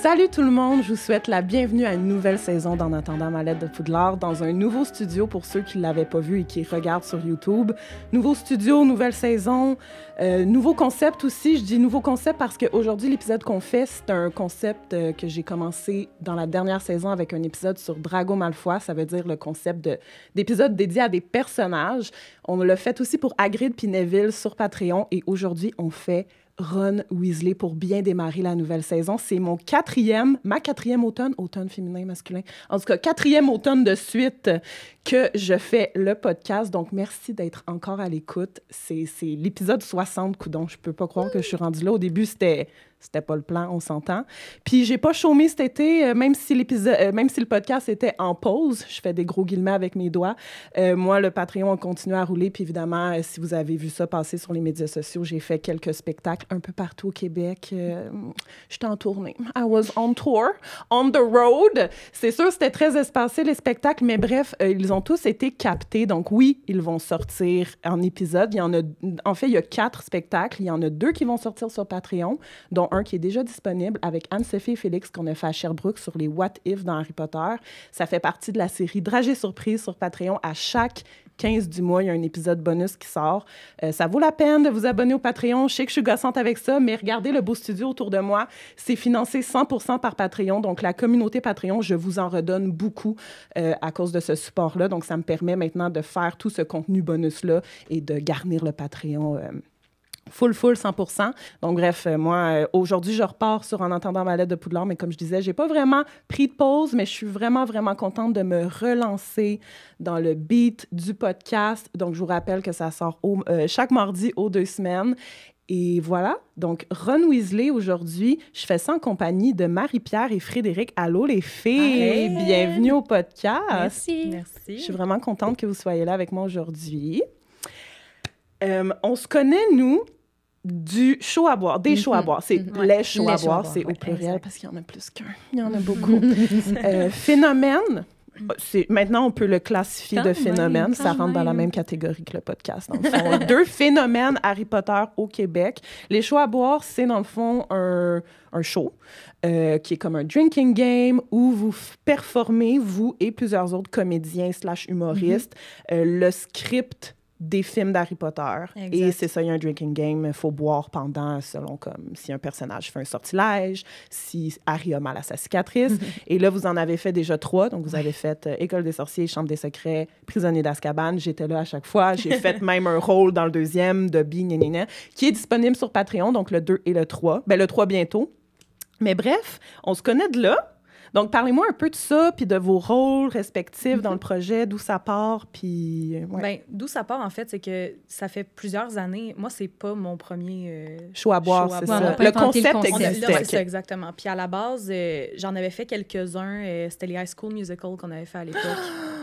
Salut tout le monde, je vous souhaite la bienvenue à une nouvelle saison d'En attendant ma lettre de Poudlard dans un nouveau studio pour ceux qui ne l'avaient pas vu et qui regardent sur YouTube. Nouveau studio, nouvelle saison, nouveau concept aussi. Je dis nouveau concept parce qu'aujourd'hui, l'épisode qu'on fait, c'est un concept que j'ai commencé dans la dernière saison avec un épisode sur Drago Malfoy. Ça veut dire le concept d'épisode dédié à des personnages. On l'a fait aussi pour Hagrid puis Neville sur Patreon et aujourd'hui, on fait Ron Weasley pour bien démarrer la nouvelle saison. C'est ma quatrième automne féminin, masculin. En tout cas, 4e automne de suite que je fais le podcast. Donc, merci d'être encore à l'écoute. C'est l'épisode 60, coudonc. Je peux pas croire que je suis rendue là. Au début, c'était pas le plan, on s'entend. Puis, j'ai pas chômé cet été, même si le podcast était en pause. Je fais des gros guillemets avec mes doigts. Moi, le Patreon a continué à rouler. Puis, évidemment, si vous avez vu ça passer sur les médias sociaux, j'ai fait quelques spectacles un peu partout au Québec. J'étais en tournée. I was on tour, on the road. C'est sûr, c'était très espacé, les spectacles, mais bref, ils ont tous été captés. Donc, oui, ils vont sortir en épisode. En fait, il y a 4 spectacles. Il y en a 2 qui vont sortir sur Patreon, dont un qui est déjà disponible avec Anne-Sophie et Félix qu'on a fait à Sherbrooke sur les What If dans Harry Potter. Ça fait partie de la série Dragées Surprise sur Patreon. À chaque 15 du mois, il y a un épisode bonus qui sort. Ça vaut la peine de vous abonner au Patreon. Je sais que je suis gossante avec ça, mais regardez le beau studio autour de moi. C'est financé 100% par Patreon. Donc, la communauté Patreon, je vous en redonne beaucoup à cause de ce support-là. Donc, ça me permet maintenant de faire tout ce contenu bonus-là et de garnir le Patreon full 100%. Donc, bref, moi, aujourd'hui, je repars sur En attendant ma lettre de Poudlard, mais comme je disais, j'ai pas vraiment pris de pause, mais je suis vraiment contente de me relancer dans le beat du podcast. Donc, je vous rappelle que ça sort chaque mardi aux 2 semaines. Et voilà, donc Ron Weasley aujourd'hui, je fais ça en compagnie de Marie-Pierre et Frédéric. Allô les filles, Hey. Bienvenue au podcast. Merci. Je suis vraiment contente que vous soyez là avec moi aujourd'hui. On se connaît, nous, du show à boire, des shows à boire. C'est les shows à boire, c'est au pluriel parce qu'il y en a plus qu'un. Il y en a beaucoup. Phénomène, maintenant, on peut le classifier de phénomène. Ça rentre dans la même catégorie que le podcast, dans le fond. 2 phénomènes Harry Potter au Québec. Les shows à boire, c'est dans le fond un show qui est comme un drinking game où vous performez, vous et plusieurs autres comédiens / humoristes, le script des films d'Harry Potter. Exact. Et c'est ça, il y a un drinking game. Il faut boire pendant, selon comme si un personnage fait un sortilège, si Harry a mal à sa cicatrice. Et là, vous en avez fait déjà 3. Donc, vous avez fait École des sorciers, Chambre des secrets, Prisonnier d'Azkaban. J'étais là à chaque fois. J'ai fait même un rôle dans le 2e de Bee, qui est disponible sur Patreon, donc le 2 et le 3. Ben, le 3 bientôt. Mais bref, on se connaît de là. Donc, parlez-moi un peu de ça, puis de vos rôles respectifs dans le projet, d'où ça part, puis... Ouais. Bien, d'où ça part, en fait, c'est que ça fait plusieurs années... Moi, c'est pas mon premier... show à boire, c'est ça. Le concept existait. C'est ça, exactement. Puis à la base, j'en avais fait quelques-uns. C'était les High School Musical qu'on avait fait à l'époque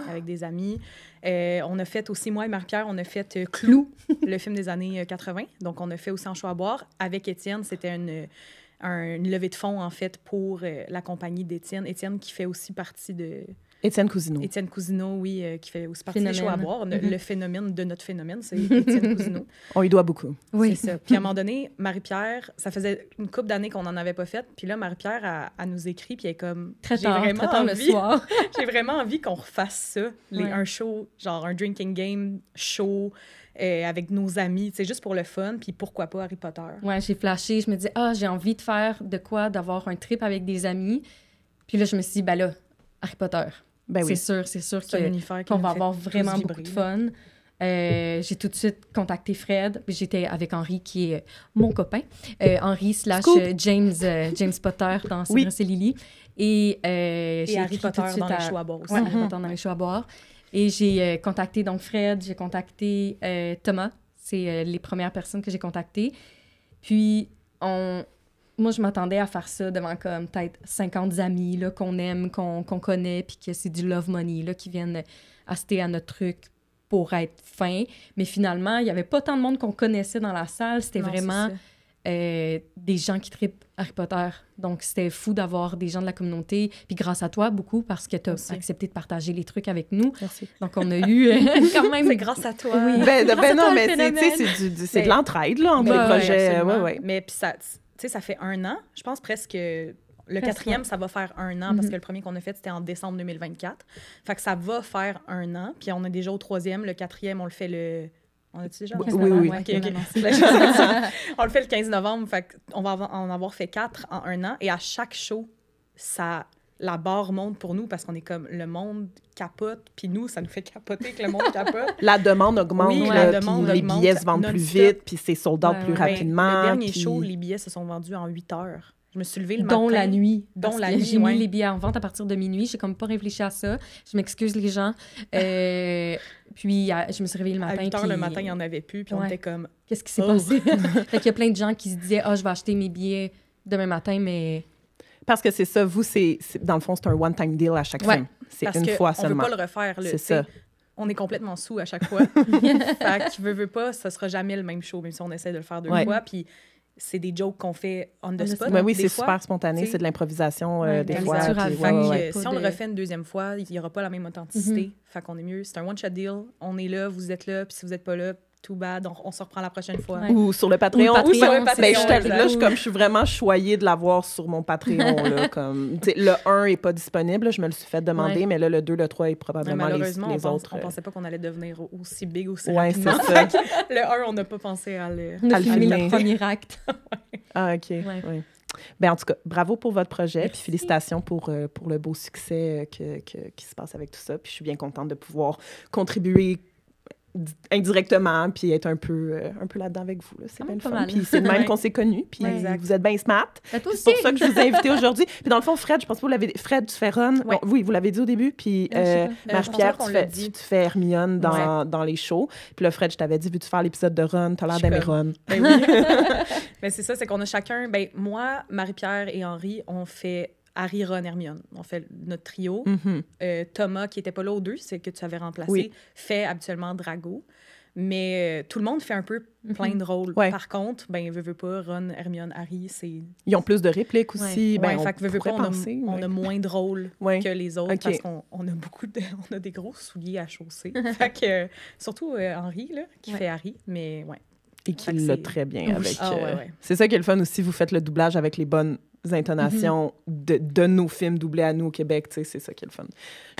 avec des amis. On a fait aussi, moi et Marie-Pierre, on a fait Clou, le film des années 80. Donc, on a fait aussi en show à boire. Avec Étienne, c'était une levée de fonds, en fait, pour la compagnie d'Étienne. Étienne qui fait aussi partie de... Étienne Cousineau. Étienne Cousineau, oui, qui fait aussi partie des shows à boire. Le phénomène de notre phénomène, c'est Étienne Cousineau. On lui doit beaucoup. Oui. C'est ça. Puis à un moment donné, Marie-Pierre, ça faisait une couple d'années qu'on n'en avait pas fait. Puis là, Marie-Pierre, elle nous écrit, puis elle est comme... Très tard le soir. J'ai vraiment envie qu'on refasse ça. Un show, genre un drinking game show... avec nos amis, c'est juste pour le fun, puis pourquoi pas Harry Potter. Ouais, j'ai flashé, je me dis j'ai envie de faire de quoi, d'avoir un trip avec des amis. Puis là, je me suis dit, ben là, Harry Potter. Ben oui. C'est sûr qu'on va avoir vraiment beaucoup de fun. J'ai tout de suite contacté Fred. J'étais avec Henri, qui est mon copain. Henri / James Potter dans Severus et Lily. Et Harry Potter dans les shows à boire aussi. Ouais, Harry Potter dans les shows à boire. Et j'ai contacté donc Fred, j'ai contacté Thomas. C'est les premières personnes que j'ai contactées. Puis, moi, je m'attendais à faire ça devant comme peut-être 50 amis là, qu'on aime, qu'on connaît, puis que c'est du love money là, qui viennent assister à notre truc pour être fin. Mais finalement, il n'y avait pas tant de monde qu'on connaissait dans la salle. C'était vraiment des gens qui trippent Harry Potter. Donc, c'était fou d'avoir des gens de la communauté. Puis grâce à toi, beaucoup, parce que tu as accepté de partager les trucs avec nous. Merci. Donc, on a eu quand même... C'est grâce à toi. Oui. Ben non, mais c'est de l'entraide, là, entre les projets. Mais puis ça fait 1 an, je pense presque... Le quatrième, ça va faire 1 an, parce que le premier qu'on a fait, c'était en décembre 2024. Fait que ça va faire 1 an. Puis on est déjà au 3e. Le 4e, on le fait le... On a-tu déjà? Oui. Okay. On le fait le 15 novembre. Fait qu'on va en avoir fait 4 en 1 an. Et à chaque show, la barre monte pour nous parce qu'on est comme le monde capote, puis nous, ça nous fait capoter que le monde capote. La demande augmente, oui, là, la demande les augmente billets se vendent plus vite, puis c'est sold out plus rapidement. Le dernier puis... show, les billets se sont vendus en 8 heures. Je me suis levée le matin. Dont la nuit. J'ai mis ouais. les billets en vente à partir de minuit. J'ai comme pas réfléchi à ça. Je m'excuse, les gens. Puis, je me suis réveillée le matin. À 8 heures puis... le matin, il n'y en avait plus. Puis on était comme... Qu'est-ce qui s'est passé? Fait qu'il y a plein de gens qui se disaient « Ah, je vais acheter mes billets demain matin, mais... » Parce que c'est ça, vous, dans le fond, c'est un one-time deal à chaque film. C'est une fois seulement. On ne veut pas le refaire. C'est ça. On est complètement sous à chaque fois. Fait qu'il veut pas, ça sera jamais le même show, même si on essaie de le faire 2 fois. Puis c'est des jokes qu'on fait on the spot. Oui, c'est super spontané. C'est de l'improvisation des fois. Si on le refait une 2e fois, il n'y aura pas la même authenticité. Fait qu'on est mieux. C'est un one-shot deal. On est là, vous êtes là. Puis si vous n'êtes pas là, too bad, on se reprend la prochaine fois. Ou sur le Patreon. Ou sur le Patreon. Là, je suis vraiment choyée de l'avoir sur mon Patreon. Là, comme, le 1 n'est pas disponible, je me le suis fait demander, mais là, le 2, le 3 est probablement les autres. On pensait pas qu'on allait devenir aussi big, aussi rapidement. C'est ça. Le 1, on n'a pas pensé à le... On a filmé le premier acte. Ah, OK. Ouais. Ben, en tout cas, bravo pour votre projet, puis félicitations pour le beau succès qui se passe avec tout ça. Puis je suis bien contente de pouvoir contribuer indirectement, puis être un peu là-dedans avec vous. Là. C'est bien le fun. Puis c'est de même qu'on s'est connus, puis vous êtes bien smart. C'est pour ça que je vous ai invité aujourd'hui. Puis dans le fond, Fred, je pense que vous l'avez... Fred, tu fais Ron. Ouais. Oui, vous l'avez dit au début. Puis Marie-Pierre, tu fais Hermione dans les shows. Puis là, Fred, je t'avais dit, veux-tu faire l'épisode de Ron? T'as l'air d'aimer Ron. Ben oui. Mais c'est ça, c'est qu'on a chacun... Ben moi, Marie-Pierre et Henri, on fait... Harry, Ron, Hermione. On fait notre trio. Thomas, qui n'était pas là aux 2, c'est que tu avais remplacé, fait habituellement Drago. Mais tout le monde fait un peu plein de rôles. Ouais. Par contre, ben veut pas, Ron, Hermione, Harry, c'est... Ils ont plus de répliques aussi. Ben, fait que veut pas, on a moins de rôles que les autres parce qu'on a on a des gros souliers à chausser. Fait que, surtout Henri, là, qui fait Harry, mais ouais. Et qui l'a très bien avec... C'est ça qui est le fun aussi, vous faites le doublage avec les bonnes intonations de nos films doublés à nous au Québec, tu sais, c'est ça qui est le fun.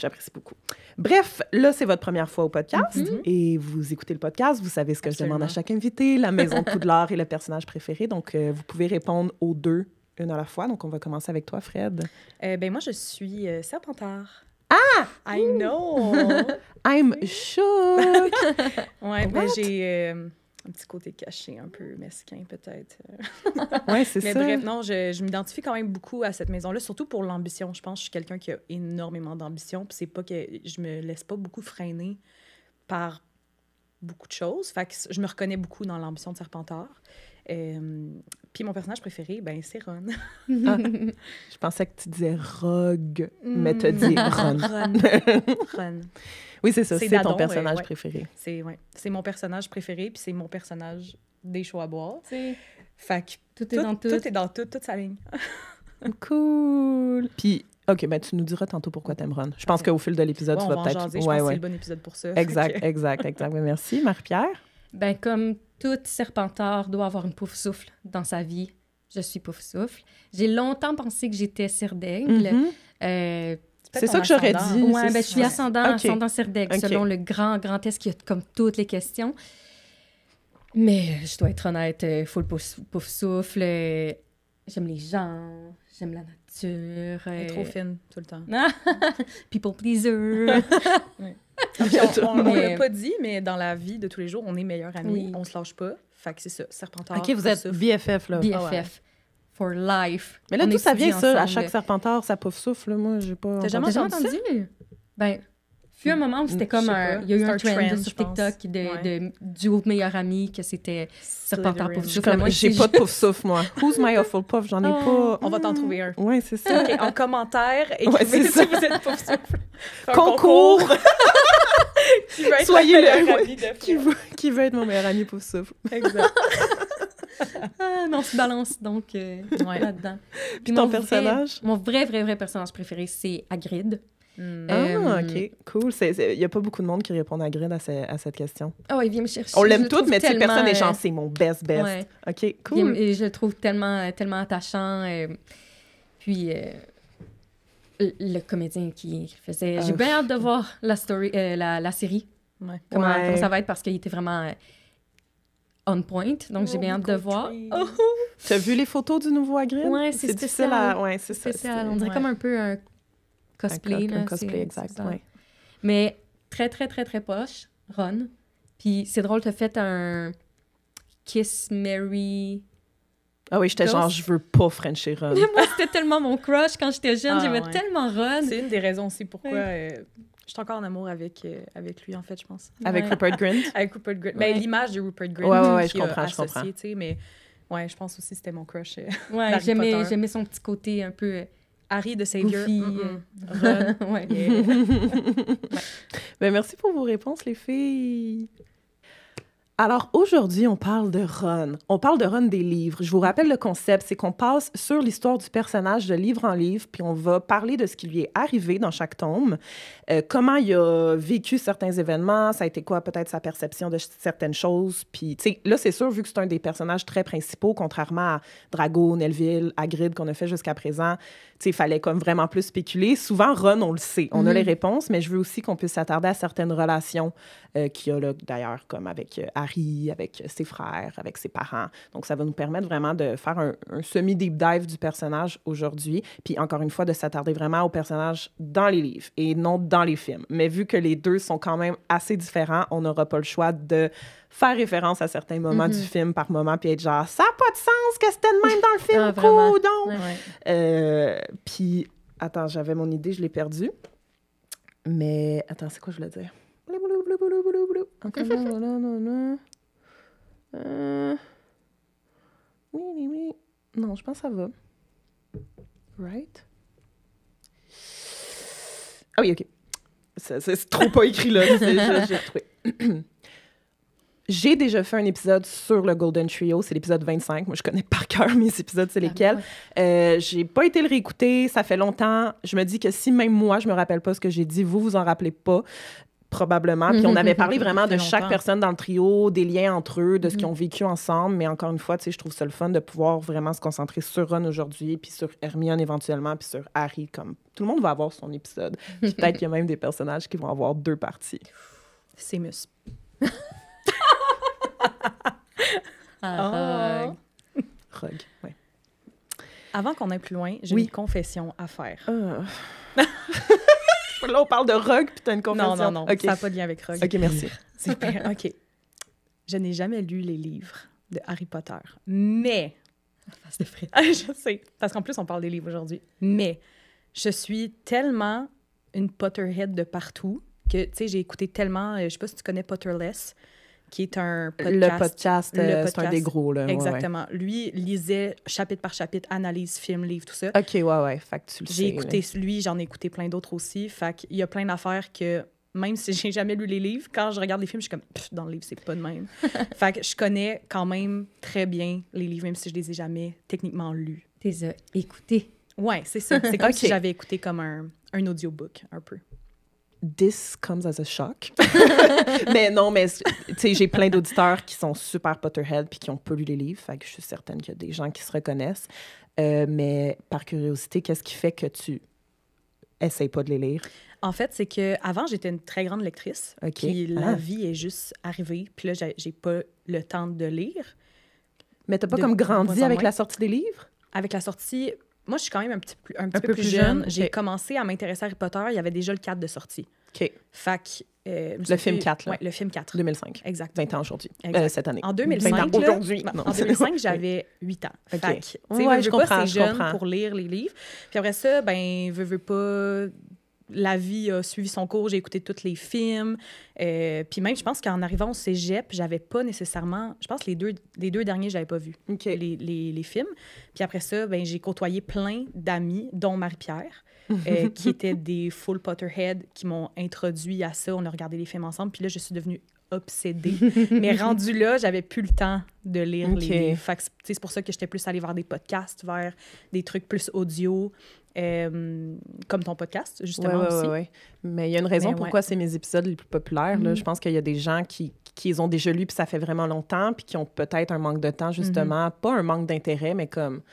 J'apprécie beaucoup. Bref, là, c'est votre première fois au podcast et vous écoutez le podcast, vous savez ce que je demande à chaque invité, la maison de Poudlard et le personnage préféré, donc vous pouvez répondre aux 2 une à la fois. Donc, on va commencer avec toi, Fred. Ben moi, je suis Serpentard. Ah! I know! I'm shook! Ouais, ben j'ai... un petit côté caché, un peu mesquin, peut-être. Oui, c'est ça. Mais bref, non, je m'identifie quand même beaucoup à cette maison-là, surtout pour l'ambition. Je pense que je suis quelqu'un qui a énormément d'ambition, puis c'est pas que je me laisse pas beaucoup freiner par beaucoup de choses. Fait que je me reconnais beaucoup dans l'ambition de Serpentard. Puis mon personnage préféré, ben c'est Ron. Je pensais que tu disais Rogue, mais tu as dit Ron. Ron. Oui, c'est ça, c'est ton personnage préféré. C'est mon personnage préféré, puis c'est mon personnage des shows à boire. Fait que tout est dans tout. Toute sa ligne. Cool! Puis, OK, ben tu nous diras tantôt pourquoi t'aimes Ron. Je pense qu'au fil de l'épisode, tu vas peut-être... Je pense que c'est le bon épisode pour ça. Exact. Oui, merci. Marie-Pierre? Ben comme tout Serpentard doit avoir une pouf-souffle dans sa vie, je suis pouf-souffle. J'ai longtemps pensé que j'étais Cire d'Aigle. C'est ça que j'aurais dit. Oui, ben, je suis ascendant Cire d'Aigle, selon le grand test qui a comme toutes les questions. Mais je dois être honnête, full pouf-souffle. J'aime les gens, j'aime la nature. Elle est trop fine tout le temps. People pleaser. On l'a pas dit, mais dans la vie de tous les jours, on est meilleurs amis. On se lâche pas. Fait que c'est ça, Serpentard. OK, vous êtes BFF, là. BFF. For life. Mais là, d'où ça vient, ça? À chaque Serpentard, ça pouf souffle. Moi, j'ai pas... T'as jamais entendu? Ben, fut un moment où c'était comme il y a eu un trend sur TikTok de duo de meilleurs amis, que c'était Serpentard pouf souffle. J'ai pas de pouf souffle, moi. Who's my awful puff? J'en ai pas. On va t'en trouver un. Oui, c'est ça. OK, en commentaire, écrivez si vous êtes pouf souffle. Concours! Soyez qui veut être mon meilleur ami pouf souffle. Exact. Mais on se balance donc là-dedans. Puis ton personnage? Mon vrai personnage préféré, c'est Hagrid. OK. Cool. Il n'y a pas beaucoup de monde qui répond à Hagrid à cette question. Oh, il vient me chercher. On l'aime toutes, mais personne n'est genre, c'est mon best. Ouais. OK, cool. Et je le trouve tellement attachant. Puis le comédien qui faisait... J'ai bien hâte de voir la série. Ouais. Comment ça va être, parce qu'il était vraiment on point. Donc, j'ai bien hâte de voir. Oh! T'as vu les photos du nouveau Hagrid? Ouais, c'est difficile à... Ouais, c'est ça. On dirait comme un peu un cosplay. Un cosplay, exact. Ouais. Mais très, très, très, très poche, Ron. Puis c'est drôle, t'as fait un Kiss Mary... Ah oui, j'étais genre, je veux pas Frencher Ron. Moi, c'était tellement mon crush quand j'étais jeune. J'aimais ouais. tellement Ron. C'est une des raisons aussi pourquoi je suis encore en amour avec lui, en fait, je pense. Avec Rupert Grint? Avec Rupert Grint. Ben, l'image de Rupert Grint ouais, qui je comprends, associé, tu sais, mais ouais, je pense aussi que c'était mon crush. Ouais, j'aimais son petit côté un peu... Harry de Savior. Ron. Ouais. Yeah. Ben, merci pour vos réponses, les filles. Alors, aujourd'hui, on parle de Ron. On parle de Ron des livres. Je vous rappelle le concept, c'est qu'on passe sur l'histoire du personnage de livre en livre, puis on va parler de ce qui lui est arrivé dans chaque tome, comment il a vécu certains événements, ça a été quoi peut-être sa perception de certaines choses. Puis, tu sais, là, c'est sûr, vu que c'est un des personnages très principaux, contrairement à Drago, Nelville, Hagrid qu'on a fait jusqu'à présent, tu sais, il fallait comme vraiment plus spéculer. Souvent, Ron, on le sait, on a les réponses, mais je veux aussi qu'on puisse s'attarder à certaines relations qu'il y a là, d'ailleurs, comme avec Harry, avec ses frères, avec ses parents. Donc, ça va nous permettre vraiment de faire un semi-deep dive du personnage aujourd'hui. Puis, encore une fois, de s'attarder vraiment au personnage dans les livres et non dans les films. Mais vu que les deux sont quand même assez différents, on n'aura pas le choix de faire référence à certains moments du film par moment, puis être genre, ça n'a pas de sens que c'était de même dans le film, coudonc! Puis, attends, j'avais mon idée, je l'ai perdue. Mais, attends, c'est quoi je voulais dire? Oui. Non, je pense que ça va. Right? Ah oui, OK. C'est trop pas écrit là. J'ai trouvé. J'ai déjà fait un épisode sur le Golden Trio, c'est l'épisode 25. Moi, je connais par cœur mes épisodes, c'est lesquels. J'ai pas été le réécouter, ça fait longtemps. Je me dis que si même moi, je me rappelle pas ce que j'ai dit, vous en rappelez pas, probablement. Puis on avait parlé vraiment de chaque personne dans le trio, des liens entre eux, de ce qu'ils ont vécu ensemble. Mais encore une fois, tu sais, je trouve ça le fun de pouvoir vraiment se concentrer sur Ron aujourd'hui, puis sur Hermione éventuellement, puis sur Harry. Comme tout le monde va avoir son épisode. Puis peut-être qu'il y a même des personnages qui vont avoir 2 parties. C'est mus. Rogue, ouais. Avant qu'on aille plus loin, j'ai une confession à faire. Là, on parle de Rogue, puis t'as une confession. Non, okay. Ça n'a pas de lien avec Rogue. OK, merci. Super, OK. Je n'ai jamais lu les livres de Harry Potter, mais... Face de frais. Je sais, parce qu'en plus, on parle des livres aujourd'hui. Mais je suis tellement une Potterhead de partout que, tu sais, j'ai écouté tellement... je sais pas si tu connais Potterless, qui est un podcast. Le podcast, c'est un des gros, là. Exactement. Ouais. Lui lisait chapitre par chapitre, analyse, film, livre, tout ça. OK, ouais. Fait que tu le sais. J'ai écouté lui, j'en ai écouté plein d'autres aussi. Fait qu'il y a plein d'affaires que, même si j'ai jamais lu les livres, quand je regarde les films, je suis comme, dans le livre, c'est pas de même. Fait que je connais quand même très bien les livres, même si je les ai jamais techniquement lus. Tu les as écoutés. Ouais, c'est ça. C'est comme si j'avais écouté comme un audiobook, un peu. This comes as a shock. Mais non, mais tu sais, j'ai plein d'auditeurs qui sont super Potterhead puis qui ont pas lu les livres. Fait que je suis certaine qu'il y a des gens qui se reconnaissent. Mais par curiosité, qu'est-ce qui fait que tu essayes pas de les lire? En fait, c'est que avant j'étais une très grande lectrice. Puis la vie est juste arrivée. Puis là, j'ai pas le temps de lire. Mais t'as pas comme grandi avec la sortie des livres? Avec la sortie... Moi, je suis quand même un petit peu plus jeune. Okay. J'ai commencé à m'intéresser à Harry Potter. Il y avait déjà le 4 de sortie. OK. Fait que... le film 4, là. Oui, le film 4. 2005. Exact. 20 ans aujourd'hui. Cette année. En 2005, 20 ans aujourd'hui. En 2005, j'avais 8 ans. Okay. Fait que, tu sais, je comprends, c'est jeune pour lire les livres. Puis après ça, ben, veux pas... La vie a suivi son cours, j'ai écouté tous les films. Puis même, je pense qu'en arrivant au cégep, j'avais pas nécessairement... Je pense que les deux derniers, j'avais pas vu les films. Puis après ça, ben, j'ai côtoyé plein d'amis, dont Marie-Pierre, qui étaient des full Potterhead, qui m'ont introduit à ça. On a regardé les films ensemble. Puis là, je suis devenue obsédée. Mais rendue là, j'avais plus le temps de lire les livres. Fait que, c'est pour ça que j'étais plus allée vers des podcasts, vers des trucs plus audio. Comme ton podcast, justement, aussi. Oui. Mais il y a une raison pourquoi c'est mes épisodes les plus populaires. Là. Je pense qu'il y a des gens qui les ont déjà lus puis ça fait vraiment longtemps puis qui ont peut-être un manque de temps, justement. Pas un manque d'intérêt, mais comme...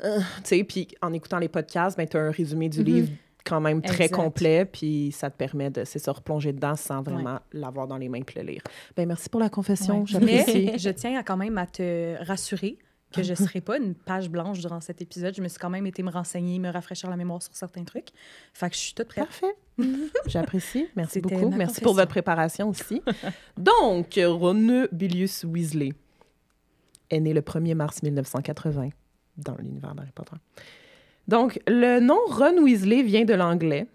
Tu sais, puis en écoutant les podcasts, ben, tu as un résumé du livre quand même très complet, puis ça te permet de, se replonger dedans sans vraiment l'avoir dans les mains puis le lire. Ben merci pour la confession, j'apprécie. Mais je tiens quand même à te rassurer que je ne serai pas une page blanche durant cet épisode. Je me suis quand même été me renseigner, me rafraîchir la mémoire sur certains trucs. Fait que je suis toute prête. Parfait. J'apprécie. Merci beaucoup. Merci pour votre préparation aussi. Donc, Ron Bilius Weasley est né le 1er mars 1980 dans l'univers d'Harry Potter. Donc, le nom Ron Weasley vient de l'anglais.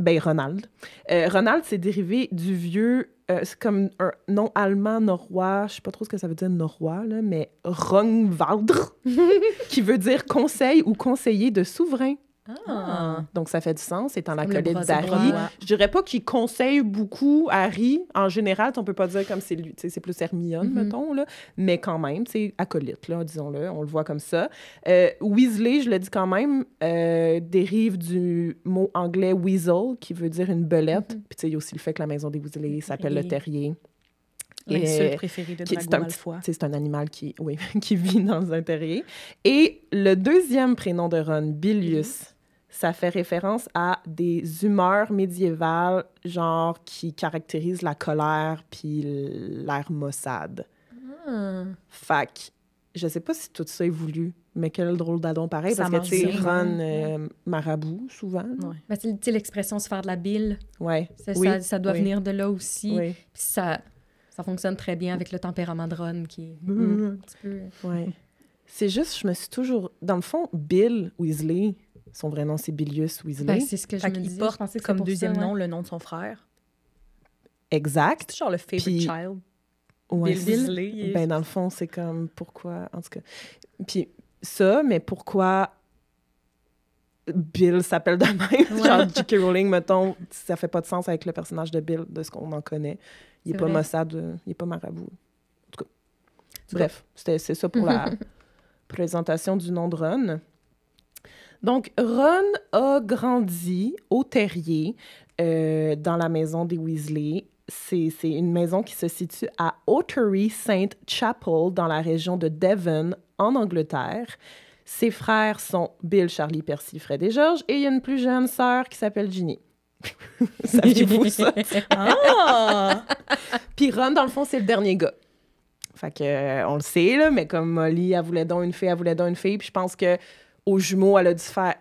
Ben, Ronald. Ronald, c'est dérivé du vieux... c'est comme un nom allemand norrois. Je sais pas trop ce que ça veut dire norrois, là, mais Rongvaldr, qui veut dire conseil ou conseiller de souverain. Ah. Donc, ça fait du sens, étant Comme l'acolyte le d'Harry. bras. Je dirais pas qu'il conseille beaucoup Harry. En général, on peut pas dire comme c'est lui. C'est plus Hermione, mettons, là. Mais quand même, acolyte, là, disons-le. On le voit comme ça. Weasley, je le dis quand même, dérive du mot anglais weasel, qui veut dire une belette. Puis, il y a aussi le fait que la maison des Weasley s'appelle le terrier. L'insulte préférée de Drago Malfoy. C'est un animal qui vit dans un terrier. Et le deuxième prénom de Ron, Bilius, ça fait référence à des humeurs médiévales, genre qui caractérisent la colère puis l'air maussade. Fait que, je sais pas si tout ça est voulu, mais quel drôle d'adon pareil, parce que, tu sais, Ron, marabout, souvent. Ouais. Ben, tu sais, l'expression « se faire de la bille Ouais. », ça doit venir de là aussi. Oui. Puis ça fonctionne très bien avec le tempérament de Ron, qui est un petit peu... Ouais. C'est juste, je me suis toujours... Dans le fond, Bill Weasley, son vrai nom, c'est Bilius Weasley. Ben, c'est ce que je me disais. Il porte comme deuxième nom le nom de son frère. Exact. C'est genre le favorite child. Ouais, Bill Weasley. Ben, dans le fond, c'est comme pourquoi... En tout cas... Puis ça, mais pourquoi Bill s'appelle de même? Genre J.K. Rowling, mettons, ça fait pas de sens avec le personnage de Bill, de ce qu'on en connaît. Il est pas maussade, il est pas marabout. En tout cas. Bref, c'est ça pour la présentation du nom de Ron. Donc, Ron a grandi au terrier dans la maison des Weasley. C'est une maison qui se situe à Ottery St. Chapel, dans la région de Devon, en Angleterre. Ses frères sont Bill, Charlie, Percy, Fred et George, et il y a une plus jeune sœur qui s'appelle Ginny. Saviez-vous ça? Ah! Puis Ron, dans le fond, c'est le dernier gars. Fait que, on le sait, là, mais comme Molly, elle voulait donc une fille, puis je pense que aux jumeaux, elle a dû faire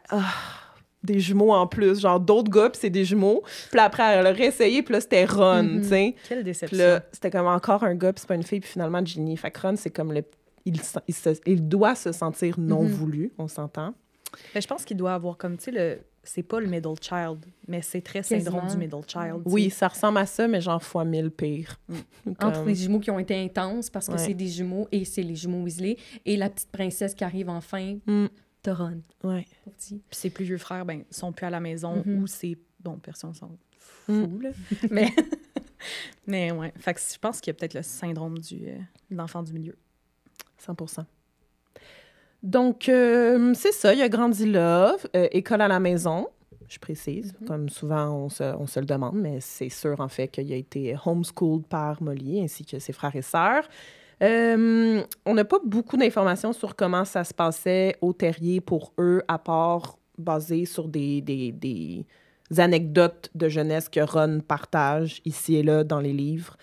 des jumeaux en plus, genre d'autres gars, puis c'est des jumeaux. Puis après, elle a réessayé, puis là, c'était Ron, tu sais. Quelle déception. Puis là, c'était comme encore un gars, puis c'est pas une fille, puis finalement, Ginny. Fait que Ron, c'est comme il doit se sentir non voulu, on s'entend. Mais je pense qu'il doit avoir comme, tu sais, c'est pas le middle child, mais c'est très syndrome du middle child. Oui, ça ressemble à ça, mais genre fois 1000 pire. Entre les jumeaux qui ont été intenses, parce que c'est des jumeaux, et c'est les jumeaux Weasley, et la petite princesse qui arrive enfin, de Ron. Ouais. Puis ses plus vieux frères, ben, sont plus à la maison, ou c'est... Bon, personne s'en fout, là. Mais ouais, fait que je pense qu'il y a peut-être le syndrome de l'enfant du milieu. 100%. Donc, c'est ça, il a grandi là, école à la maison, je précise, comme souvent on se le demande, mais c'est sûr en fait qu'il a été homeschooled par Molly ainsi que ses frères et sœurs. On n'a pas beaucoup d'informations sur comment ça se passait au terrier pour eux, à part basé sur des anecdotes de jeunesse que Ron partage ici et là dans les livres.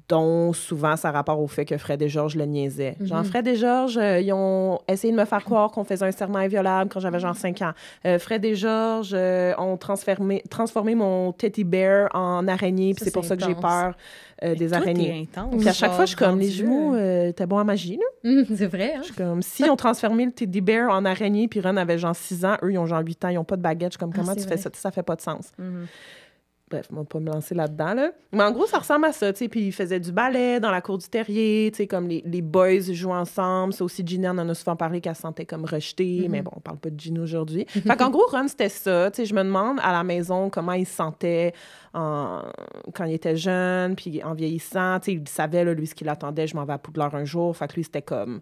Dont souvent ça rapporte au fait que Fred et George le niaisaient. Genre, Fred et George, ils ont essayé de me faire croire qu'on faisait un serment inviolable quand j'avais genre 5 ans. Fred et George ont transformé mon teddy bear en araignée, puis c'est pour ça que j'ai peur des araignées. Puis à chaque fois, je suis comme, les jumeaux, t'es bon en magie, là? C'est vrai, hein? Je suis comme, si on transformé le teddy bear en araignée, puis Ron avait genre 6 ans, eux, ils ont genre 8 ans, ils n'ont pas de baguette. Je suis comme, comment tu fais ça? Ça fait pas de sens. Bref, on va pas me lancer là-dedans, là. Mais en gros, ça ressemble à ça, tu sais. Puis ils faisaient du ballet dans la cour du terrier, tu sais, comme les boys jouent ensemble. Ça aussi, Ginny en a souvent parlé qu'elle se sentait comme rejetée. Mais bon, on parle pas de Ginny aujourd'hui. Fait qu'en gros, Ron, c'était ça. Tu sais, je me demande à la maison comment il se sentait quand il était jeune, puis en vieillissant. Tu sais, il savait, là, lui, ce qu'il attendait. Je m'en vais à Poudlard un jour. Fait que lui, c'était comme...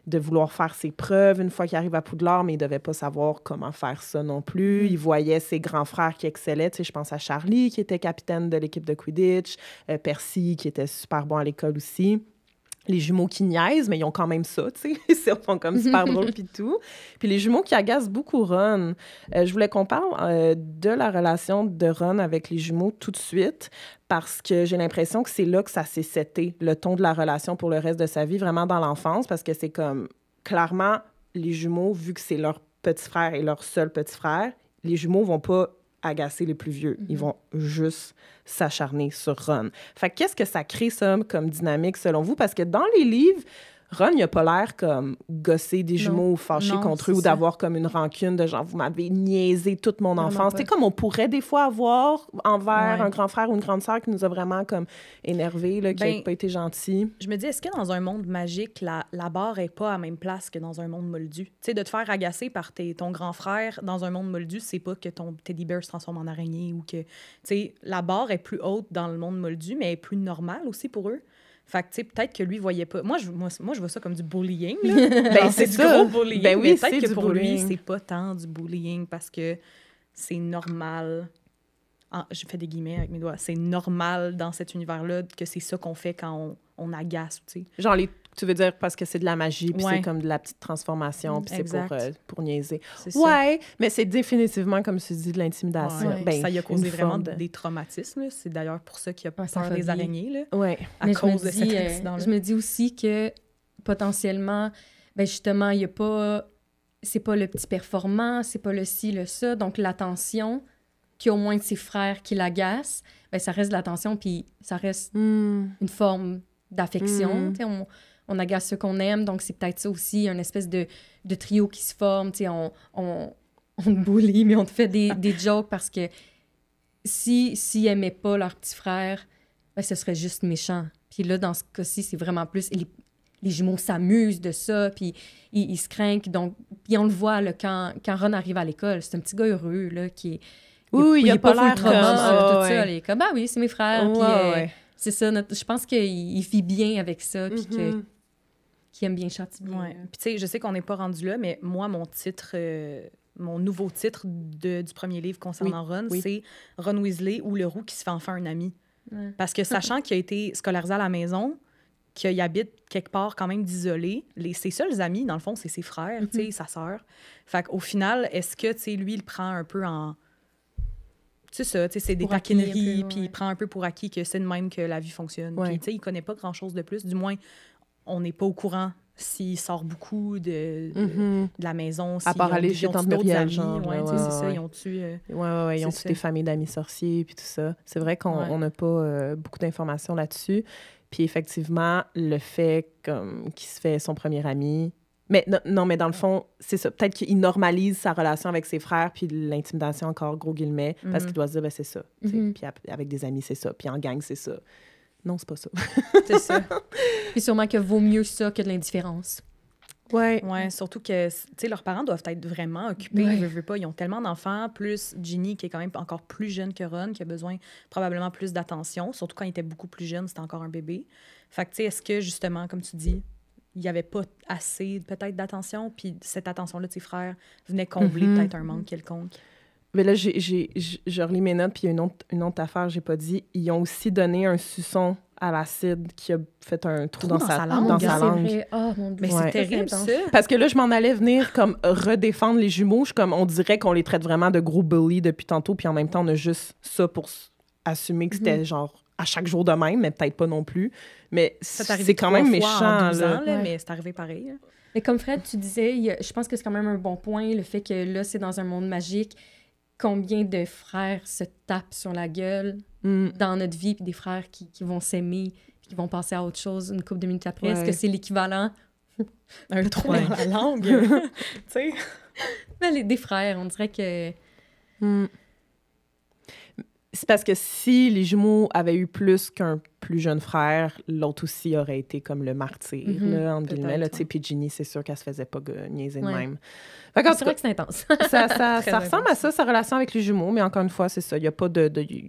de vouloir faire ses preuves une fois qu'il arrive à Poudlard, mais il ne devait pas savoir comment faire ça non plus. Il voyait ses grands frères qui excellaient. Tu sais, je pense à Charlie, qui était capitaine de l'équipe de Quidditch, Percy, qui était super bon à l'école aussi. les jumeaux qui niaisent, mais ils ont quand même ça, tu sais. Ils sont comme super drôles puis tout. Puis les jumeaux qui agacent beaucoup Ron. Je voulais qu'on parle de la relation de Ron avec les jumeaux tout de suite parce que j'ai l'impression que c'est là que ça s'est seté, le ton de la relation pour le reste de sa vie, vraiment dans l'enfance, parce que c'est comme, clairement, les jumeaux, vu que c'est leur petit frère et leur seul petit frère, les jumeaux vont pas agacer les plus vieux. Ils vont juste s'acharner sur Ron. Fait que qu'est-ce que ça crée, ça, comme dynamique, selon vous? Parce que dans les livres, Ron, il a pas l'air comme gosser des jumeaux ou fâcher contre eux ou d'avoir comme une rancune de genre, vous m'avez niaisé toute mon enfance. C'est comme on pourrait des fois avoir envers un grand frère ou une grande sœur qui nous a vraiment comme énervés, là, qui n'a pas été gentil. Je me dis, est-ce que dans un monde magique, la barre est pas à la même place que dans un monde moldu? Tu sais, de te faire agacer par ton grand frère dans un monde moldu, c'est pas que ton teddy bear se transforme en araignée ou que... Tu sais, la barre est plus haute dans le monde moldu, mais elle est plus normale aussi pour eux. Fait que, tu sais, peut-être que lui voyait pas... Moi, je vois ça comme du bullying, là. C'est du gros bullying, mais peut-être que pour lui, c'est pas tant du bullying parce que c'est normal. Je fais des guillemets avec mes doigts. C'est normal dans cet univers-là que c'est ça qu'on fait quand on agace, tu sais. Genre, tu veux dire parce que c'est de la magie, puis c'est comme de la petite transformation, puis c'est pour niaiser. Ouais, mais c'est définitivement, comme tu dis, de l'intimidation. Ouais. Ben, ça y a causé vraiment des traumatismes. Là. C'est d'ailleurs pour ça qu'il y a peur des araignées, là, à cause de cet accident-là. Je me dis aussi que, potentiellement, ben justement, il y a pas... C'est pas le petit performant, c'est pas le ci, le ça. Donc, l'attention qu'il y a au moins de ses frères qui l'agacent, ben ça reste de l'attention, puis ça reste une forme d'affection. On agace ceux qu'on aime, donc c'est peut-être ça aussi, une espèce de trio qui se forme. On te bully, mais on te fait des jokes parce que s'ils n'aimaient pas leur petit frère, ben, ce serait juste méchant. Puis là, dans ce cas-ci, c'est vraiment plus... Les jumeaux s'amusent de ça, puis ils se craignent. Donc, puis on le voit là, quand Ron arrive à l'école, c'est un petit gars heureux là, qui est... il a pas l'air comme ça. Il est comme, oui, c'est mes frères. Puis, c'est ça, je pense qu'il vit bien avec ça, puis qu'il aime bien Chantilly. Ouais. Puis tu sais, je sais qu'on n'est pas rendu là, mais moi, mon nouveau titre du premier livre concernant Ron, c'est Ron Weasley ou le roux qui se fait enfin un ami. Ouais. Parce que sachant qu'il a été scolarisé à la maison, qu'il habite quelque part quand même d'isolé, ses seuls amis, dans le fond, c'est ses frères, tu sais, sa sœur. Fait qu'au final, est-ce que, tu sais, lui, il prend un peu en... C'est ça, tu sais, c'est des taquineries, puis il prend un peu pour acquis que c'est de même que la vie fonctionne. Puis, tu sais, il connaît pas grand-chose de plus. Du moins, on n'est pas au courant s'il sort beaucoup de la maison. À part aller chez Tante Muriel, genre. C'est ça, ils ont tué... ils ont tué des familles d'amis sorciers, puis tout ça. C'est vrai qu'on n'a pas beaucoup d'informations là-dessus. Puis effectivement, le fait qu'il se fait son premier ami... Mais non, mais dans le fond, c'est ça. Peut-être qu'il normalise sa relation avec ses frères, puis l'intimidation, encore, gros guillemets, parce qu'il doit se dire, ben c'est ça. Puis avec des amis, c'est ça. Puis en gang, c'est ça. Non, c'est pas ça. C'est ça. Puis sûrement que vaut mieux ça que de l'indifférence. Ouais, surtout que, tu sais, leurs parents doivent être vraiment occupés. Ils veulent pas. Ils ont tellement d'enfants, plus Ginny, qui est quand même encore plus jeune que Ron, qui a besoin probablement plus d'attention. Surtout quand il était beaucoup plus jeune, c'était encore un bébé. Fait que, tu sais, est-ce que, justement, comme tu dis, il n'y avait pas assez, peut-être, d'attention, puis cette attention-là de ses frères venait combler peut-être un manque quelconque. Mais là, je relis mes notes, puis il y a une autre affaire, j'ai pas dit. Ils ont aussi donné un suçon à l'acide qui a fait un trou dans sa langue. C'est vrai. Oh, mon Dieu. Mais c'est terrible, ça. Parce que là, je m'en allais venir comme redéfendre les jumeaux. On dirait qu'on les traite vraiment de gros bullies depuis tantôt, puis en même temps, on a juste ça pour assumer que c'était genre à chaque jour de même, mais peut-être pas non plus. Mais c'est quand même méchant. Mais c'est arrivé pareil. Mais comme Fred, tu disais, je pense que c'est quand même un bon point, le fait que là, c'est dans un monde magique. Combien de frères se tapent sur la gueule dans notre vie, puis des frères qui vont s'aimer, puis qui vont passer à autre chose une couple de minutes après. Est-ce que c'est l'équivalent? Un trou dans la langue, tu sais? Mais des frères, on dirait que... C'est parce que si les jumeaux avaient eu plus qu'un plus jeune frère, l'autre aussi aurait été comme le martyr, là, entre guillemets. Là, puis Ginny, c'est sûr qu'elle se faisait pas niaiser de même. C'est vrai que c'est intense. ça ressemble à ça, sa relation avec les jumeaux, mais encore une fois, c'est ça. Il y a pas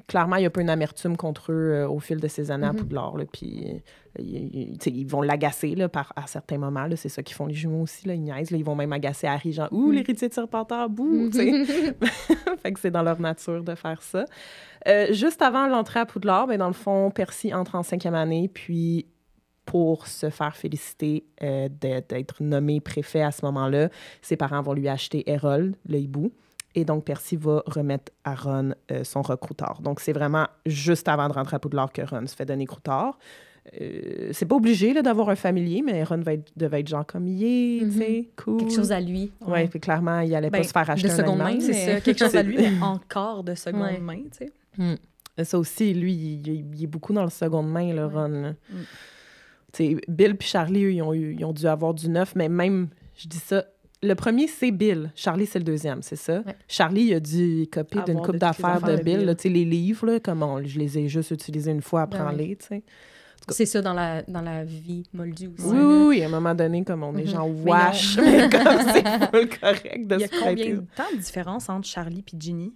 clairement, il n'y a pas une amertume contre eux au fil de ces années à Poudlard. Puis ils vont l'agacer là, à certains moments. Là, c'est ça qu'ils font les jumeaux aussi. Là, ils niaisent. Là, ils vont même agacer Harry, genre « Ouh, l'héritier de Serpentard, bouh! » Fait que c'est dans leur nature de faire ça. Juste avant l'entrée à Poudlard, dans le fond, Percy entre en 5e année, puis pour se faire féliciter d'être nommé préfet à ce moment-là. Ses parents vont lui acheter Harold, le hibou. Et donc, Percy va remettre à Ron son roc Croutard. Donc, c'est vraiment juste avant de rentrer à Poudlard que Ron se fait donner Croutard. C'est pas obligé là, d'avoir un familier, mais Ron devait être genre comme tu sais, cool. Quelque chose à lui. Ouais, puis clairement, il allait pas se faire acheter de un seconde animal. main, C'est ça, quelque chose à lui, mais encore de seconde main, tu sais. Ça aussi, lui, il est beaucoup dans le seconde main, le Ron. Là. Tu sais, Bill puis Charlie, eux, ils ont dû avoir du neuf, mais même, je dis ça, le premier, c'est Bill. Charlie, c'est le deuxième, c'est ça? Ouais. Charlie, il a dû copier d'une couple d'affaires de Bill. Là, tu sais, les livres, là, comme je les ai juste utilisés une fois, apprends-les, tu sais. C'est ça dans la vie moldue aussi. Oui, à un moment donné, comme on est genre wash, mais comme c'est pas le correct de se prêter. Il y a combien de temps de différence entre Charlie et Ginny?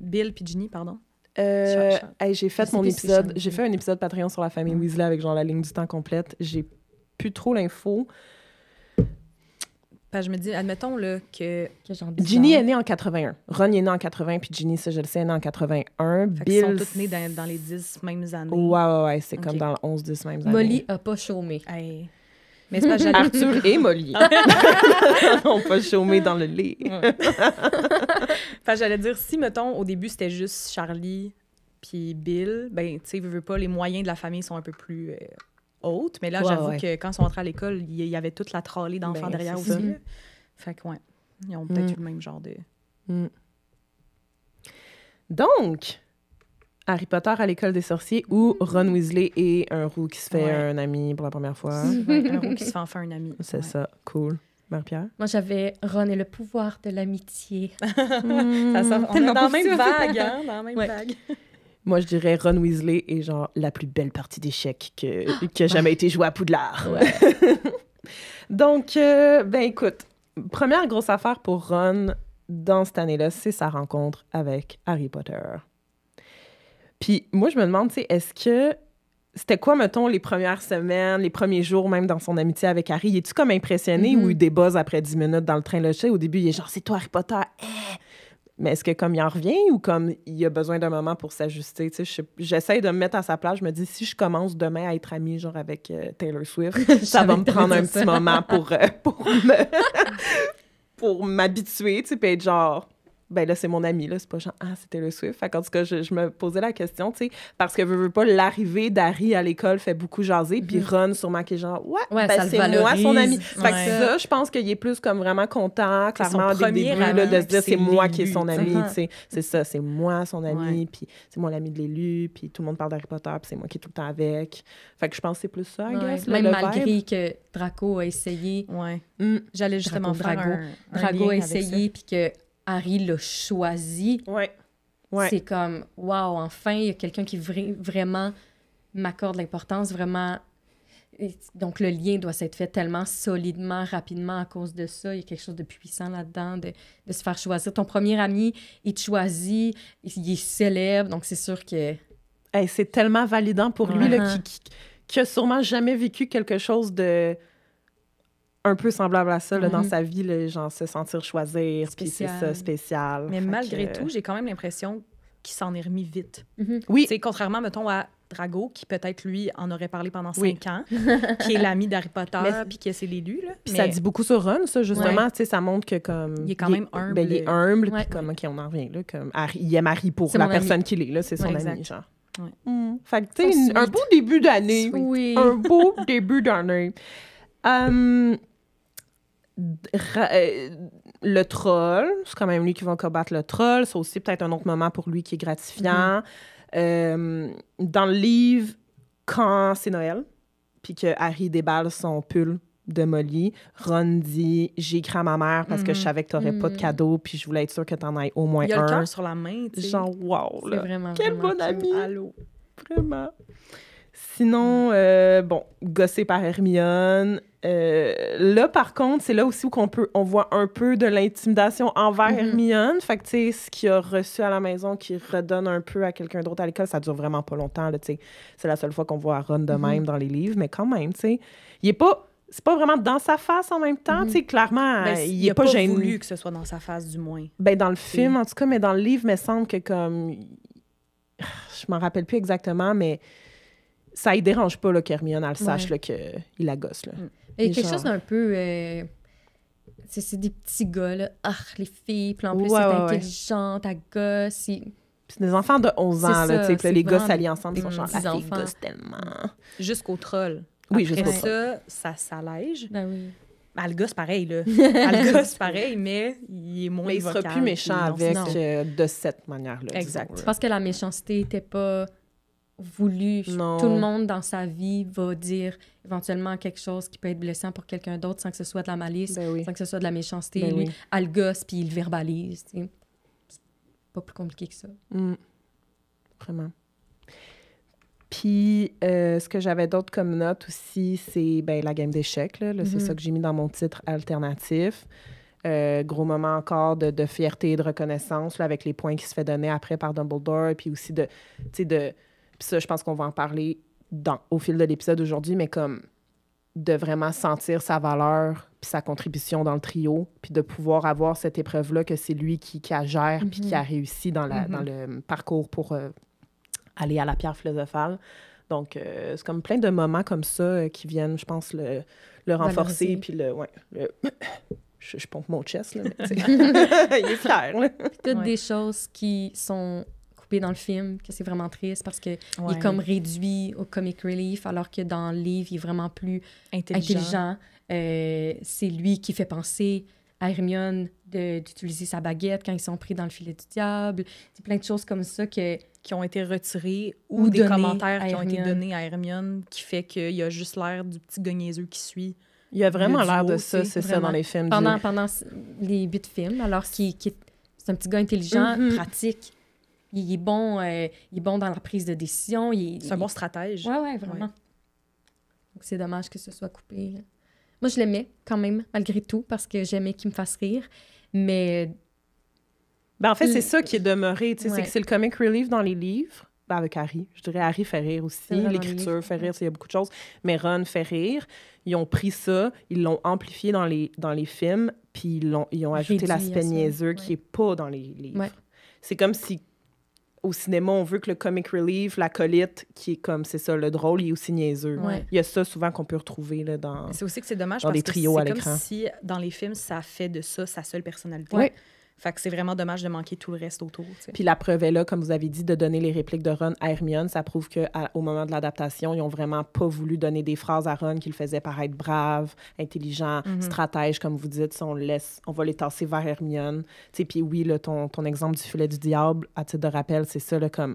Bill et Ginny, pardon. J'ai fait mon épisode, j'ai fait un épisode Patreon sur la famille Weasley avec genre la ligne du temps complète. J'ai plus trop l'info. Je me dis, admettons là, que Ginny est née en 81. Ron est né en 80, puis Ginny, ça je le sais, est née en 81. Bill... Ils sont tous nés dans les 10 mêmes années. Ouais, c'est comme dans le 11-10 mêmes années. Molly a pas chômé. Hey. Mais c'est pas Arthur et Molly n'ont pas chômé dans le lit. J'allais dire, si, mettons, au début, c'était juste Charlie puis Bill, ben, tu sais, veux pas, les moyens de la famille sont un peu plus... haute, mais là, j'avoue que quand ils sont entrés à l'école, il y avait toute la tralée d'enfants derrière aussi. Fait que, ouais, ils ont peut-être eu le même genre de... Donc, Harry Potter à l'école des sorciers où Ron Weasley est un roux qui se fait un ami pour la première fois. Un roux qui se fait enfin un ami. C'est ça, cool. Marie-Pierre? Moi, j'avais Ron et le pouvoir de l'amitié. Ça sort, on est dans la même vague, hein? Dans la même vague. Moi, je dirais Ron Weasley est genre la plus belle partie d'échecs qui a jamais été jouée à Poudlard. Ouais. Donc, ben écoute, première grosse affaire pour Ron dans cette année-là, c'est sa rencontre avec Harry Potter. Puis moi, je me demande, tu sais, est-ce que... C'était quoi, mettons, les premières semaines, les premiers jours, même dans son amitié avec Harry? Es-tu comme impressionné ou il débuzz après 10 minutes dans le train? Là, je sais, au début, il est genre, c'est toi, Harry Potter! Mais est-ce que comme il en revient ou comme il a besoin d'un moment pour s'ajuster? Tu sais, j'essaie de me mettre à sa place. Je me dis, si je commence demain à être amie genre avec Taylor Swift, ça va me prendre un petit moment pour m'habituer, tu sais, puis être genre... Ben là, c'est mon ami, là, c'est pas genre, c'est Taylor Swift. Fait qu'en tout cas, je me posais la question, tu sais, parce que veux pas, l'arrivée d'Harry à l'école fait beaucoup jaser, puis Ron, sûrement, qui est genre, ben c'est moi son ami. Fait que ça, je pense qu'il est plus comme vraiment content, clairement, dès le début, là, de se dire, c'est moi qui est son ami, tu sais. C'est ça, c'est moi son ami, puis c'est moi l'ami de l'élu, puis tout le monde parle d'Harry Potter, puis c'est moi qui est tout le temps avec. Fait que je pense que c'est plus ça, I guess, même malgré que Draco a essayé. J'allais justement faire Draco a essayé, puis que Harry l'a choisi. Ouais. C'est comme, wow, enfin, il y a quelqu'un qui vraiment m'accorde l'importance, vraiment. Donc, le lien doit s'être fait tellement solidement, rapidement à cause de ça. Il y a quelque chose de puissant là-dedans, de se faire choisir. Ton premier ami, il te choisit, il est célèbre, donc c'est sûr que... Hey, c'est tellement validant pour lui, là, qui a sûrement jamais vécu quelque chose de... un peu semblable à ça là, dans sa vie, là, genre se sentir choisir, puis c'est ça, spécial. Mais malgré tout, j'ai quand même l'impression qu'il s'en est remis vite. Oui. T'sais, contrairement, mettons, à Drago, qui peut-être, lui, en aurait parlé pendant 5 ans, qui est l'ami d'Harry Potter, puis qui c'est l'élu. Puis ça dit beaucoup sur Ron, ça, justement. Tu sais, ça montre que comme... Il est quand même humble. Ben, il est humble, puis comme, OK, on en revient, là, comme Harry, il aime Harry pour la personne qu'il est, là, c'est son ami, genre. Fait que, tu sais, un beau début d'année. Oui. Un beau début d'année. Le troll, c'est quand même lui qui va combattre le troll. C'est aussi peut-être un autre moment pour lui qui est gratifiant. Dans le livre, quand c'est Noël, puis que Harry déballe son pull de Molly, Ron dit « J'ai écrit à ma mère parce que je savais que t'aurais pas de cadeau, puis je voulais être sûre que t'en aies au moins un. » Il a le cœur sur la main, tu sais. Genre, wow, là. Vraiment, quel vraiment bon ami! Allô. Vraiment. Sinon, gossé par Hermione. Là, par contre, c'est là aussi où on voit un peu de l'intimidation envers Hermione. Fait que, tu sais, ce qu'il a reçu à la maison, qu'il redonne un peu à quelqu'un d'autre à l'école, ça dure vraiment pas longtemps, là, tu sais. C'est la seule fois qu'on voit Ron de même dans les livres, mais quand même, tu sais, c'est pas vraiment dans sa face en même temps, tu sais, clairement, il est pas gêné. Il a pas voulu que ce soit dans sa face, du moins. Ben, dans le film, en tout cas, mais dans le livre, il me semble que comme... Je m'en rappelle plus exactement, mais... ça ne dérange pas là, qu'Hermione, elle sache là, qu'il la gosse. Là. Il y a quelque chose d'un peu... c'est des petits gars, là. Ah, les filles. Puis en plus, c'est intelligente, elle gosse. C'est des enfants de 11 ans, là, tu sais, les gars s'allient ensemble, ils sont genre, la fille gosse tellement. Jusqu'au troll. Oui, jusqu'au troll. Ça s'allège. Ben oui. Elle gosse pareil, là. Elle gosse pareil, mais il est moins mais il sera plus méchant avec de cette manière-là. Exact. Je pense que la méchanceté n'était pas voulue. Non. Tout le monde dans sa vie va dire éventuellement quelque chose qui peut être blessant pour quelqu'un d'autre sans que ce soit de la malice, sans que ce soit de la méchanceté. Lui, elle gosse, puis il le verbalise, tu sais. Pas plus compliqué que ça. Vraiment. Puis, ce que j'avais d'autre comme note aussi, c'est la game d'échecs. Là. C'est ça que j'ai mis dans mon titre alternatif. Gros moment encore de fierté et de reconnaissance là, avec les points qui se fait donner après par Dumbledore. Puis aussi puis ça, je pense qu'on va en parler au fil de l'épisode aujourd'hui, mais comme de vraiment sentir sa valeur puis sa contribution dans le trio, puis de pouvoir avoir cette épreuve-là que c'est lui qui la gère puis qui a réussi dans le parcours pour aller à la pierre philosophale. Donc, c'est comme plein de moments comme ça qui viennent, je pense, le renforcer. Puis je pompe mon chest, là. Il est fier, là. Toutes des choses qui sont coupées dans le film, que c'est vraiment triste parce qu'il est comme réduit au comic relief, alors que dans le livre, il est vraiment plus intelligent. C'est lui qui fait penser à Hermione d'utiliser sa baguette quand ils sont pris dans le filet du diable. C'est plein de choses comme ça qui ont été retirées ou des commentaires qui ont été donnés à Hermione qui fait qu'il y a juste l'air du petit gars niaiseux qui suit. Il y a vraiment l'air de ça, c'est ça dans les films. Pendant les 8 films, alors c'est un petit gars intelligent, pratique. Il est bon dans la prise de décision. C'est un bon stratège. Oui, vraiment. Donc c'est dommage que ce soit coupé. Moi, je l'aimais quand même, malgré tout, parce que j'aimais qu'il me fasse rire. Mais... en fait, c'est ça qui est demeuré. C'est que c'est le comic relief dans les livres. Avec Harry. Je dirais Harry fait rire aussi. L'écriture fait rire, il y a beaucoup de choses. Mais Ron fait rire. Ils ont pris ça, ils l'ont amplifié dans les films, puis ils ont ajouté l'aspect niaiseux qui n'est pas dans les livres. Ouais. C'est comme si, au cinéma, on veut que le comic relief, l'acolyte, qui est comme, c'est ça, le drôle, il est aussi niaiseux. Ouais. Il y a ça souvent qu'on peut retrouver là, dans c'est aussi que c'est dommage dans parce des trios que à c'est l'écran. comme si, dans les films, ça fait de ça sa seule personnalité. Ouais. Fait que c'est vraiment dommage de manquer tout le reste autour. T'sais. Puis la preuve est là, comme vous avez dit, de donner les répliques de Ron à Hermione. Ça prouve qu'au moment de l'adaptation, ils n'ont vraiment pas voulu donner des phrases à Ron qui le faisaient paraître brave, intelligent, stratège, comme vous dites. On va les tasser vers Hermione. Puis oui, là, ton exemple du filet du diable, à titre de rappel, c'est ça, là, comme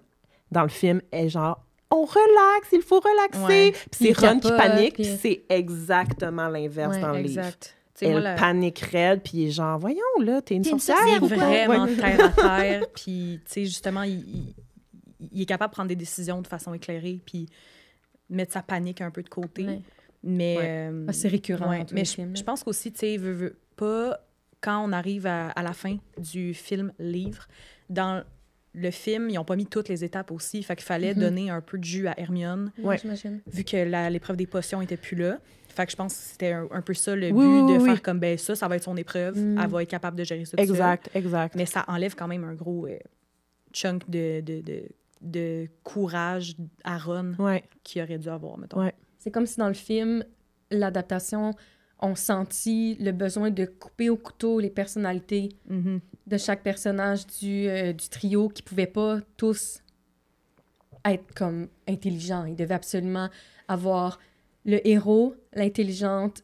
dans le film, est genre... On relaxe, il faut relaxer. Puis c'est Ron qui panique, puis c'est exactement l'inverse dans le livre. Elle panique raide, puis il est genre, voyons, là, t'es une sorcière ou quoi? Vraiment terre à terre, puis, tu sais, justement, il est capable de prendre des décisions de façon éclairée, puis mettre sa panique un peu de côté. Ouais. Mais... c'est récurrent dans tous les films. Je pense qu'aussi, tu sais, pas, quand on arrive à la fin du film-livre, dans le film, ils n'ont pas mis toutes les étapes aussi, fait qu'il fallait donner un peu de jus à Hermione, j'imagine. Vu que l'épreuve des potions n'était plus là. Fait que je pense que c'était un peu ça le but de faire comme, ça va être son épreuve. Elle va être capable de gérer ça tout seul. Exact. Mais ça enlève quand même un gros chunk de courage à Ron qu'il aurait dû avoir, mettons. Ouais. C'est comme si dans le film, l'adaptation, on sentit le besoin de couper au couteau les personnalités de chaque personnage du trio qui ne pouvaient pas tous être comme intelligents. Ils devaient absolument avoir... le héros, l'intelligente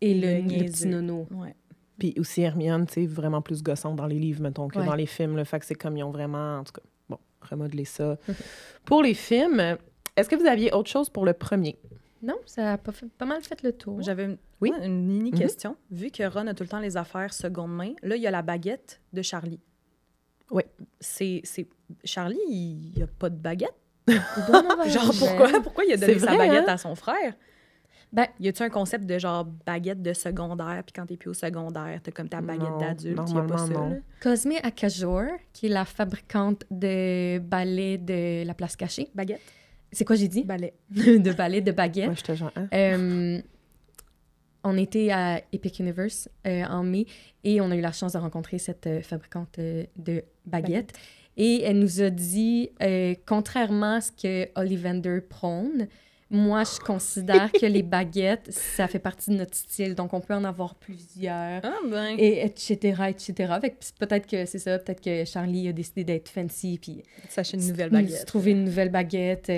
et le petit nono. Ouais. Puis aussi Hermione, tu sais, vraiment plus gossante dans les livres, mettons, que dans les films. Le fait que c'est comme ils ont vraiment, en tout cas, remodelé ça. Pour les films, est-ce que vous aviez autre chose pour le premier? Non, ça a pas mal fait le tour. J'avais une mini-question. Vu que Ron a tout le temps les affaires seconde main, là, il y a la baguette de Charlie. Oui. C'est Charlie, il n'y a pas de baguette? Genre, pourquoi il a donné sa baguette à son frère? Ben, y a-tu un concept de genre baguette de secondaire, puis quand t'es plus au secondaire, t'as comme ta baguette d'adulte? Il y a pas ça, là? Cosme Akajor, qui est la fabricante de balais de la place cachée. Baguette? C'est quoi j'ai dit? Balais. De balais de baguette. Moi, j'étais genre... On était à Epic Universe en mai et on a eu la chance de rencontrer cette fabricante de baguettes. Et elle nous a dit, contrairement à ce que Ollivander prône, moi, je considère que les baguettes, ça fait partie de notre style. Donc, on peut en avoir plusieurs, Ah, ben. et etc., etc. Fait que peut-être que c'est ça, peut-être que Charlie a décidé d'être fancy, puis S'acheter une nouvelle nous baguette. trouver une nouvelle baguette.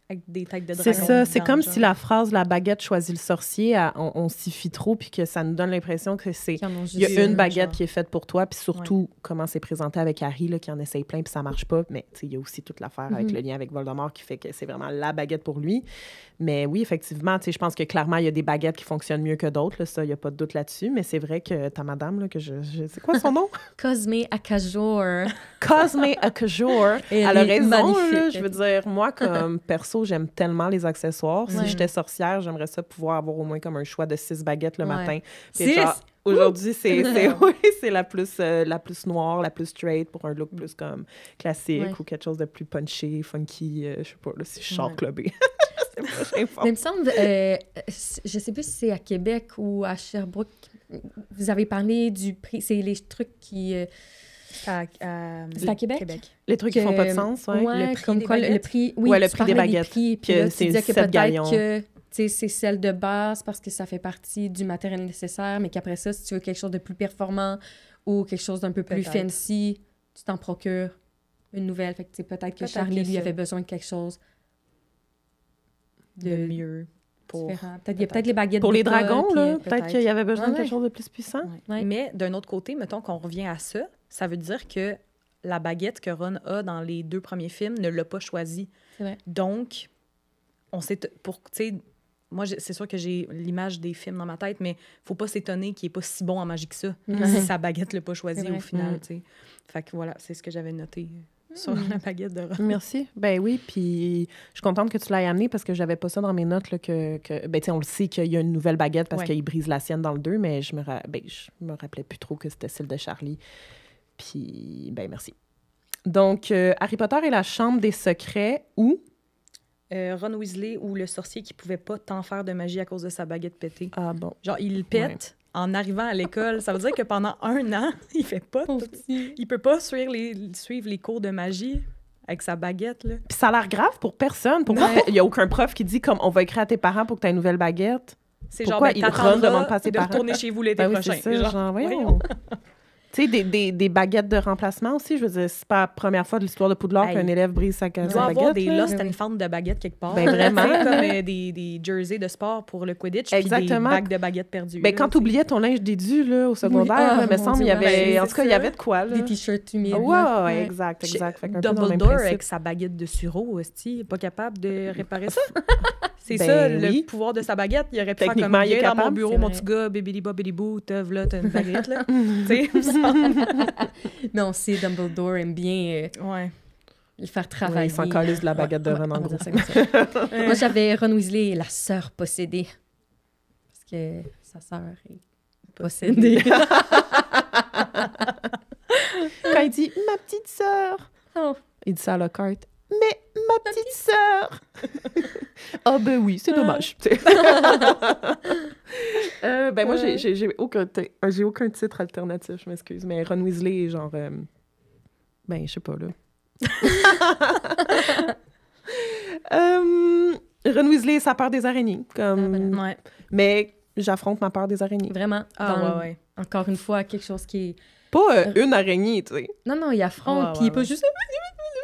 Avec des têtes de dragon. C'est ça, c'est dedans, comme genre. si la phrase « la baguette choisit le sorcier », on s'y fie trop, puis que ça nous donne l'impression que c'est... qui en ont Il y a juste une baguette genre. qui est faite pour toi, puis surtout comment c'est présenté avec Harry, là, qui en essaye plein, puis ça marche pas. Mais tu sais, il y a aussi toute l'affaire avec le lien avec Voldemort qui fait que c'est vraiment la baguette pour lui. Mais oui, effectivement, tu sais, je pense que clairement, il y a des baguettes qui fonctionnent mieux que d'autres, là, ça, il n'y a pas de doute là-dessus. Mais c'est vrai que ta madame, là, que c'est quoi son nom? Cosme Akajor. Cosme Akajor. Et Elle a elle est raison, là, magnifique. je veux dire, moi, comme perso, j'aime tellement les accessoires. Ouais. Si j'étais sorcière, j'aimerais ça pouvoir avoir au moins comme un choix de 6 baguettes le Ouais. matin. Puis 6? genre, aujourd'hui, c'est la plus noire, la plus straight pour un look plus comme classique Ouais. ou quelque chose de plus punchy, funky, je sais pas, là, si je sors Ouais. clubé. C'est le prochain fond. Mais il me semble, je sais plus si c'est à Québec ou à Sherbrooke, vous avez parlé du prix, c'est les trucs qui... c'est à Québec? Les trucs qui font pas de sens, ouais. Ouais, Le prix comme des quoi, le baguettes? prix... Oui, Ouais, le tu prix des parlais baguettes, prix, puis que là, tu c'est disais que 7 peut-être galions. que tu sais, c'est celle de base parce que ça fait partie du matériel nécessaire, mais qu'après ça, si tu veux quelque chose de plus performant ou quelque chose d'un peu plus Peut-être. fancy, tu t'en procures une nouvelle. Fait que tu sais, peut-être que Peut-être Charlie, que lui, ça. avait besoin de quelque chose De mieux. Pour... différent. Peut-être il y a peut-être les baguettes Pour les de Paul, dragons, puis, là, peut-être qu'il y avait besoin de Ouais, quelque ouais. chose de plus puissant. Ouais. Ouais. Mais d'un autre côté, mettons qu'on revient à ça, ça veut dire que la baguette que Ron a dans les 2 premiers films ne l'a pas choisie. C'est vrai. Donc, on sait... Pour, tu sais, moi, c'est sûr que j'ai l'image des films dans ma tête, mais faut pas s'étonner qu'il est pas si bon en magie que ça, Ouais. si sa baguette l'a pas choisi C'est vrai. au final, Mm. tu sais. Fait que voilà, c'est ce que j'avais noté sur la baguette de Ron. Merci. Ben oui, puis je suis contente que tu l'aies amené parce que j'avais pas ça dans mes notes, là, ben tu sais, on le sait qu'il y a une nouvelle baguette parce Ouais. qu'il brise la sienne dans le 2, mais je me rappelais plus trop que c'était celle de Charlie. Puis, ben merci. Donc, Harry Potter et la Chambre des secrets, où? Ron Weasley ou le sorcier qui pouvait pas tant faire de magie à cause de sa baguette pétée. Ah bon. Genre, il le pète en arrivant à l'école. Ça veut dire que pendant 1 an, il fait pas... Pauvre petit. Il peut pas suivre les cours de magie avec sa baguette, là. Puis ça a l'air grave pour personne. Pourquoi Ouais. il y a aucun prof qui dit comme on va écrire à tes parents pour que tu aies une nouvelle baguette? C'est Pourquoi genre, Ron demande pas à ses de parents? retourner chez vous l'été Ben oui, prochain. c'est ça, genre, voyons. voyons. Tu sais, des baguettes de remplacement aussi. Je veux dire, c'est pas la première fois de l'histoire de Poudlard Hey. qu'un élève brise sa Il baguette. doit y avoir des là. lost and found de baguettes quelque part. Ben, vraiment. Tu sais, comme des jerseys de sport pour le Quidditch, puis des Exactement. bagues de baguettes perdues. Ben, là, quand tu tu sais. oubliais ton linge dédu là, au secondaire, Ah, là, me mon semble, il y Dieu, avait. ouais, En c'est tout cas, il y ça. avait de quoi, là. Des t-shirts humides. Ouais, là. ouais, exact, exact. Fait qu'un peu dans le même Dumbledore, principe. avec sa baguette de sureau, est pas capable de réparer ça? C'est Ben ça, oui. le pouvoir de sa baguette. Il aurait pu faire comme, Techniquement, il est viens dans mon capable, bureau, c'est mon vrai. petit gars, bébili bobili boo, t'as une baguette, là. Tu sais, il me semble. Mais on sait, Dumbledore aime bien Ouais. le faire Ouais, travailler. il s'en calisse de la baguette de Ouais, Ron, en on va gros. dire ça comme ça. Moi, j'avais Ron Weasley et la sœur possédée. Parce que sa sœur est possédée. Quand il dit « ma petite sœur Oh. », il dit ça à Lockhart. « Mais ma petite sœur !» Ah ben oui, c'est dommage. Ben moi, j'ai aucun titre alternatif, je m'excuse. Mais Ron Weasley est genre... ben, je sais pas, là. Ron Weasley, sa peur des araignées. Comme... Ouais. Mais j'affronte ma peur des araignées. Vraiment. Ah, Donc, ouais. Encore une fois, quelque chose qui est... Pas une araignée, tu sais. Non, non, il affronte, Ouais, puis il est pas ouais. juste...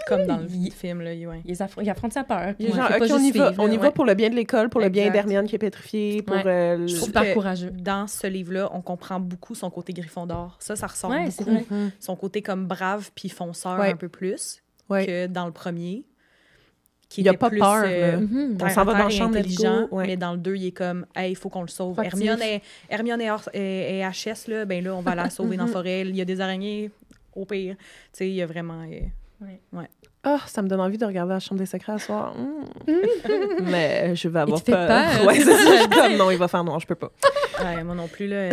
Comme dans le Il- film, là, ouais. Il affronte sa peur. Il est puis genre, il fait pas OK, on y juste va. suivre, On là, y va ouais. pour le bien de l'école, pour le bien Exact. d'Hermione qui est pétrifiée, pour... Ouais. Je trouve Super que courageux. Dans ce livre-là, on comprend beaucoup son côté Gryffondor. Ça ressort Ouais, c'est beaucoup. vrai. Son côté comme brave puis fonceur Ouais. un peu plus Ouais. que dans le premier. Qui Il a était pas plus, peur, là. Mhm. On s'en va dans la chambre, let's intelligent, go. Ouais. mais dans le 2, il est comme « Hey, il faut qu'on le sauve. Proactif. Hermione est HS, là, ben là, on va la sauver dans la forêt. Il y a des araignées, au pire. » Tu sais, il y a vraiment... Ah, ça me donne envie de regarder la chambre des secrets ce soir. Mais je vais avoir te fait peur. Ouais, c'est ça. Je suis comme, non, il va faire noir, je peux pas. Ouais, moi non plus, là,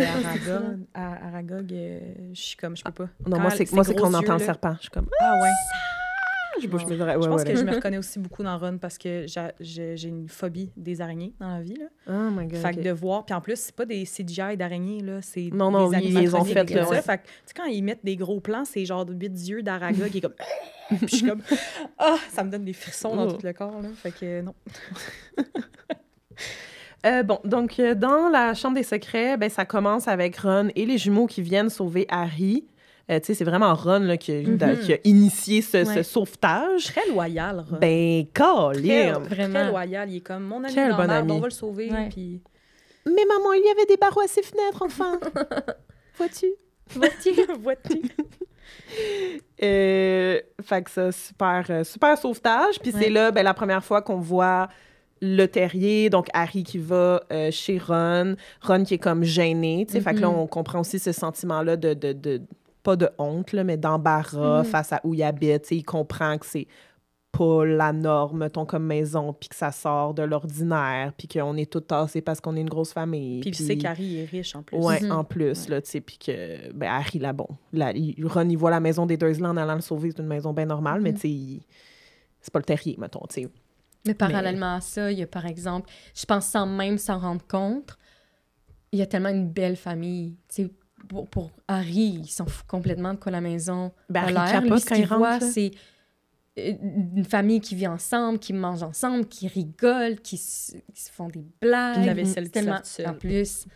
Aragog, je suis comme, je peux pas. Non, Quand moi, c'est ses quand gros on yeux, entend le là. serpent. Je suis comme, Ah ouais. je bouge mes oreilles. Je Ouais, pense ouais, que là. je me reconnais aussi beaucoup dans Ron parce que j'ai une phobie des araignées dans la vie. Là. Oh my God, Fait que ok. de voir... Puis en plus, c'est pas des CGI d'araignées, là, c'est Non, non, des ils les ont animatroniques faites, et là, tout ouais. ça. Fait que, tu sais, quand ils mettent des gros plans, c'est genre de 8 yeux d'Araga qui est comme... Puis je suis comme... Ah! Ça me donne des frissons dans tout le corps, là. Fait que non. Bon, donc, dans la Chambre des secrets, ben, ça commence avec Ron et les jumeaux qui viennent sauver Harry. Tu sais, c'est vraiment Ron là, qui a initié ce sauvetage. Très loyal, Ron. Ben, Colin! Vraiment. Très loyal. Il est comme, mon ami Quel dans bon l'arbre, ami. on va le sauver. Ouais. Puis... Mais maman, il y avait des barreaux à ses fenêtres, enfin! Vois-tu? Vois-tu? Fait que ça, super sauvetage. Puis c'est là, ben, la première fois qu'on voit le terrier, donc Harry qui va chez Ron qui est comme gêné, tu sais. Fait que là, on comprend aussi ce sentiment-là de pas de honte, là, mais d'embarras face à où il habite. Tu sais, il comprend que c'est pas la norme, mettons, comme maison, puis que ça sort de l'ordinaire, puis qu'on est tous tassés parce qu'on est une grosse famille. Puis il sait qu'Harry est riche, en plus. Ouais, en plus, là, tu sais, puis que, ben, Harry, là, bon, là, Ron, il voit la maison des Dursley en allant le sauver, c'est une maison bien normale, mais, tu sais, c'est pas le terrier, mettons, tu sais. Mais parallèlement à ça, il y a, par exemple, je pense sans même s'en rendre compte, il y a tellement une belle famille, tu sais, pour Harry, il s'en fout complètement de quoi la maison Ben, a Harry l'air. capote Lui, ce quand qu'il il rentre, voit, là. c'est une famille qui vit ensemble, qui mange ensemble, qui rigole, qui se font des blagues. La vaisselle qui tellement... sort seule. En plus,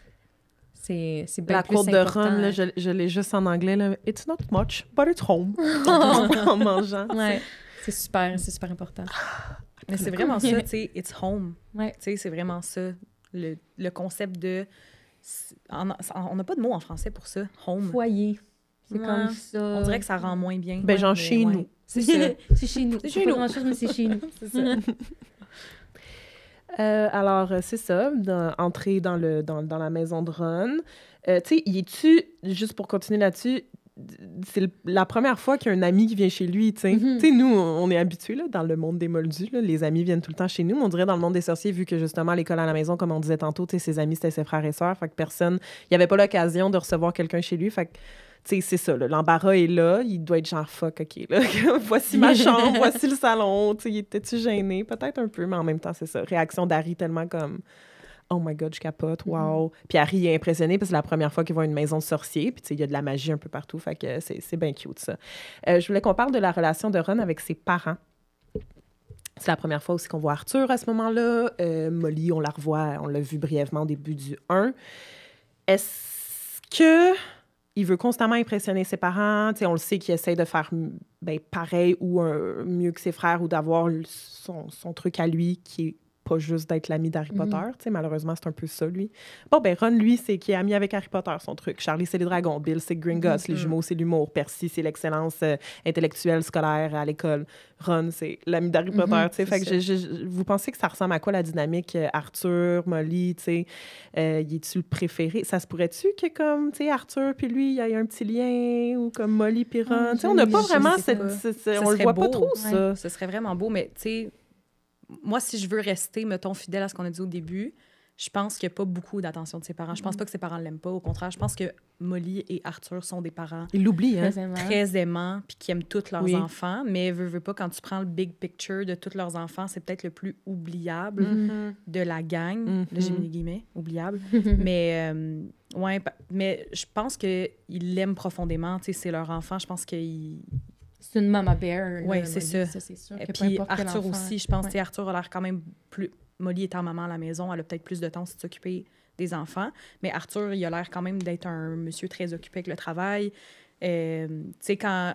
c'est bien La plus courte de important. Ron, là, je l'ai juste en anglais, là. « It's not much, but it's home. » en mangeant. Ouais, c'est super important. Mais c'est vraiment ça, tu sais, it's home. Ouais. Tu sais, c'est vraiment ça, le concept de... On n'a pas de mot en français pour ça, home. Foyer. C'est Ouais. comme ça. On dirait que ça rend moins bien. Ben, genre mais chez ouais. nous. C'est ça. C'est chez nous. C'est C'est chez pas nous. grand-chose, mais c'est chez nous. C'est ça. Alors, c'est ça, entrer dans la maison de Ron. Tu sais, y est-tu, juste pour continuer là-dessus, c'est la première fois qu'il y a un ami qui vient chez lui, tu sais. Mhm. Tu sais, nous, on est habitués, là, dans le monde des moldus, là, les amis viennent tout le temps chez nous, mais on dirait dans le monde des sorciers, vu que, justement, à l'école à la maison, comme on disait tantôt, tu sais, ses amis, c'était ses frères et sœurs, fait que personne... Il n'y avait pas l'occasion de recevoir quelqu'un chez lui, fait que, tu sais, c'est ça, là, l'embarras est là, il doit être genre « fuck, OK, là, voici ma chambre, voici le salon », tu sais, était-tu gêné? Peut-être un peu, mais en même temps, c'est ça. Réaction d'Harry tellement comme... Oh my God, je capote, wow. Puis Harry est impressionné parce que c'est la première fois qu'il voit une maison de sorcier. Puis, tu sais, il y a de la magie un peu partout. Fait que c'est bien cute, ça. Je voulais qu'on parle de la relation de Ron avec ses parents. C'est la première fois aussi qu'on voit Arthur à ce moment-là. Molly, on la revoit, on l'a vu brièvement au début du 1. Est-ce que il veut constamment impressionner ses parents? Tu sais, on le sait qu'il essaie de faire pareil ou mieux que ses frères ou d'avoir son truc à lui qui est pas juste d'être l'ami d'Harry Potter. Tu sais, malheureusement, c'est un peu ça, lui. Bon, ben Ron, lui, c'est qui est ami avec Harry Potter, son truc. Charlie, c'est les dragons. Bill, c'est Gringotts. Les jumeaux, c'est l'humour. Percy, c'est l'excellence intellectuelle, scolaire à l'école. Ron, c'est l'ami d'Harry Potter, tu sais. Fait que vous pensez que ça ressemble à quoi, la dynamique Arthur, Molly, tu sais? Y est-tu le préféré? Ça se pourrait-tu que, comme, tu sais, Arthur puis lui, il y ait un petit lien, ou comme Molly puis Ron? Tu sais, on n'a pas vraiment on le voit pas trop, ça. Ce serait vraiment beau, mais tu sais, moi, si je veux rester, mettons, fidèle à ce qu'on a dit au début, je pense qu'il n'y a pas beaucoup d'attention de ses parents. Je pense pas que ses parents ne l'aiment pas. Au contraire, je pense que Molly et Arthur sont des parents Il l'oublie, hein? très aimants puis qui aiment tous leurs enfants. Mais veux pas, quand tu prends le big picture de tous leurs enfants, c'est peut-être le plus oubliable de la gang. Là, j'ai mis des guillemets, oubliable. Mais, mais je pense qu'ils l'aiment profondément. Tu sais, c'est leur enfant. Je pense qu'ils... C'est une mama bear. Oui, c'est ça. C'est sûr. Et puis Arthur aussi, je pense. Arthur a l'air quand même plus... Molly étant maman à la maison, elle a peut-être plus de temps de s'occuper des enfants. Mais Arthur, il a l'air quand même d'être un monsieur très occupé avec le travail. Tu sais, quand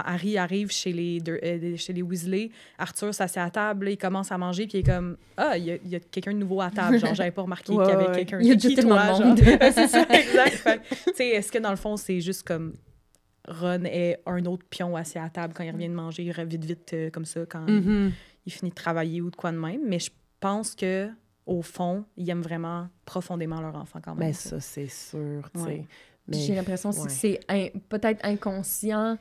Harry arrive chez les Weasley, Arthur s'assied à table, là, il commence à manger, puis il est comme « Ah, il y a quelqu'un de nouveau à table. » Genre, j'avais pas remarqué qu'il y avait quelqu'un. Il y a juste tellement de monde. C'est ça, exact. Tu sais, est-ce que dans le fond, c'est juste comme... Ron est un autre pion assis à la table quand il revient de manger, il revient vite comme ça quand il finit de travailler ou de quoi de même. Mais je pense que au fond, ils aiment vraiment profondément leur enfant quand même. Ben ça, c'est sûr, tu sais. Mais j'ai l'impression aussi que c'est peut-être inconscient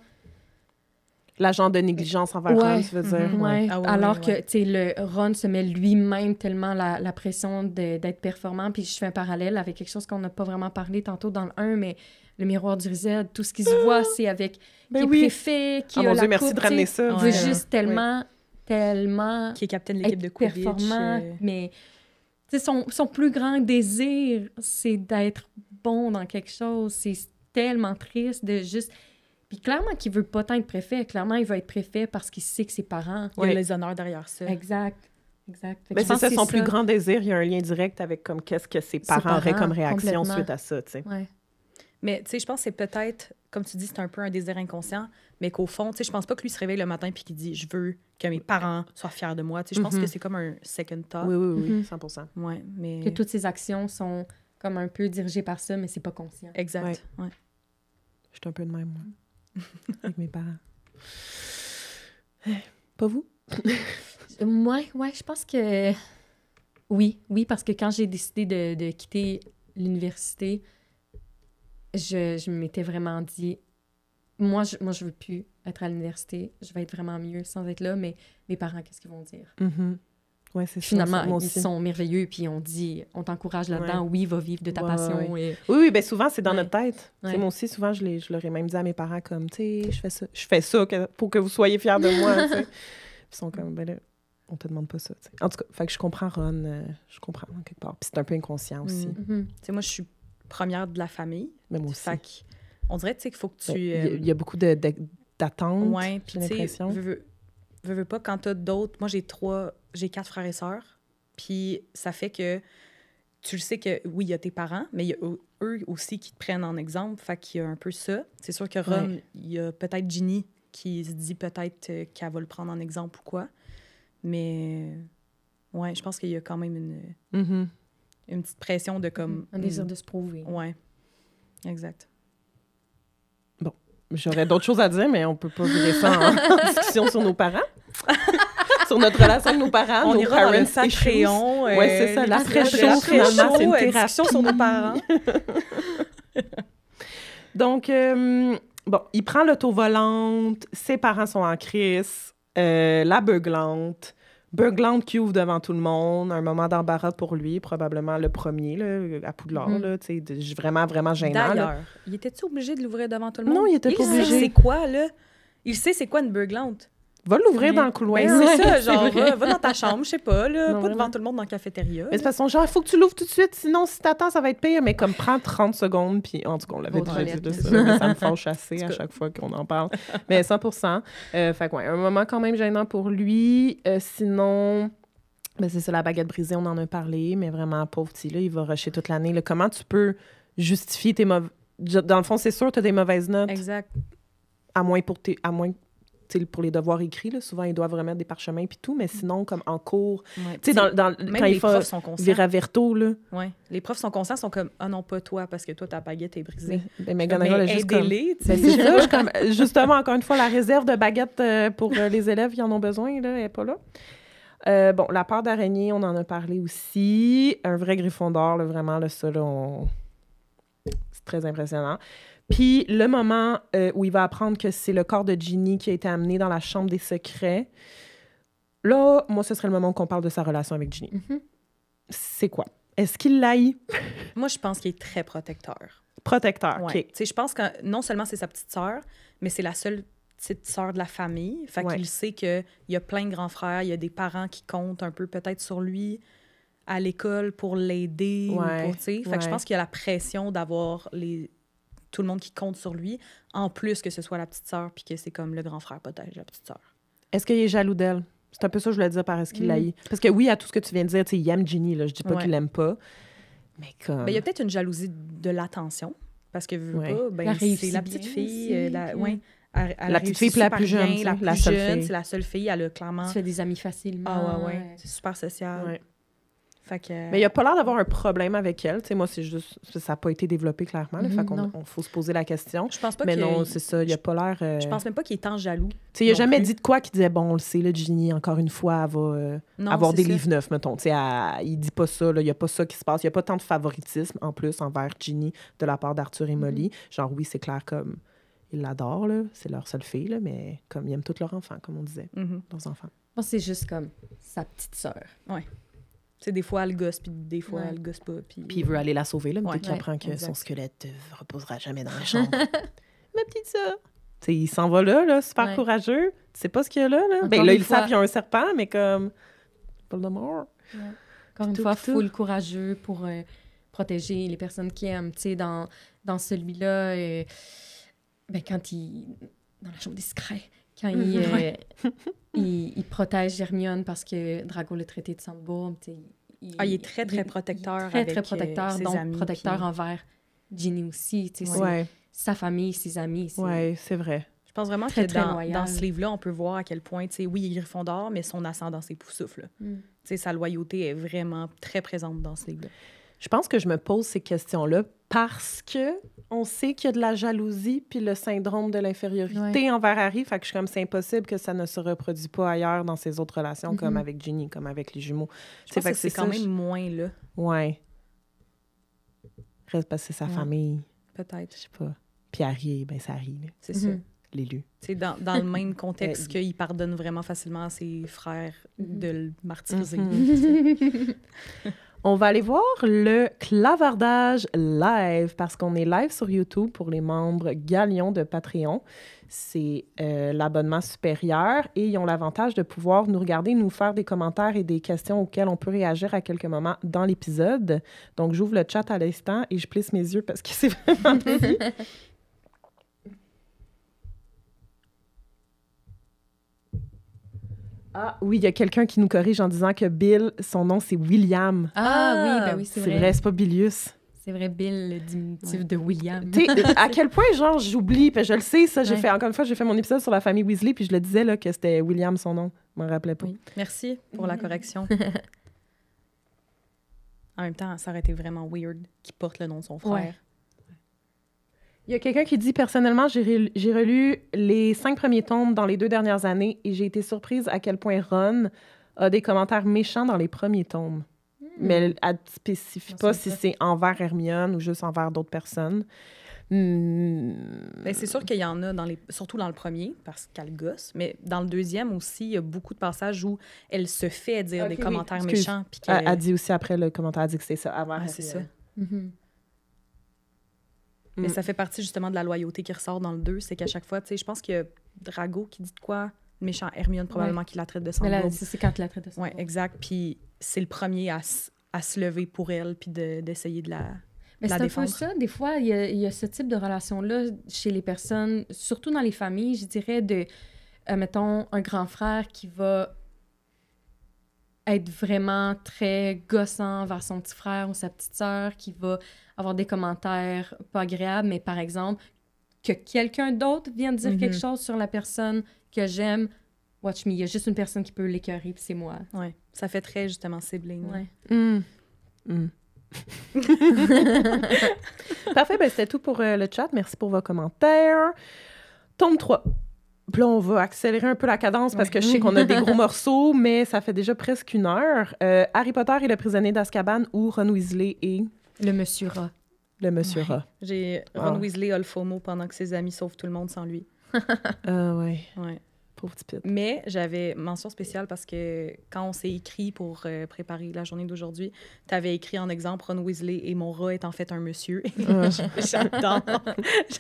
L'agent de négligence envers Ron, tu veux dire. Ouais. Ah ouais, Alors ouais. que, tu sais, le Ron se met lui-même tellement la pression d'être performant. Puis je fais un parallèle avec quelque chose qu'on n'a pas vraiment parlé tantôt dans le 1, mais le miroir du reset, tout ce qui se voit, c'est avec qui est préfet, qui a mon la Dieu, merci coupe, de ramener tu sais. ça. Il veut juste tellement Qui est capitaine de l'équipe de être Quidditch. performant, mais tu sais, son plus grand désir, c'est d'être bon dans quelque chose. C'est tellement triste de juste... Puis clairement qu'il veut pas tant être préfet. Clairement, il veut être préfet parce qu'il sait que ses parents... Il y a les honneurs derrière ça. Exact. Fait que Mais je c'est pense ça, que son plus grand désir. Il y a un lien direct avec comme qu'est-ce que ses parents auraient comme réaction complètement. suite à ça, tu sais. Ouais. Mais tu sais, je pense que c'est peut-être, comme tu dis, c'est un peu un désir inconscient, mais qu'au fond, tu sais, je pense pas que lui se réveille le matin puis qu'il dit « Je veux que mes parents soient fiers de moi ». Tu sais, je pense que c'est comme un second thought. Oui, 100%. Ouais, mais... Que toutes ses actions sont comme un peu dirigées par ça, mais c'est pas conscient. Exact, ouais. Je suis un peu de même, moi. Avec mes parents. Pas vous? Moi, je pense que... Oui, parce que quand j'ai décidé de quitter l'université, je m'étais vraiment dit... Moi, je veux plus être à l'université. Je vais être vraiment mieux sans être là, mais mes parents, qu'est-ce qu'ils vont dire? Ouais, c'est ça. Finalement, moi ils aussi. sont merveilleux, puis on t'encourage là-dedans. Oui, va vivre de ta passion. Ouais. Et... Oui, bien souvent, c'est dans notre tête. Ouais. Tu sais, moi aussi, souvent, je leur ai même dit à mes parents comme, tu sais, je fais ça pour que vous soyez fiers de moi, tu sais. Ils sont comme, ben là, on te demande pas ça, tu sais. En tout cas, fait que je comprends Ron, je comprends quelque part. Puis c'est un peu inconscient aussi. Tu sais, moi, je suis première de la famille. Mais moi aussi. Fait qu'on dirait, tu sais, qu'il faut que tu... Il y a beaucoup d'attentes, ouais, j'ai puis tu sais, l'impression. veux pas, quand t'as d'autres... Moi, j'ai 4 frères et sœurs. Puis ça fait que tu le sais que, oui, il y a tes parents, mais il y a eux aussi qui te prennent en exemple. Fait qu'il y a un peu ça. C'est sûr que Ron, il y a peut-être Ginny qui se dit peut-être qu'elle va le prendre en exemple ou quoi. Mais, ouais, je pense qu'il y a quand même une petite pression de comme... Un désir de se prouver. Ouais, exact. Bon, j'aurais d'autres choses à dire, mais on peut pas virer ça en discussion sur nos parents. Sur notre relation avec nos parents, on nos ira dans parents le sac issues. crayon. Ouais, c'est ça. L'après-show, finalement, c'est une thérapie. Discussion sur nos parents. Donc, bon, il prend l'auto-volante, ses parents sont en crise, la beuglante qui ouvre devant tout le monde, un moment d'embarras pour lui, probablement le premier, là, à Poudlard, là, tu sais, vraiment, vraiment gênant. D'ailleurs, là. il était-tu obligé de l'ouvrir devant tout le monde? Non, il était pas obligé. Il sait c'est quoi, là? Il sait c'est quoi une beuglante. Va l'ouvrir dans le couloir. Ben, c'est ça, c'est genre, vrai. va dans ta chambre, je sais pas, là, Non, pas vraiment. devant tout le monde dans la cafétéria. Mais c'est parce que genre, il faut que tu l'ouvres tout de suite, sinon, si t'attends, ça va être pire. Mais comme, prends 30 secondes, puis en tout cas, on l'avait Aux déjà dit de toilettes. ça, mais ça me fâche assez à chaque fois qu'on en parle. Mais 100%. Fait que, ouais, un moment quand même gênant pour lui. Sinon, ben, c'est ça, la baguette brisée, on en a parlé, mais vraiment, pauvre petit, là, il va rusher toute l'année. Là. Comment tu peux justifier tes mauvaises... Dans le fond, c'est sûr, t'as des mauvaises notes, Exact. à moins tu sais, pour les devoirs écrits, là, souvent, ils doivent remettre des parchemins puis tout, mais sinon, comme en cours... Ouais. Tu sais, quand les il faut profs sont conscients. Viraverto, là... Ouais. Les profs sont conscients, sont comme « Ah non, pas toi, parce que toi, ta baguette est brisée. » Mais McGonagall est juste comme... aidez-les, tu Ben, sais. c'est ça, je suis comme... Justement, encore une fois, la réserve de baguettes pour les élèves qui en ont besoin, là, elle n'est pas là. Bon, la peur d'araignée, on en a parlé aussi. Un vrai Gryffondor, là, vraiment, là, ça, là, c'est très impressionnant. Puis le moment où il va apprendre que c'est le corps de Ginny qui a été amené dans la chambre des secrets, là, moi, ce serait le moment qu'on parle de sa relation avec Ginny. C'est quoi? Est-ce qu'il l'aïe? Moi, je pense qu'il est très protecteur. Protecteur, Ouais. OK. Tu sais, je pense que non seulement c'est sa petite sœur, mais c'est la seule petite sœur de la famille. Fait Ouais. qu'il sait qu'il y a plein de grands frères, il y a des parents qui comptent un peu peut-être sur lui à l'école pour l'aider. Ouais. Ou pour, tu sais. Fait que je Ouais. pense qu'il y a la pression d'avoir tout le monde qui compte sur lui, en plus que ce soit la petite sœur, puis que c'est comme le grand frère peut-être, la petite sœur. Est-ce qu'il est jaloux d'elle? C'est un peu ça que je voulais dire par est-ce qu'il l'aïe. Parce que oui, à tout ce que tu viens de dire, tu sais, il aime Ginny, là. Je dis pas Ouais. qu'il l'aime pas. Mais comme... Ben, il y a peut-être une jalousie de l'attention, parce que veux Ouais. pas, ben, La c'est réussit la petite bien fille, aussi, ouais, elle La petite fille puis la super plus jeune, bien, tu la sais, plus la seule jeune, fille. c'est la seule fille, elle a clairement... Tu fais des amis facilement. Ah ouais. C'est super social. Ouais. Fait que... Mais il a pas l'air d'avoir un problème avec elle. Tu sais, moi, c'est juste... Ça n'a pas été développé clairement. Là, fait qu'on non. faut se poser la question. Je pense pas Mais qu'il non, c'est ça. Il a pas l'air... Je pense même pas qu'il est tant jaloux. Tu sais, il a non jamais plus. dit de quoi qu'il disait, bon, on le sait, là, Ginny, encore une fois, elle va Non, avoir c'est des ça. livres neufs, mettons. Tu sais, il dit pas ça, là. Il y a pas ça qui se passe. Il y a pas tant de favoritisme, en plus, envers Ginny de la part d'Arthur et Molly. Genre, oui, c'est clair, comme... ils l'adorent, là. C'est leur seule fille, là, mais comme ils aiment tous leurs enfants, comme on disait, leurs enfants. Moi, c'est juste comme sa petite sœur. Ouais. Tu sais, des fois, elle gosse, puis des fois, elle gosse pas. Puis il veut aller la sauver, là, mais dès qu'il apprend que son squelette ne reposera jamais dans la chambre. Ma petite sœur! Tu sais, il s'en va là, super courageux. Tu sais pas ce qu'il y a là. Ben là, ils savent qu'il y a un serpent, mais comme... Voldemort. Ouais. Encore une fois, full courageux pour protéger les personnes qui aiment. Tu sais, dans celui-là, ben, quand il... Dans la chambre discret, quand il protège Hermione parce que Drago l'a traité de Sandbourne, tu sais... il est très, très protecteur très, avec très protecteur, ses donc amis. protecteur envers Ginny aussi, tu sais, sa famille, ses amis. Oui, c'est vrai. Je pense vraiment que dans ce livre-là, on peut voir à quel point, tu sais, oui, il est Gryffondor, mais son ascendant, c'est Poufsouffle. Tu sais, sa loyauté est vraiment très présente dans ce livre-là. Je pense que je me pose ces questions-là parce que on sait qu'il y a de la jalousie puis le syndrome de l'infériorité envers Harry. Fait que je suis comme, c'est impossible que ça ne se reproduise pas ailleurs dans ses autres relations, comme avec Ginny, comme avec les jumeaux. Je pense que c'est quand même moins là. Ouais. Reste parce que c'est sa famille. Peut-être. Je sais pas. Puis Harry, ben c'est Harry. C'est ça. L'élu. C'est dans le même contexte qu'il pardonne vraiment facilement à ses frères de le martyriser. On va aller voir le clavardage live parce qu'on est live sur YouTube pour les membres Galion de Patreon. C'est l'abonnement supérieur et ils ont l'avantage de pouvoir nous regarder, nous faire des commentaires et des questions auxquelles on peut réagir à quelques moments dans l'épisode. Donc, j'ouvre le chat à l'instant et je plisse mes yeux parce que c'est vraiment petit. Ah oui, il y a quelqu'un qui nous corrige en disant que Bill, son nom, c'est William. Ah oui, c'est vrai. C'est vrai, c'est pas Bilius. C'est vrai, Bill, le diminutif de William. Tu sais, à quel point, genre, j'oublie, puis je le sais, ça, j'ai fait, encore une fois, j'ai fait mon épisode sur la famille Weasley, puis je le disais, là, que c'était William, son nom. Je m'en rappelais pas. Oui. Merci pour la correction. En même temps, ça aurait été vraiment weird qu'il porte le nom de son frère. Ouais. Il y a quelqu'un qui dit, personnellement, j'ai relu les 5 premiers tomes dans les 2 dernières années et j'ai été surprise à quel point Ron a des commentaires méchants dans les premiers tomes. Mais elle ne spécifie pas si c'est envers Hermione ou juste envers d'autres personnes. Ben, c'est sûr qu'il y en a, surtout dans le premier, parce qu'elle gosse, mais dans le deuxième aussi, il y a beaucoup de passages où elle se fait dire des commentaires méchants. Puis elle dit aussi après le commentaire, elle dit que c'est ça, avant. C'est ça. Mais ça fait partie justement de la loyauté qui ressort dans le 2, c'est qu'à chaque fois, tu sais, je pense qu'il y a Drago qui dit de quoi? Méchant Hermione, probablement, qui la traite de Sandbourne. C'est quand il la traite de Sandbourne. Oui, exact. Puis c'est le premier à se lever pour elle, puis d'essayer de la c'est défendre. un peu ça. Des fois, il y a ce type de relation-là chez les personnes, surtout dans les familles, je dirais, mettons, un grand frère qui va être vraiment très gossant vers son petit frère ou sa petite sœur, qui va avoir des commentaires pas agréables, mais par exemple, que quelqu'un d'autre vienne dire quelque chose sur la personne que j'aime, watch me, il y a juste une personne qui peut l'écœurer, puis c'est moi. Oui, ça fait très, justement, sibling. Ouais. Parfait, ben c'était tout pour le chat. Merci pour vos commentaires. Tome 3. Puis là, on va accélérer un peu la cadence parce que je sais qu'on a des gros morceaux, mais ça fait déjà presque 1 heure. Harry Potter et le prisonnier d'Azkaban ou Ron Weasley et... Le Monsieur Rat. Le Monsieur Rat. Ron Weasley a le FOMO pendant que ses amis sauvent tout le monde sans lui. Ouais. Ouais. Pauvre petit pit. Mais j'avais mention spéciale parce que quand on s'est écrit pour préparer la journée d'aujourd'hui, tu avais écrit en exemple Ron Weasley et mon rat est en fait un monsieur.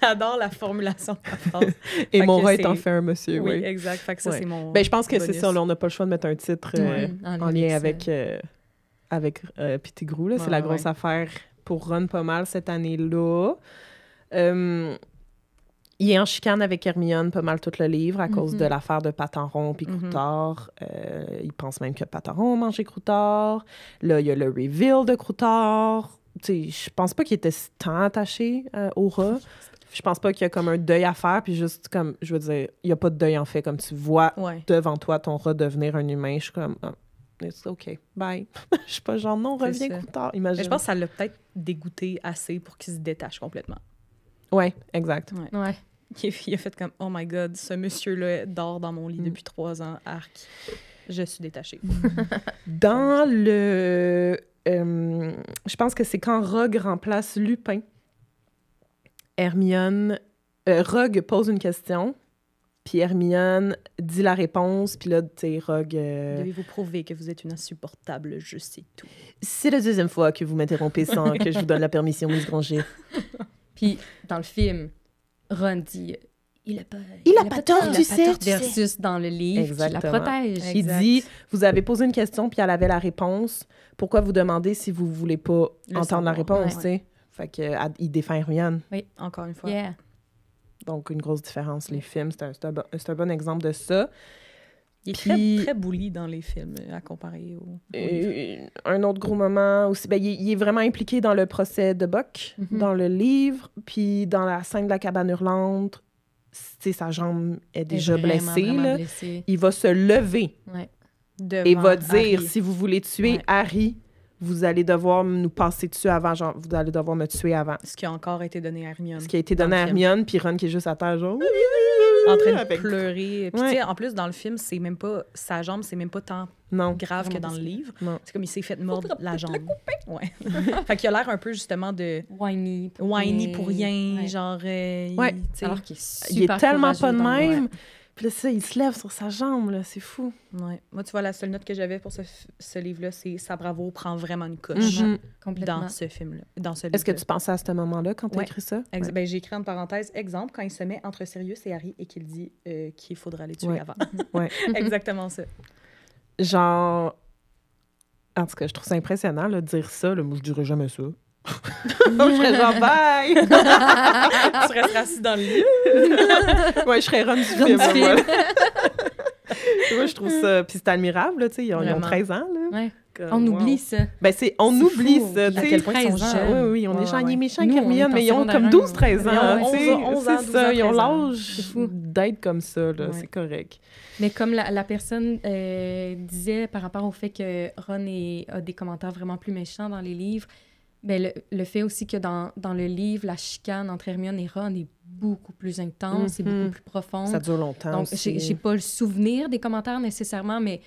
J'adore la formulation de la phrase. Et mon rat est en fait un monsieur, oui. Exact. Fait que ça, c'est mon je pense que bonus. c'est ça. Là, on n'a pas le choix de mettre un titre en lien avec Pettigrew. C'est la grosse affaire pour Ron pas mal cette année-là. Il est en chicane avec Hermione pas mal tout le livre à cause de l'affaire de Patenron puis Croutard. Il pense même que Patenron a mangé Croutard. Là, il y a le reveal de Croutard. Je pense pas qu'il était tant attaché au rat. Je pense pas qu'il y a comme un deuil à faire. Puis juste comme, je veux dire, il y a pas de deuil en fait. Comme tu vois devant toi ton rat devenir un humain, je suis comme... it's OK, bye. Je suis pas genre, non, reviens Croutard. Imagine. Mais je pense que ça l'a peut-être dégoûté assez pour qu'il se détache complètement. Ouais, exact. Ouais. Il a fait comme « Oh my God, ce monsieur-là dort dans mon lit depuis 3 ans, arc. Je suis détachée. » Dans le... je pense que c'est quand Rogue remplace Lupin. Hermione Rogue pose une question, puis Hermione dit la réponse, puis là, tu sais, Rogue... Devez-vous prouver que vous êtes une insupportable, je sais tout. C'est la deuxième fois que vous m'interrompez sans que je vous donne la permission, Miss Granger. Puis, dans le film, Ron dit il a pas tort, tu sais. versus dans le livre, Exactement. qui la protège. Exact. Il dit, vous avez posé une question, puis elle avait la réponse. Pourquoi vous demandez si vous voulez pas Le entendre la savoir. réponse, tu sais? Fait que, il défend Hermione. Encore une fois. Yeah. Donc, une grosse différence. Les films, c'est un bon exemple de ça. Il est Puis- très, très bully dans les films, à comparer au livre. Un autre gros moment aussi, ben, il est vraiment impliqué dans le procès de Buck, Mhm. dans le livre, puis dans la scène de la cabane hurlante, tu sais, sa jambe est déjà Vraiment, blessée. vraiment Là. blessée. Il va se lever Ouais. et Devant va dire, Harry. si vous voulez tuer Ouais. Harry, vous allez devoir nous passer dessus avant, genre, vous allez devoir me tuer avant. Ce qui a encore été donné à Hermione. Ce qui a été dans donné le à film. Hermione, puis Ron qui est juste à terre, genre... En train de avec- pleurer. Puis Ouais. tu sais, en plus, dans le film, c'est même pas... Sa jambe, c'est même pas tant Non. grave que Vraiment dans le pas. livre. Non. C'est comme il s'est fait mordre la jambe. Ouais. Fait qu'il a l'air un peu, justement, de... Whiny Whiny pour rien, Ouais. genre... Ouais. tu sais, Alors qu'il est Il est super tellement courageux pas de dans le- même. Puis là, ça, il se lève sur sa jambe, là, c'est fou. ouais. Moi, tu vois, la seule note que j'avais pour ce livre-là, c'est sa bravoure prend vraiment une coche Mhm. Complètement. dans ce film-là. Dans ce Est-ce que livre-là. tu pensais à ce moment-là quand tu as Ouais. écrit ça? Ouais. Ben, j'ai écrit en parenthèse, exemple, quand il se met entre Sirius et Harry et qu'il dit qu'il faudra les tuer Ouais. avant. Ouais. Exactement ça. Genre... En tout cas, je trouve ça impressionnant, là, de dire ça. Là. Moi, je dirais jamais ça. Je serais genre, bye! Tu resteras assis dans le lit. Ouais, je serais Ron du film. Moi. Moi, je trouve ça... Puis c'est admirable, là, tu sais, ils ont Vraiment. 13 ans, là. Ouais. Comme, On wow. oublie ça. Ben, on C'est oublie fou. ça, À tu sais. quel point ils sont 13 ans. jeunes. Oui, on est genre, il est méchant Nous, avec on est Hermione, en mais ils ont secondaire comme un. 12-13 Ils ont ans. 11 tu sais. ans, 12 C'est ans, ça, ils ont 13 ans. l'âge C'est fou. d'être comme ça, là. Ouais. C'est correct. Mais comme la personne disait par rapport au fait que Ron a des commentaires vraiment plus méchants dans les livres, ben le fait aussi que dans le livre, la chicane entre Hermione et Ron est beaucoup plus intense et Mhm. beaucoup plus profonde. Ça dure longtemps Donc, aussi. j'ai pas le souvenir des commentaires nécessairement, mais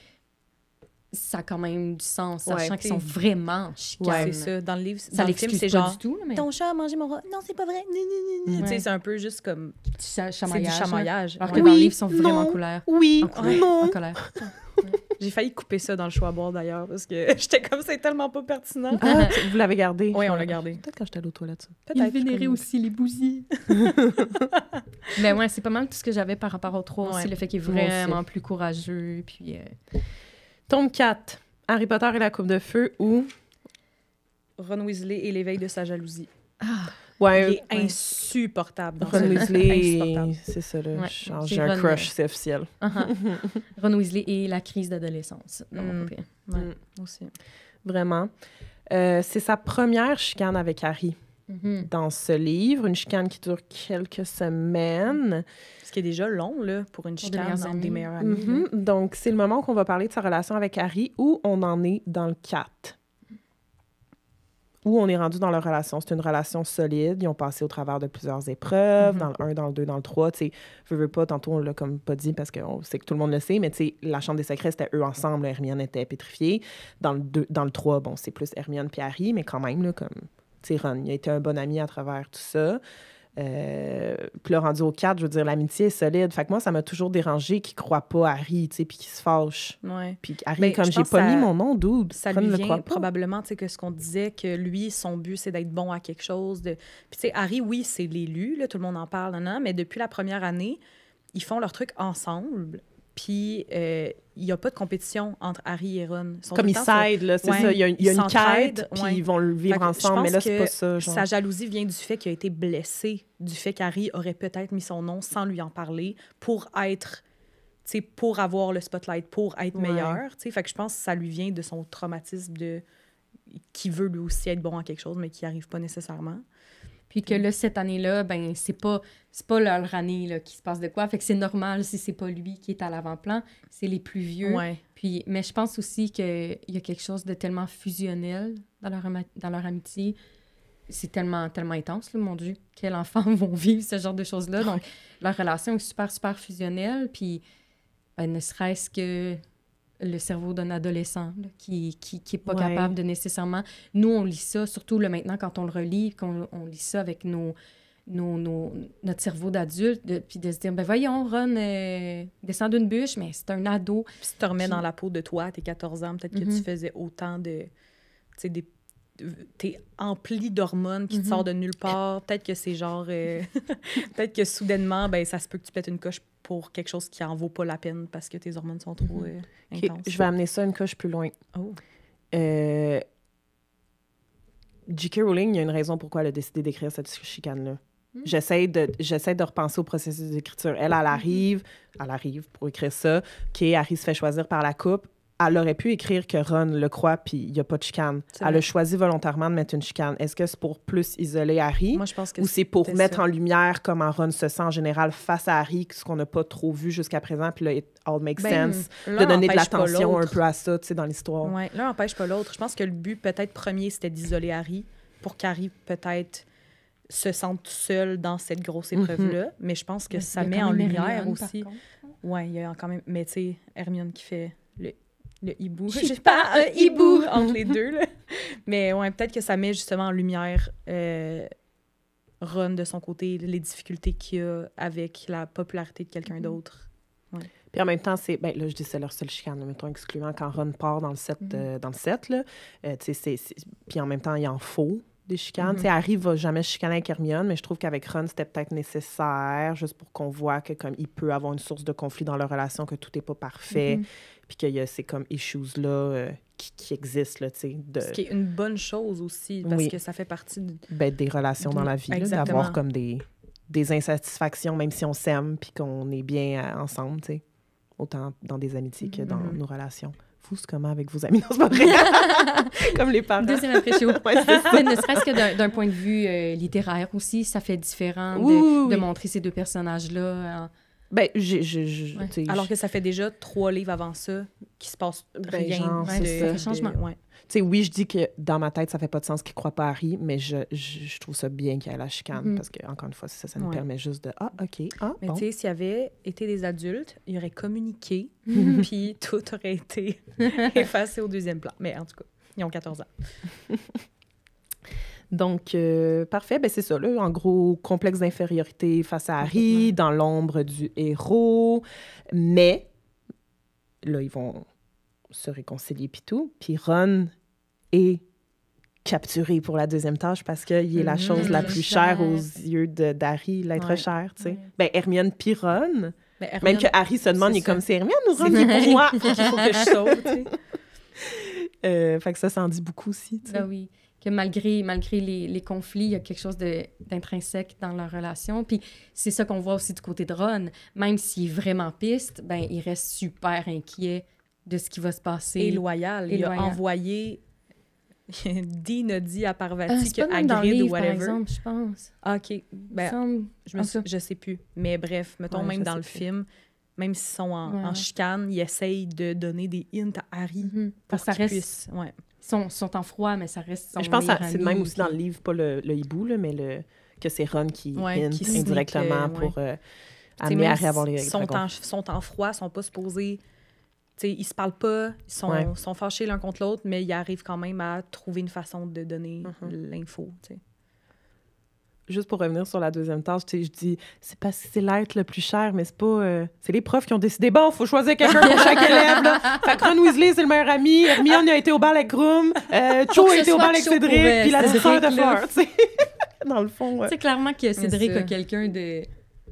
ça a quand même du sens, Ouais. sachant qu'ils sont vraiment en chicane. Ouais. C'est ça. Dans le livre, Ça dans le film, l'excuse c'est pas genre du tout, là, mais ton chat a mangé mon rat. Non, c'est pas vrai. Tu sais, Ouais. c'est un peu juste comme. petit C'est du chamaillage. là. chamaillage. Alors que Ouais. dans le Oui, livre, ils sont vraiment en non. colère. Oui, En colère. non. En colère. J'ai failli couper ça dans le choix à boire d'ailleurs parce que j'étais comme c'est tellement pas pertinent. Ah, vous l'avez gardé? Oui, on l'a gardé. Peut-être quand j'étais allée aux toilettes, ça. Il Peut-être. vénérait aussi les bousiers. Mais ouais, c'est pas mal tout ce que j'avais par rapport au 3 aussi, Ouais. le fait qu'il est Moi aussi. vraiment plus courageux. Puis, Tome 4. Harry Potter et la Coupe de Feu ou... Ron Weasley et l'éveil de sa jalousie. Ouais, Il est insupportable dans Ron ce livre. Weasley, Insupportable. c'est ça, là. Ouais, Genre, c'est j'ai un Ron, crush, c'est officiel. Ron Weasley et la crise d'adolescence. Mm. Ok. Ouais, Mm. aussi. Vraiment. C'est sa première chicane avec Harry Mhm. dans ce livre. Une chicane qui dure quelques semaines. Ce qui est déjà long, là, pour une Pour chicane des meilleurs entre des amis. meilleurs amis. là. Mhm. Donc, c'est le moment qu'on va parler de sa relation avec Harry, où on en est dans le 4. Où on est rendu dans leur relation. C'est une relation solide. Ils ont passé au travers de plusieurs épreuves, dans le 1, dans le 2, dans le 3. Tu sais, veux pas, tantôt, on l'a comme pas dit parce qu'on sait que tout le monde le sait, mais tu sais, la Chambre des secrets, c'était eux ensemble. Hermione était pétrifiée. Dans le 3, bon, c'est plus Hermione puis Harry, mais quand même, là, comme, tu sais, Ron, il a été un bon ami à travers tout ça. Puis là, rendu au 4, je veux dire, l'amitié est solide. Fait que moi, ça m'a toujours dérangé qu'il croit pas à Harry, tu sais, puis qu'il se fâche. Ouais. Puis Harry, Ben, comme je j'ai pense pas que mis mon nom, dude, Ça Ron lui le vient croit pas. probablement, tu sais, que ce qu'on disait, que lui, son but, c'est d'être bon à quelque chose. Puis, tu sais, Harry, oui, c'est l'élu, là, tout le monde en parle, non, mais depuis la première année, ils font leur truc ensemble. Puis, il n'y a pas de compétition entre Harry et Ron. Ils sont Comme tout ils le temps sur- s'aident, là, c'est Ouais, ça. Il y a ils une s'entraident, quête, puis ouais. ils vont le Fait vivre que je ensemble, mais pense là, c'est que pas ça. Genre. Sa jalousie vient du fait qu'il a été blessé, du fait qu'Harry aurait peut-être mis son nom sans lui en parler pour être, tu sais, pour avoir le spotlight, pour être Ouais. meilleur. Tu sais, fait que je pense que ça lui vient de son traumatisme de qui veut lui aussi être bon à quelque chose, mais qui n'y arrive pas nécessairement. Puis que là, cette année-là, ben c'est pas leur année là, qui se passe de quoi. Fait que c'est normal si c'est pas lui qui est à l'avant-plan, c'est les plus vieux. Ouais. Puis, mais je pense aussi qu'il y a quelque chose de tellement fusionnel dans leur amitié. C'est tellement intense, là, mon Dieu. Quels enfants vont vivre ce genre de choses-là. Donc, leur relation est super, super fusionnelle. Puis, ben, ne serait-ce que le cerveau d'un adolescent là, qui est pas Ouais. capable de nécessairement... Nous, on lit ça, surtout là, maintenant, quand on le relit, qu'on on lit ça avec nos notre cerveau d'adulte, puis de se dire, ben voyons, Ron descend d'une bûche, mais c'est un ado. Puis si tu te remets dans la peau de toi, à tes 14 ans, peut-être que tu faisais autant de... Tu sais, t'es empli d'hormones qui te sortent de nulle part. Peut-être que c'est genre... peut-être que soudainement, ben ça se peut que tu pètes une coche pour quelque chose qui en vaut pas la peine parce que tes hormones sont trop intenses. Je vais amener ça une coche plus loin. Oh. J.K. Rowling, il y a une raison pourquoi elle a décidé d'écrire cette chicane-là. J'essaie de repenser au processus d'écriture. Elle arrive pour écrire ça. Harry se fait choisir par la coupe. Elle aurait pu écrire que Ron le croit, puis il n'y a pas de chicane. Elle a choisi volontairement de mettre une chicane. Est-ce que c'est pour plus isoler Harry? Moi, je pense que ou c'est pour mettre en lumière comment Ron se sent en général face à Harry, ce qu'on n'a pas trop vu jusqu'à présent, puis là, it all makes sense, de donner de l'attention un peu à ça, tu sais, dans l'histoire. Oui, l'un n'empêche pas l'autre. Je pense que le but, peut-être premier, c'était d'isoler Harry, pour qu'Harry, peut-être, se sente seul dans cette grosse épreuve-là. Mais je pense que ça met en lumière Hermione, aussi. Oui, il y a quand même... Mais tu sais, Hermione qui fait le hibou. J'ai pas un hibou entre les deux, là. Mais ouais, peut-être que ça met justement en lumière Ron de son côté, les difficultés qu'il a avec la popularité de quelqu'un d'autre. Ouais. Puis en même temps, c'est... Ben là, je dis c'est leur seule chicane, mettons, excluant quand Ron part dans le set, là. Tu sais, puis en même temps, il en faut des chicanes. Tu sais, Harry va jamais chicaner avec Hermione, mais je trouve qu'avec Ron, c'était peut-être nécessaire, juste pour qu'on voit que comme il peut avoir une source de conflit dans leur relation, que tout n'est pas parfait, puis qu'il y a ces comme issues-là qui existent, là, tu sais. Ce qui est une bonne chose aussi, parce que ça fait partie des relations dans la vie, là, d'avoir comme des insatisfactions, même si on s'aime, puis qu'on est bien ensemble, tu sais. Autant dans des amitiés que dans nos relations. Vous, c'est comment avec vos amis? Non, c'est pas vrai. Comme les parents. Deuxième après-chaud. Mais ne serait-ce que d'un point de vue littéraire aussi, ça fait différent de montrer ces deux personnages-là. Ben, alors que ça fait déjà 3 livres avant ça qui se passe rien. Genre, c'est ça. Changement. Tu sais, oui, je dis que dans ma tête, ça fait pas de sens qu'il croit pas à Harry, mais je trouve ça bien qu'il y ait la chicane, parce que encore une fois, ça nous permet juste de OK, mais bon. Tu sais, s'il y avait été des adultes, ils auraient communiqué, puis tout aurait été effacé au deuxième plan. Mais en tout cas, ils ont 14 ans. Donc, parfait. Ben c'est ça, là. En gros, complexe d'infériorité face à Harry, dans l'ombre du héros. Mais, là, ils vont se réconcilier puis tout. Puis Ron est capturé pour la deuxième tâche parce qu'il est la chose la plus chère aux yeux d'Harry, l'être cher, tu sais. Ben, Hermione puis Ron. Même que Harry se demande, il est comme, c'est Hermione ou Ron qui est pour moi? Il faut que je sauve, tu sais. Fait que ça en dit beaucoup aussi, tu sais. Ben oui. Que malgré les conflits, il y a quelque chose d'intrinsèque dans leur relation. Puis c'est ça qu'on voit aussi du côté de Ron. Même s'il est vraiment piste, ben il reste super inquiet de ce qui va se passer. Et loyal. Il a envoyé... Dean a dit à Parvati que Hagrid dans le livre, ou whatever. Par exemple, je pense. Ah, OK. Ben, je sais plus. Mais bref, mettons, même dans le film, même s'ils sont en chicane, ils essayent de donner des hints à Harry pour qu'il puisse... Ouais. Ils sont en froid, mais ça reste son je pense que c'est ami, même aussi dans le livre, pas le hibou, là, mais que c'est Ron qui hint indirectement pour amener Harry à avoir les dragons. Sont en froid, sont pas supposés... T'sais, ils se parlent pas, ils sont fâchés l'un contre l'autre, mais ils arrivent quand même à trouver une façon de donner l'info. T'sais. Juste pour revenir sur la deuxième tâche, je dis, c'est parce que c'est l'être le plus cher, mais c'est pas... c'est les profs qui ont décidé, bon, il faut choisir quelqu'un pour chaque élève. Là. Fait que Ron Weasley, c'est le meilleur ami. Hermione a été au bal avec Groom. Cho a été au bal avec Cédric. Puis la sœur de Fleur, tu sais. Dans le fond, C'est clairement que Cédric a quelqu'un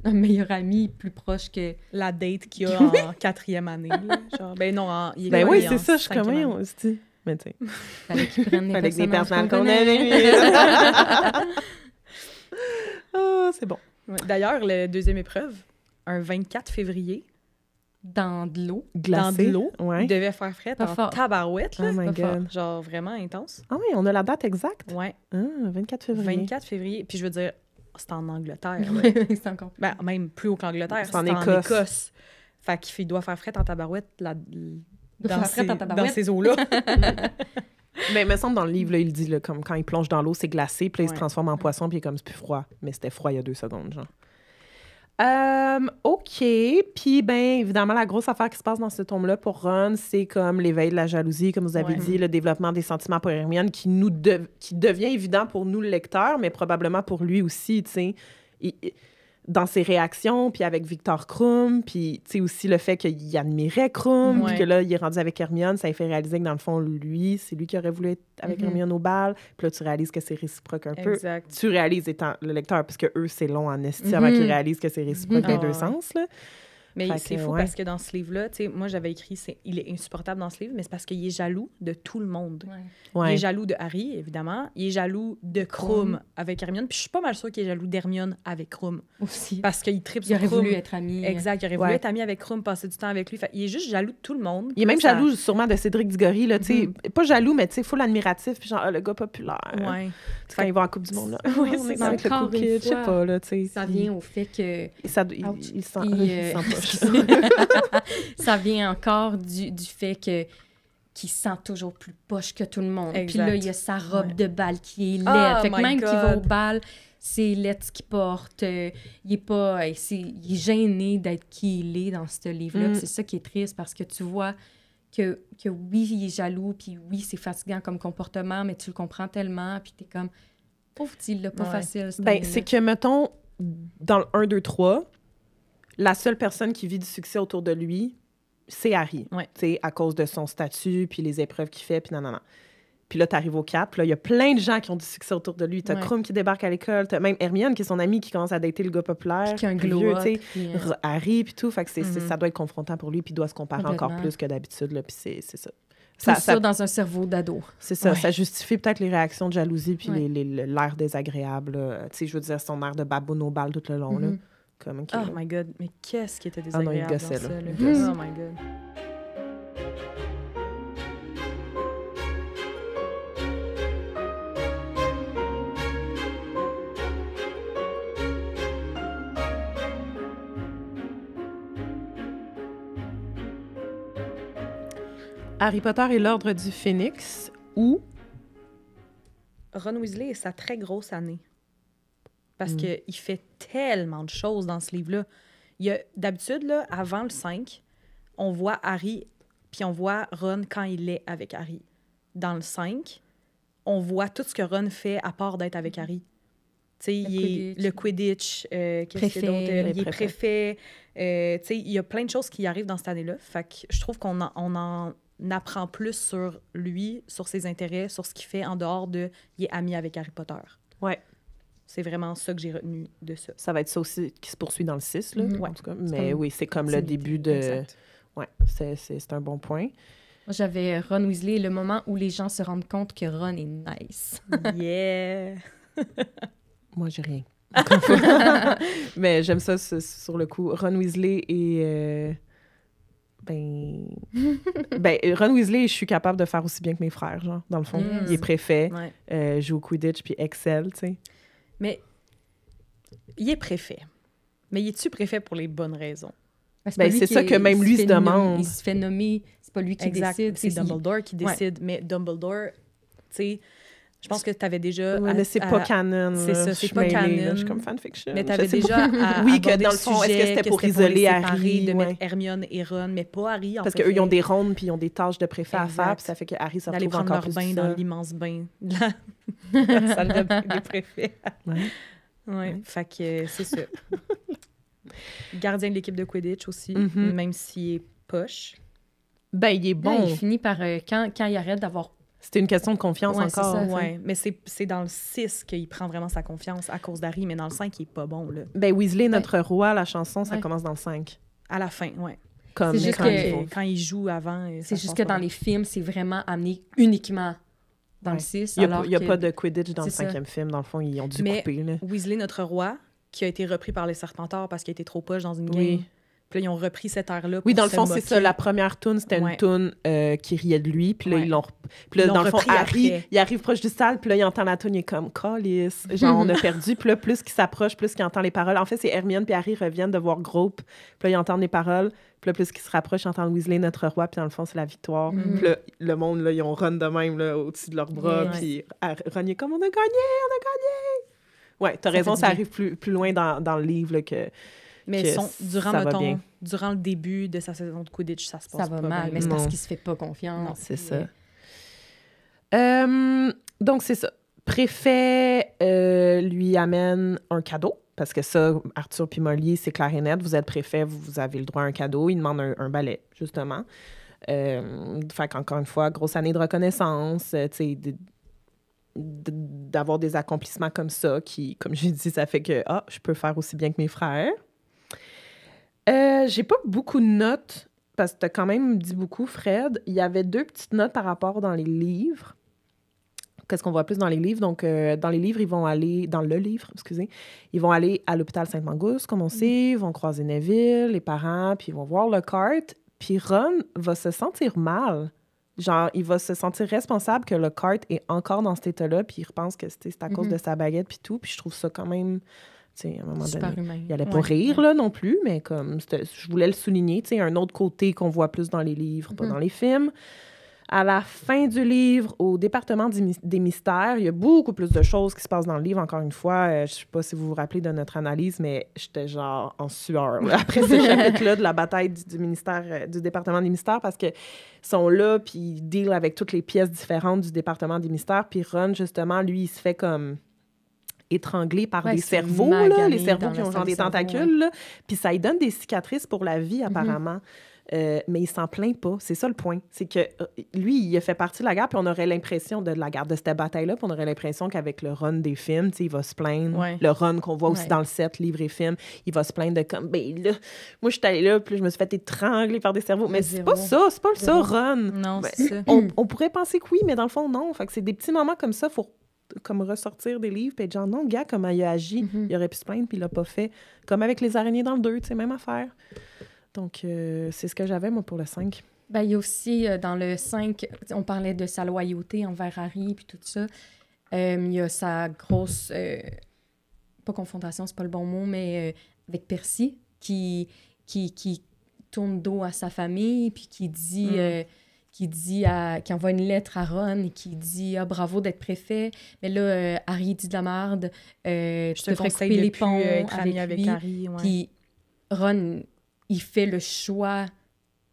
un meilleur ami plus proche que la date qu'il a en 4e année. Genre, ben non, il est oui, c'est ça, je suis comme, on se dit. Mais tu sais. Fallait qu'il prenne des personnages qu'on aime. Ah, c'est bon. Ouais. D'ailleurs, la deuxième épreuve, un 24 février. Dans de l'eau. Glacée. Dans de l'eau. Ouais. Il devait faire frais en tabarouette. Là. Oh my God. Genre vraiment intense. Ah oui, on a la date exacte? Ouais. 24 février. 24 février. Puis je veux dire, c'est en Angleterre. C'est encore plus. Ben, même plus haut qu'Angleterre. C'est en Écosse. Fait qu'il doit faire frais en tabarouette dans ces eaux-là. Mais il me semble dans le livre, là, il dit là, comme quand il plonge dans l'eau, c'est glacé, puis là, il se transforme en poisson, puis il est comme c'est plus froid. Mais c'était froid il y a 2 secondes, genre. OK. Puis, bien, évidemment, la grosse affaire qui se passe dans ce tome-là pour Ron, c'est comme l'éveil de la jalousie, comme vous avez dit, le développement des sentiments pour Hermione qui devient évident pour nous, le lecteur, mais probablement pour lui aussi, tu sais. dans ses réactions, puis avec Victor Krum, puis tu sais aussi le fait qu'il admirait Krum, puis que là, il est rendu avec Hermione, ça lui fait réaliser que dans le fond, c'est lui qui aurait voulu être avec Hermione au bal, puis là, tu réalises que c'est réciproque un peu. Tu réalises étant le lecteur, parce que eux, c'est long en esti avant qu'ils réalisent que c'est réciproque dans les deux sens, là. Mais c'est fou parce que dans ce livre-là, tu sais, moi, j'avais écrit il est insupportable dans ce livre, mais c'est parce qu'il est jaloux de tout le monde. Il est jaloux de Harry, évidemment. Il est jaloux de Krum avec Hermione. Puis je suis pas mal sûre qu'il est jaloux d'Hermione avec Krum. Aussi. Parce qu'il tripe sur Krum. Il aurait voulu être ami. Exact. Il aurait voulu être ami avec Krum, passer du temps avec lui. Fait, il est juste jaloux de tout le monde. Il est même jaloux sûrement de Cédric Diggory, là, tu sais. Pas jaloux, mais tu sais, full admiratif. Puis genre, le gars populaire. Ouais. Quand il va en Coupe du Monde, là. Oui, c'est ça. Avec le cool kid, je sais pas, là, tu sais. Ça vient au fait que... Il sent ça vient encore du fait qu'il sent toujours plus poche que tout le monde. Puis là, il y a sa robe de bal qui est laide. Fait que même qu'il va au bal, c'est laide ce qu'il porte. Il est gêné d'être qui il est dans ce livre-là. C'est ça qui est triste parce que tu vois que oui, il est jaloux, puis oui, c'est fatigant comme comportement, mais tu le comprends tellement, puis t'es comme, pauvre petit, là, pas facile. C'est que, mettons, dans le 1, 2, 3, la seule personne qui vit du succès autour de lui, c'est Harry. Tu sais, à cause de son statut, puis les épreuves qu'il fait, puis non. Puis là, t'arrives au 4, puis là, il y a plein de gens qui ont du succès autour de lui. T'as Krum qui débarque à l'école, t'as même Hermione, qui est son amie, qui commence à dater le gars populaire. Puis qui a un glow-up. Harry, puis tout. Fait que ça doit être confrontant pour lui, puis il doit se comparer encore plus que d'habitude, là, puis c'est ça. Ça dans un cerveau d'ado. C'est ça. Ça justifie peut-être les réactions de jalousie, puis l'air désagréable. Tu sais, je veux dire, son air de baboune au bal tout le long, là. Comme, oh my God, mais qu'est-ce qui était désagréable il gossait, dans ça, là. Oh my God. Harry Potter et l'Ordre du Phénix, ou Ron Weasley est sa très grosse année. Parce qu'il fait tellement de choses dans ce livre-là. D'habitude, là, avant le 5, on voit Harry, puis on voit Ron quand il est avec Harry. Dans le 5, on voit tout ce que Ron fait à part d'être avec Harry. Tu sais, le Quidditch, qu'est-ce que d'autre? Il est préfet. Tu sais, il y a plein de choses qui arrivent dans cette année-là. Fait que je trouve qu'on en apprend plus sur lui, sur ses intérêts, sur ce qu'il fait en dehors de... Il est ami avec Harry Potter. Ouais. C'est vraiment ça que j'ai retenu de ça. Ça va être ça aussi qui se poursuit dans le 6, là, en tout cas. Mais oui, c'est comme le début de... Exact. Ouais, c'est un bon point. Moi, j'avais Ron Weasley, le moment où les gens se rendent compte que Ron est nice. Yeah! Moi, j'ai rien. Mais j'aime ça sur le coup. Ron Weasley et... Ron Weasley, je suis capable de faire aussi bien que mes frères, genre, dans le fond. Il est préfet, joue au Quidditch, puis excelle, tu sais. Mais il est préfet. Mais il est-tu préfet pour les bonnes raisons? C'est ça que même lui se demande. Il se fait nommer, c'est pas lui qui décide. C'est Dumbledore qui décide. Mais Dumbledore, tu sais, je pense que tu avais déjà... mais c'est pas canon. C'est ça, c'est pas canon. Je suis comme fanfiction. Mais tu avais déjà oui, que dans le fond, est-ce que c'était pour isoler Harry? De mettre Hermione et Ron, mais pas Harry. Parce qu'eux, ils ont des rondes puis ils ont des tâches de préfet à faire, puis ça fait que Harry se retrouve encore plus d'aller prendre leur bain dans l'immense bain de la salle de bain des préfets. Ouais, fait que c'est ça. Gardien de l'équipe de Quidditch aussi, même s'il est poche. Il est bon. Là, il finit par... quand il arrête d'avoir... C'était une question de confiance encore. Mais c'est dans le 6 qu'il prend vraiment sa confiance à cause d'Harry, mais dans le 5, il est pas bon, là. Weasley, notre roi, la chanson, ça commence dans le 5. À la fin, Comme c'est juste quand il joue avant... C'est juste que dans les films, c'est vraiment amené uniquement dans le 6. Il n'y a pas de Quidditch dans le 5e film. Dans le fond, ils ont dû couper. Là. Weasley, notre roi, qui a été repris par les Serpentards parce qu'il a été trop poche dans une game. Puis là, ils ont repris cette air-là. Oui, dans le fond, c'est ça. La première toune, c'était une toune qui riait de lui. Puis là, ils l'ont. Puis là, dans le fond, Harry, il arrive proche du salle. Puis là, il entend la toune. Il est comme, calice. Genre, on a perdu. Puis là, plus qu'il s'approche, plus qu'il entend les paroles. En fait, c'est Hermione puis Harry reviennent de voir Grope. Puis là, ils entendent les paroles. Puis là, plus qu'ils se rapprochent, ils entendent Weasley, notre roi. Puis dans le fond, c'est la victoire. Puis là, le monde, là, ils ont Ron de même là, au-dessus de leurs bras. Puis Ron est comme, on a gagné. Ouais, t'as raison, ça arrive plus loin dans le livre là, que. Mais durant le début de sa saison de Quidditch, ça se passe pas mal, mais c'est parce qu'il se fait pas confiance. Non, c'est ça. Donc, c'est ça. Préfet lui amène un cadeau Parce que ça, Arthur puis Molly, c'est clair et net. Vous êtes préfet, vous avez le droit à un cadeau. Ils demandent un balai, justement. Fait qu'encore une fois, grosse année de reconnaissance, tu sais, d'avoir des accomplissements comme ça qui, comme j'ai dit, ça fait que je peux faire aussi bien que mes frères. J'ai pas beaucoup de notes parce que t'as quand même dit beaucoup, Fred. Il y avait 2 petites notes par rapport dans les livres. Qu'est-ce qu'on voit plus dans les livres? Donc, dans les livres, ils vont aller... Dans le livre, excusez. Ils vont aller à l'hôpital Sainte-Mangouste, comme on sait. Ils vont croiser Neville, les parents, puis ils vont voir Lockhart. Puis Ron va se sentir mal. Genre, il va se sentir responsable que Lockhart est encore dans cet état-là, puis il repense que c'est à cause de sa baguette, puis tout. Puis je trouve ça quand même... Tu sais, à un moment super donné, humain. il allait pas rire, là, non plus, mais comme... Je voulais le souligner, tu sais, un autre côté qu'on voit plus dans les livres, pas dans les films. À la fin du livre, au département des mystères, il y a beaucoup plus de choses qui se passent dans le livre. Encore une fois, je sais pas si vous vous rappelez de notre analyse, mais j'étais genre en sueur là, après ce chapitre-là de la bataille du ministère, du département des mystères, parce qu'ils sont là, puis ils dealent avec toutes les pièces différentes du département des mystères. Puis Ron, justement, lui, il se fait comme étranglé par des cerveaux, là, les cerveaux qui ont genre des tentacules, là. Puis ça lui donne des cicatrices pour la vie, apparemment. Mais il s'en plaint pas. C'est ça le point. C'est que lui, il a fait partie de la guerre, puis on aurait l'impression de la guerre, de cette bataille-là, puis on aurait l'impression qu'avec le run des films, il va se plaindre. Ouais. Le run qu'on voit aussi dans le set, livre et film, il va se plaindre de comme, ben là, moi, je suis allée là, puis je me suis fait étrangler par des cerveaux. Mais c'est pas ça, c'est pas ça, run. Non, Ben, c'est ça. on pourrait penser que oui, mais dans le fond, non. Fait que c'est des petits moments comme ça, faut comme ressortir des livres, puis être genre, non, le gars, comment il a agi, il aurait pu se plaindre, puis il l'a pas fait. Comme avec les araignées dans le 2, tu sais, même affaire. Donc, c'est ce que j'avais, moi, pour le 5. Ben, il y a aussi, dans le 5, on parlait de sa loyauté envers Harry, puis tout ça. Il y a sa grosse... pas confrontation, c'est pas le bon mot, mais avec Percy, qui tourne dos à sa famille, puis qui envoie une lettre à Ron et qui dit « Ah, bravo d'être préfet. » Mais là, Harry dit de la merde. Je te ferais couper les ponts avec lui. Harry. Ouais. Puis Ron... il fait le choix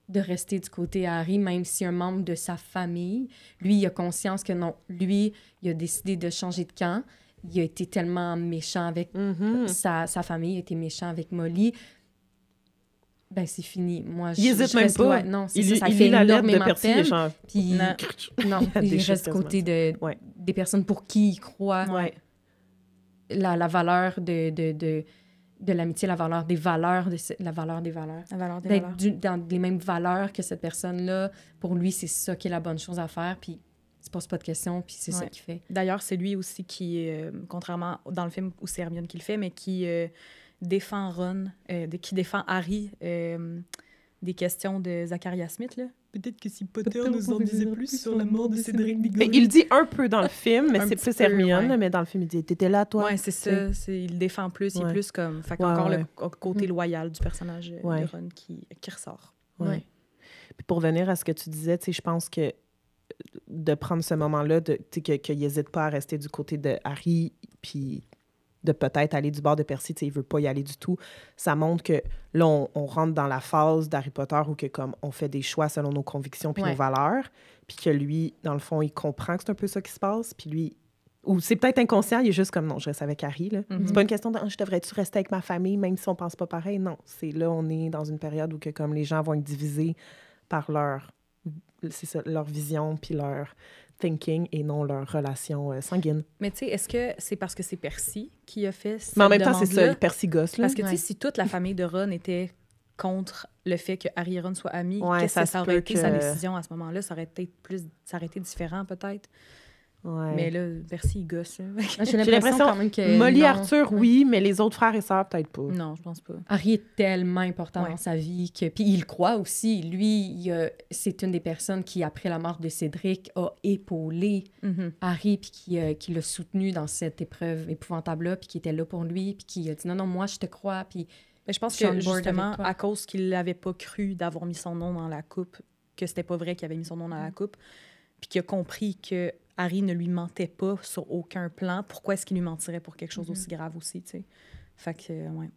de rester du côté à Harry, même si un membre de sa famille, lui, il a conscience que non. Lui, il a décidé de changer de camp. Il a été tellement méchant avec sa famille, il a été méchant avec Molly. Ben, c'est fini. Moi, il hésite même pas. Non, c'est il ça lit fait la lettre énormément de Percy, peine. genre... Puis, non, il reste du côté des personnes pour qui il croit la valeur de l'amitié, la valeur des valeurs. D'être dans les mêmes valeurs que cette personne-là. Pour lui, c'est ça qui est la bonne chose à faire. Puis, il se pose pas de questions, puis c'est ça qu'il fait. D'ailleurs, c'est lui aussi qui, contrairement dans le film où c'est Hermione qui le fait, mais qui défend Ron, qui défend Harry des questions de Zacharia Smith, là. Peut-être que si Potter nous en disait plus sur la mort de Cédric Diggory. Il dit un peu dans le film, mais c'est plus peu, Hermione, mais dans le film, il dit « T'étais là, toi? » Ouais, c'est ça. Il le défend plus, il est plus comme... Fait qu'encore le côté loyal du personnage de Ron qui ressort. Ouais. Puis pour revenir à ce que tu disais, tu sais, je pense que de prendre ce moment-là, qu'il n'hésite pas à rester du côté de Harry, puis de peut-être aller du bord de Percy, tu sais, il veut pas y aller du tout. Ça montre que là, on rentre dans la phase d'Harry Potter où que, comme, on fait des choix selon nos convictions puis nos valeurs, puis que lui, dans le fond, il comprend que c'est un peu ça qui se passe, puis lui... Ou c'est peut-être inconscient, il est juste comme, non, je reste avec Harry, là. C'est pas une question de, je devrais-tu rester avec ma famille, même si on pense pas pareil? Non, c'est là, on est dans une période où que, comme, les gens vont être divisés par leur vision puis leur thinking et non leur relation sanguine. Mais tu sais, est-ce que c'est parce que c'est Percy qui a fait cette Mais en même temps, demande-là? c'est ça, Percy gosse, là. Parce que tu sais, si toute la famille de Ron était contre le fait que Harry et Ron soient amis, qu'est-ce que ça aurait été sa décision à ce moment-là? Ça aurait été différent, peut-être. Ouais. Mais là, Percy, il gosse. J'ai l'impression quand même que... Molly Arthur, oui, mais les autres frères et sœurs, peut-être pas. Non, je pense pas. Harry est tellement important dans sa vie que... Puis il le croit aussi. Lui, c'est une des personnes qui, après la mort de Cédric, a épaulé Harry puis qui l'a soutenu dans cette épreuve épouvantable-là puis qui était là pour lui puis qui a dit « Non, moi, je te crois. » Puis je pense que, justement, à cause qu'il n'avait pas cru d'avoir mis son nom dans la coupe, que c'était pas vrai qu'il avait mis son nom dans la coupe, puis qu'il a compris que Harry ne lui mentait pas sur aucun plan, pourquoi est-ce qu'il lui mentirait pour quelque chose d'aussi grave aussi, tu sais? Fait que, ouais.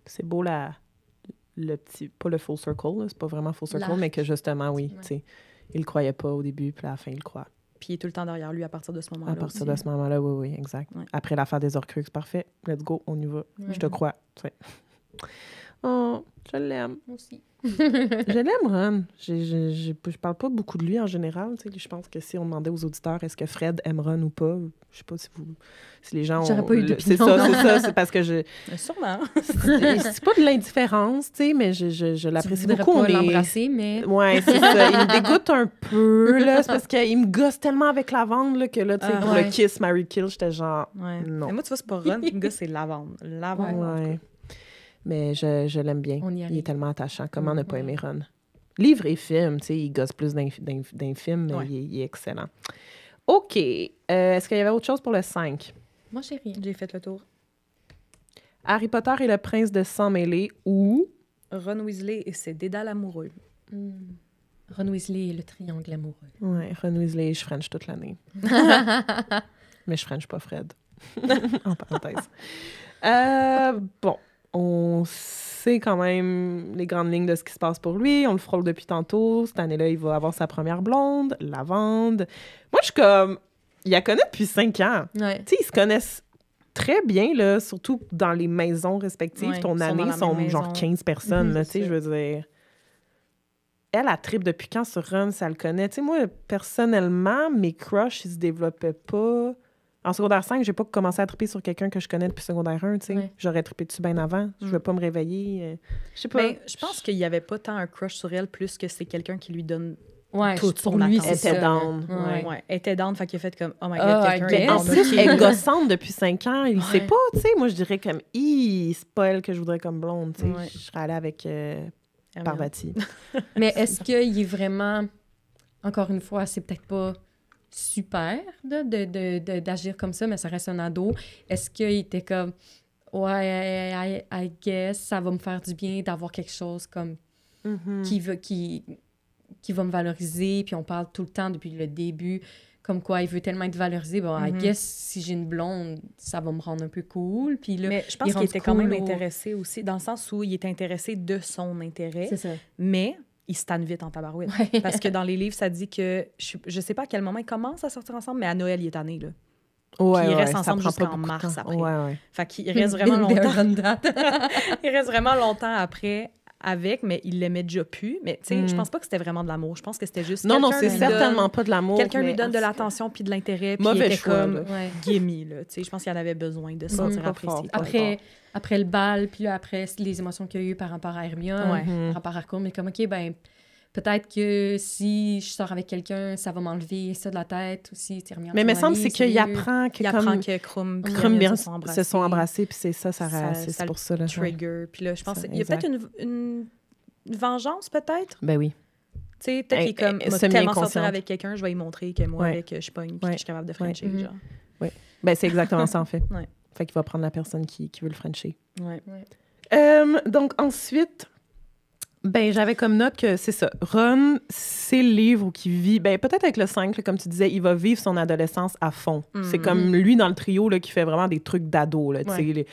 C'est beau, le petit... Pas le full circle, là, c'est pas vraiment full circle, mais que justement, oui, tu sais, il le croyait pas au début, puis à la fin, il le croit. puis il est tout le temps derrière lui à partir de ce moment-là. À partir aussi. de ce moment-là, oui, exact. Ouais. Après l'affaire des Horcruxes, parfait. Let's go, on y va. Ouais. Je te crois. Tu sais. Oh, je l'aime. Moi aussi. Je l'aime, Ron. Je parle pas beaucoup de lui en général. Tu sais. Je pense que si on demandait aux auditeurs est-ce que Fred aime Ron ou pas, je sais pas si les gens ont... J'aurais pas eu d'opinion. C'est ça. C'est parce que Sûrement. c'est pas de l'indifférence, tu sais, mais je l'apprécie Tu beaucoup. voudrais pas mais... l'embrasser, mais... Ouais, c'est ça. Il me dégoûte un peu, là. C'est parce qu'il me gosse tellement avec Lavande, là, que là, tu sais, pour ouais. le Kiss, Marry, Kill, j'étais genre... Ouais. Non. Mais moi, tu vois, c'est pas Ron qui me gosse, c'est Lavande. Lavande. en tout cas. Ouais. Mais je l'aime bien. On y Il arrive. est tellement attachant. Comment ne pas Ouais. aimer Ron? Livre et film, tu sais, il gosse plus d'un film, mais Ouais. il est excellent. OK. Est-ce qu'il y avait autre chose pour le 5? Moi, j'ai rien. J'ai fait le tour. Harry Potter et le prince de sang mêlé ou... Ron Weasley et ses dédales amoureux. Ron Weasley et le triangle amoureux. Ouais, Ron Weasley, je French toute l'année. Mais je French pas Fred. En parenthèse. Bon, on sait quand même les grandes lignes de ce qui se passe pour lui. On le frôle depuis tantôt. Cette année-là, il va avoir sa première blonde, Lavande. Moi, je suis comme... Il la connaît depuis 5 ans. Ouais. Tu sais, ils se connaissent très bien, là, surtout dans les maisons respectives. Ouais, Ton ils sont année, dans la sont même genre maison. 15 personnes, là, tu sais, c'est je veux dire... Elle tripe depuis quand sur Ron, ça le connaît. Tu sais, moi, personnellement, mes crushs, ils se développaient pas... En secondaire 5, j'ai pas commencé à triper sur quelqu'un que je connais depuis secondaire 1, tu sais. Ouais. J'aurais trippé dessus bien avant. Je vais pas me réveiller. Je sais pas. Ben, je pense qu'il n'y avait pas tant un crush sur elle, plus que c'est quelqu'un qui lui donne Ouais, toute pour son lui, attention. c'est Elle était ça. down. Ouais. Ouais. Ouais, elle était down, fait qu'il a fait comme « Oh my God, Ah, quelqu'un I est guess. down. En plus, ok. elle est gossante depuis 5 ans. Il sait Ouais. pas, tu sais. Moi, je dirais comme, c'est pas elle que je voudrais comme blonde, tu sais. Ouais. Je serais allée avec Parvati. Mais est-ce qu'il est vraiment... Encore une fois, c'est peut-être pas super d'agir comme ça, mais ça reste un ado. Est-ce qu'il était comme... Ouais, I guess, ça va me faire du bien d'avoir quelque chose comme qui va me valoriser, puis on parle tout le temps depuis le début, comme quoi il veut tellement être valorisé. Bon, I guess, si j'ai une blonde, ça va me rendre un peu cool. Puis là, Mais je pense il qu'il rendu était quand même cool au- intéressé aussi, dans le sens où il était intéressé de son intérêt, C'est ça. mais il se tanne vite en tabarouette. Ouais. Parce que dans les livres, ça dit que... Je sais pas à quel moment ils commencent à sortir ensemble, mais à Noël, il est tanné, là. Ouais, Puis ils restent ça ensemble prend pas jusqu'en beaucoup de mars temps. après. Ouais. Fait qu'il reste vraiment Been there, longtemps... done that. il reste vraiment longtemps après avec, mais il l'aimait déjà plus. Mais tu sais, je pense pas que c'était vraiment de l'amour. Je pense que c'était juste Non, quelqu'un c'est lui certainement donne- pas de l'amour. Quelqu'un lui mais- donne de l'attention puis de l'intérêt, puis il Mauvais était choix, comme là. Ouais. gimme, là. Tu sais, je pense qu'il en avait besoin de se sentir pas apprécié. fort. Après le bal, puis là, après les émotions qu'il y a eu par rapport à Hermione, Ouais. par rapport à Harcourt, mais comme, OK, ben peut-être que si je sors avec quelqu'un, ça va m'enlever ça de la tête, ou si Hermione... Mais il me son semble amie, c'est qu'il mieux. apprend que Il comme... apprend que Krum puis Krum Hermione bien se sont embrassés, puis c'est ça, c'est le pour ça. Là, ouais. trigger. Puis là, je pense Ça, qu'il y a peut-être une vengeance, peut-être. Ben oui. Tu sais, peut-être qu'il est comme, m'a tellement semi-inconsciente. sortir avec quelqu'un, je vais lui montrer que moi, Ouais. avec, je pogne, puis que je suis capable de frencher, Ouais. genre. Ben c'est exactement ça, en fait. Ouais. Fait qu'il va prendre la personne qui veut le frencher. Ouais. Donc, ensuite, ben j'avais comme note que c'est ça. Ron, c'est le livre qui vit... Ben peut-être avec le 5, là, comme tu disais, il va vivre son adolescence à fond. C'est comme lui, dans le trio, là, qui fait vraiment des trucs d'ado, là, tu sais, Ouais.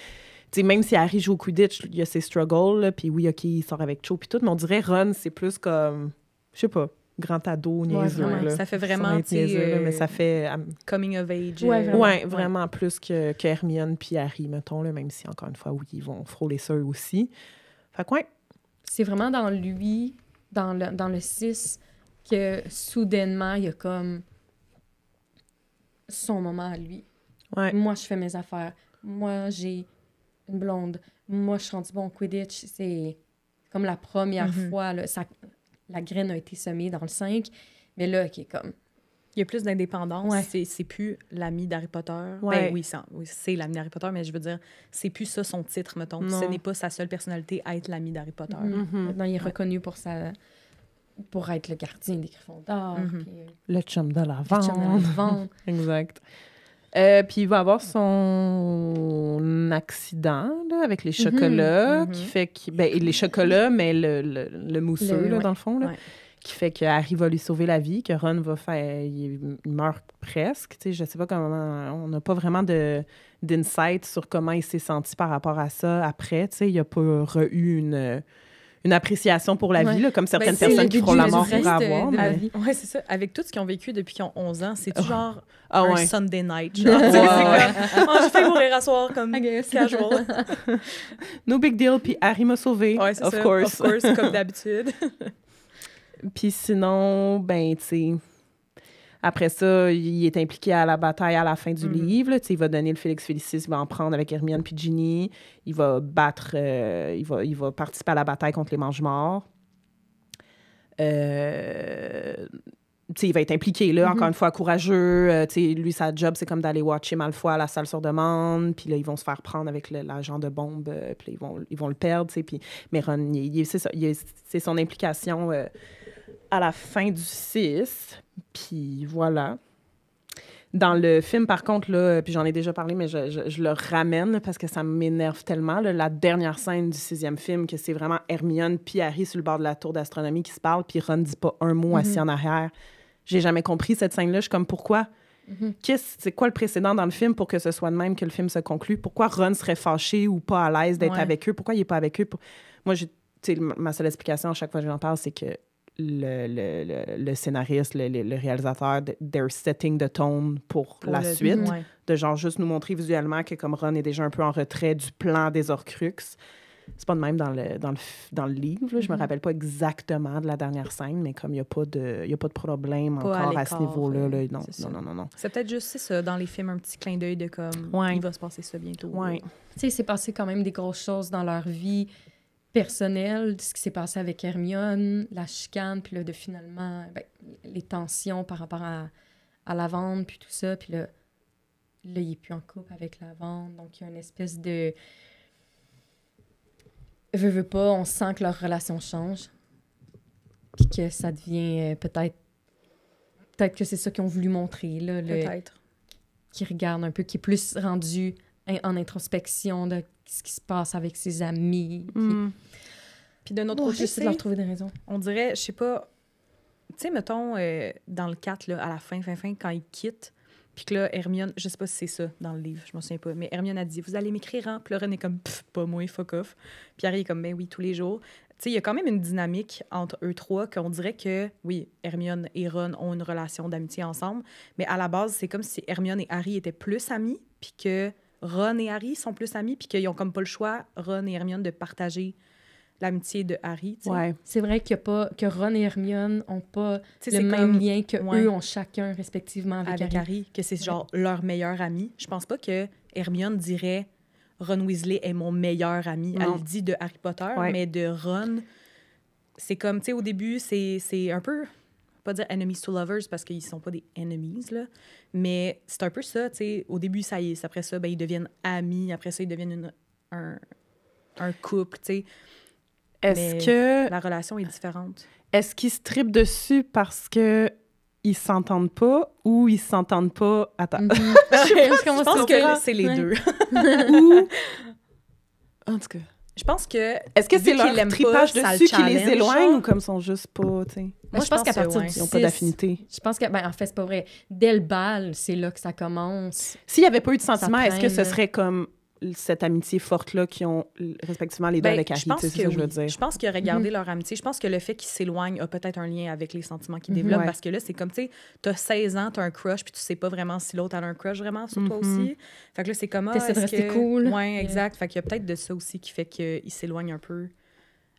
Tu sais, même si Harry joue au Quidditch, il y a ses struggles, là, puis oui, OK, il sort avec Cho, puis tout, mais on dirait Ron, c'est plus comme, je sais pas, grand ado, niaiseux, vraiment. là. Ça fait Sans vraiment, être tu sais, niaiseux, là, mais ça fait... coming of age. Ouais, vraiment. Ouais, vraiment plus que Hermione puis Harry, mettons, là, même si, encore une fois, oui, ils vont frôler ça eux aussi. Fait que, ouais. C'est vraiment dans lui, dans le 6, que soudainement, il y a comme son moment à lui. Ouais. Moi, je fais mes affaires. Moi, j'ai une blonde. Moi, je suis rendue bon au Quidditch. C'est comme la première fois, là, la graine a été semée dans le 5. Mais là, qui est comme... Il y a plus d'indépendance. Ouais. C'est plus l'ami d'Harry Potter. Ouais. Ben oui, c'est l'ami d'Harry Potter, mais je veux dire, c'est plus ça son titre, mettons. Non. Ce n'est pas sa seule personnalité à être l'ami d'Harry Potter. Maintenant, il est reconnu pour être le gardien des Gryffondors. Puis, Le chum de la le chum de la vente. vente. Exact. Puis il va avoir son accident là, avec les chocolats, qui fait que... Ben, les chocolats, mais le mousseux, là, ouais. dans le fond, là, Ouais. qui fait que Harry va lui sauver la vie, que Ron va faire... Il meurt presque, tu sais, je sais pas comment... On n'a pas vraiment d'insight sur comment il s'est senti par rapport à ça après, tu sais, il n'y a pas eu une appréciation pour la vie, là, comme certaines c'est personnes qui feront la mort du reste pour avoir. de la Mais... vie. Ouais, c'est ça. Avec tout ce qu'ils ont vécu depuis qu'ils ont 11 ans, c'est-tu genre Ah un ouais. Sunday night? Genre, tu sais, c'est comme, j'ai fait mourir à soir comme I guess. casual. No big deal, puis Harry m'a sauvé, Ouais, c'est of ça. course. Of course, comme d'habitude. Puis sinon, ben, tu sais, après ça, il est impliqué à la bataille à la fin du livre. Là. Tu sais, il va donner le Félix Felicis, il va en prendre avec Hermione puis Ginny. Il va battre, il va participer à la bataille contre les Mange-Morts. Tu sais, il va être impliqué, là, encore une fois, courageux. Tu sais, lui, sa job, c'est comme d'aller watcher Malfoy à la salle sur demande. Puis là, ils vont se faire prendre avec l'agent de bombe. Puis là, ils vont le perdre, tu sais. Puis, mais Ron, c'est ça. C'est son implication à la fin du 6. Puis voilà. Dans le film, par contre, là, puis j'en ai déjà parlé, mais je le ramène parce que ça m'énerve tellement. Là, la dernière scène du 6e film, que c'est vraiment Hermione puis Harry sur le bord de la tour d'astronomie qui se parlent, puis Ron dit pas un mot assis en arrière. J'ai jamais compris cette scène-là. Je suis comme, pourquoi? C'est quoi le précédent dans le film pour que ce soit de même que le film se conclue? Pourquoi Ron serait fâché ou pas à l'aise d'être avec eux? Pourquoi il est pas avec eux? Moi, ma seule explication à chaque fois que j'en parle, c'est que le scénariste, le réalisateur, they're setting the tone pour la suite. Ouais. De genre juste nous montrer visuellement que comme Ron est déjà un peu en retrait du plan des Horcruxes. C'est pas de même dans le livre. Là. Je me rappelle pas exactement de la dernière scène, mais comme il n'y a pas de problème Pas encore à ce niveau-là. Là, non. C'est peut-être juste ça, dans les films, un petit clin d'œil de comme, Ouais. il va se passer ça bientôt. Ouais. Tu sais, il s'est passé quand même des grosses choses dans leur vie personnelle, ce qui s'est passé avec Hermione, la chicane, puis là, de finalement, les tensions par rapport à Lavande, puis tout ça, puis là, il n'est plus en couple avec Lavande, donc il y a une espèce de... Veux pas, on sent que leur relation change, puis que ça devient peut-être que c'est ça qu'ils ont voulu montrer, là, Peut-être. qui regarde un peu, qui est plus rendu en introspection de ce qui se passe avec ses amis. Puis de notre côté, J'essaie de leur trouver des raisons. on dirait, je sais pas, tu sais, mettons, dans le 4, là, à la fin, quand ils quittent, puis que là, Hermione, je sais pas si c'est ça dans le livre, je m'en souviens pas, mais Hermione a dit, vous allez m'écrire, hein? Puis Ron est comme, pas moi, fuck off. Puis Harry est comme, ben oui, tous les jours. Tu sais, il y a quand même une dynamique entre eux trois qu'on dirait que, oui, Hermione et Ron ont une relation d'amitié ensemble, mais à la base, c'est comme si Hermione et Harry étaient plus amis, puis que Ron et Harry sont plus amis, puis qu'ils ont comme pas le choix, Ron et Hermione, de partager l'amitié de Harry, tu sais. Ouais. C'est vrai que Ron et Hermione n'ont pas Tu sais, le c'est même comme- lien que Ouais. eux ont chacun respectivement avec avec Harry. Harry, que c'est genre leur meilleur ami. Je pense pas que Hermione dirait Ron Weasley est mon meilleur ami. Non. Elle le dit de Harry Potter, Ouais. mais de Ron, c'est comme, tu sais, au début, c'est un peu, pas dire enemies to lovers parce qu'ils sont pas des enemies, là, mais c'est un peu ça, tu sais. Au début, ça y est. Après ça, ben, ils deviennent amis. Après ça, ils deviennent un couple, tu sais. Mais la relation est différente. Est-ce qu'ils se trippent dessus parce que ils s'entendent pas ou ils s'entendent pas... Attends. Je pense que c'est les deux. Ou... En tout cas... Je pense que... Est-ce que vu c'est leur qu'ils l'aiment tripage pas, ça le dessus qui les challenge, éloigne genre? ou comme sont juste pas, tu sais... Moi, je pense qu'à partir ouais. du Ils ont pas 6, d'affinité. je pense que, en fait, c'est pas vrai. Dès le bal, c'est là que ça commence. S'il y avait pas eu de sentiment, est-ce que ce traîne. serait comme cette amitié forte-là qui ont respectivement les deux Ben, avec Harry? je pense C'est ça que que je veux oui. dire. Je pense que regarder leur amitié, je pense que le fait qu'ils s'éloignent a peut-être un lien avec les sentiments qu'ils développent Ouais. parce que là, c'est comme, tu sais, t'as 16 ans, t'as un crush, puis tu sais pas vraiment si l'autre a un crush vraiment sur toi aussi. Fait que là, c'est comme, T'essaies de est-ce rester que... cool. Ouais, exact. Fait qu'il y a peut-être de ça aussi qui fait qu'ils s'éloignent un peu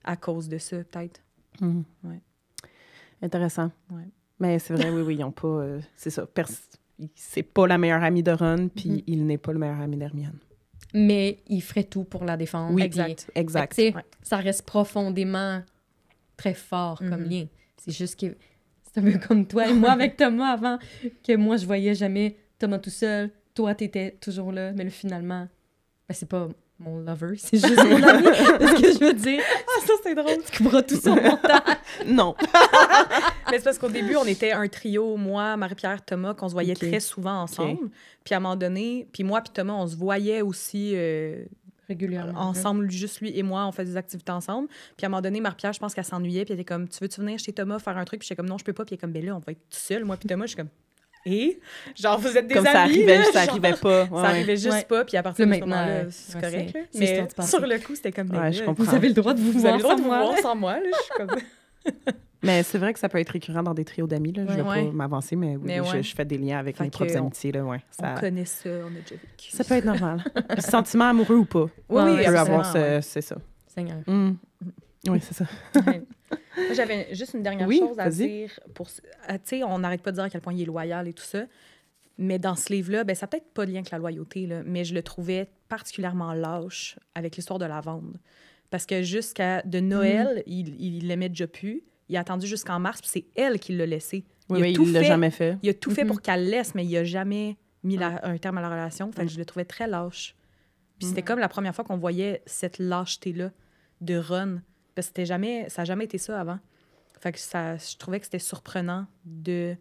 à cause de ça, peut-être. Ouais. Intéressant. Ouais. Mais c'est vrai, oui, ils ont pas... c'est ça. C'est pas la meilleure amie de Ron, puis il n'est pas le meilleur ami d'Hermione. Mais il ferait tout pour la défendre. Oui, Puis- exact. Fait que, tu sais, Ouais. ça reste profondément très fort comme Mhm. lien. C'est juste que c'est un peu comme toi et moi avec Thomas avant, que moi, je voyais jamais Thomas tout seul. Toi, t'étais toujours là. Mais là, finalement, ben, c'est pas mon lover, c'est juste mon ami. C'est ce que je veux dire. Ah, ça, c'est drôle. Tu couperas tout sur mon temps. Non. Mais c'est parce qu'au début, on était un trio, moi, Marie-Pierre, Thomas, qu'on se voyait Ok. très souvent ensemble. Puis à un moment donné, puis moi puis Thomas, on se voyait aussi Régulièrement. ensemble, juste lui et moi, on fait des activités ensemble. Puis à un moment donné, Marie-Pierre, je pense qu'elle s'ennuyait, puis elle était comme, tu veux-tu venir chez Thomas faire un truc? Puis j'étais comme, non, je peux pas. Puis elle est comme, ben là, on va être tout seul, moi puis Thomas. Je suis comme, Et, genre, vous êtes des Comme amis. ça genre, arrivait pas. Ça arrivait juste pas, puis à partir de ce moment-là, c'est ouais, correct. Là. c'est Mais l'histoire du passé. sur le coup, c'était comme... Ouais, je là, comprends. Vous avez le droit de vous Vous avez voir le droit sans de vous moi. voir sans moi, là. Je suis comme... Mais c'est vrai que ça peut être récurrent dans des trios d'amis. Là. Je vais Ouais. pas m'avancer, mais, oui, Mais ouais. je fais des liens avec Fait mes que propres on- amitiés. Là, ouais. On connaît ça, on a déjà vécu. Ça peut être normal. Sentiment amoureux ou pas. Oui, Ouais, On oui, peut absolument, avoir ouais. c'est ça. Seigneur. Oui, c'est ça. Ouais. Moi, j'avais juste une dernière Oui, chose à vas-y. dire. Tu sais, on n'arrête pas de dire à quel point il est loyal et tout ça. Mais dans ce livre-là, ben, ça n'a peut-être pas de lien avec la loyauté, là, mais je le trouvais particulièrement lâche avec l'histoire de la vente. Parce que jusqu'à de Noël, il l'aimait déjà plus. Il a attendu jusqu'en mars, puis c'est elle qui l'a laissé. Oui, il a mais tout il l'a fait. jamais fait. Il a tout fait pour qu'elle laisse, mais il n'a jamais mis un terme à la relation. Fait que je le trouvais très lâche. Puis c'était comme la première fois qu'on voyait cette lâcheté-là de Ron. Parce que ça n'a jamais été ça avant. Fait que je trouvais que c'était surprenant de...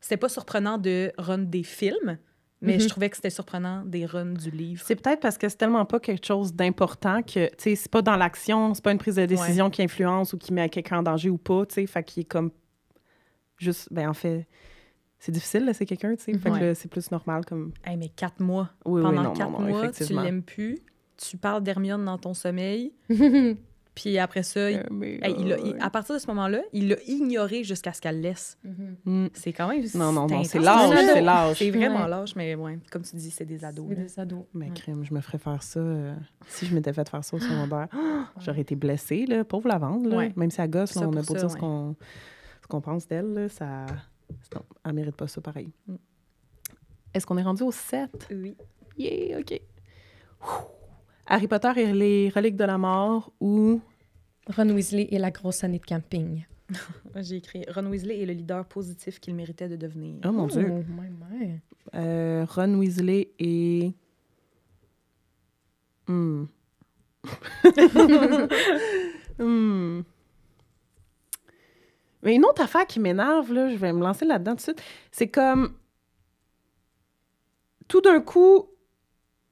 C'était pas surprenant de Ron des films, mais je trouvais que c'était surprenant des Ron du livre. C'est peut-être parce que c'est tellement pas quelque chose d'important que, tu sais, c'est pas dans l'action, c'est pas une prise de décision qui influence ou qui met quelqu'un en danger ou pas, tu sais, fait qu'il est comme juste, ben en fait, c'est difficile de laisser quelqu'un, tu sais, fait que là, c'est plus normal comme... Hey, mais 4 mois. Oui, Pendant non, 4 non, mois, tu effectivement. l'aimes plus, tu parles d'Hermione dans ton sommeil, puis après ça, à partir de ce moment-là, il l'a ignoré jusqu'à ce qu'elle laisse. Mm. C'est quand même... Non, c'est intense. lâche, c'est lâche. C'est vraiment Ouais. lâche, mais ouais, comme tu dis, c'est des ados. C'est là. des ados. Mais Ouais. crème, je me ferais faire ça. Si je m'étais fait faire ça au secondaire, j'aurais été blessée, là, pauvre la vente, là. Ouais. Même si elle gosse, là, Ça on a pour beau ça, dire ce qu'on pense d'elle, là, ça... Non, elle mérite pas ça pareil. Mm. Est-ce qu'on est rendu au 7? Oui. Yeah, OK. Harry Potter et les reliques de la mort ou... Ron Weasley et la grosse année de camping. J'ai écrit Ron Weasley est le leader positif qu'il méritait de devenir. Oh mon Dieu. Ouais. Ron Weasley et... Mais une autre affaire qui m'énerve, là, je vais me lancer là-dedans tout de suite, c'est comme... Tout d'un coup,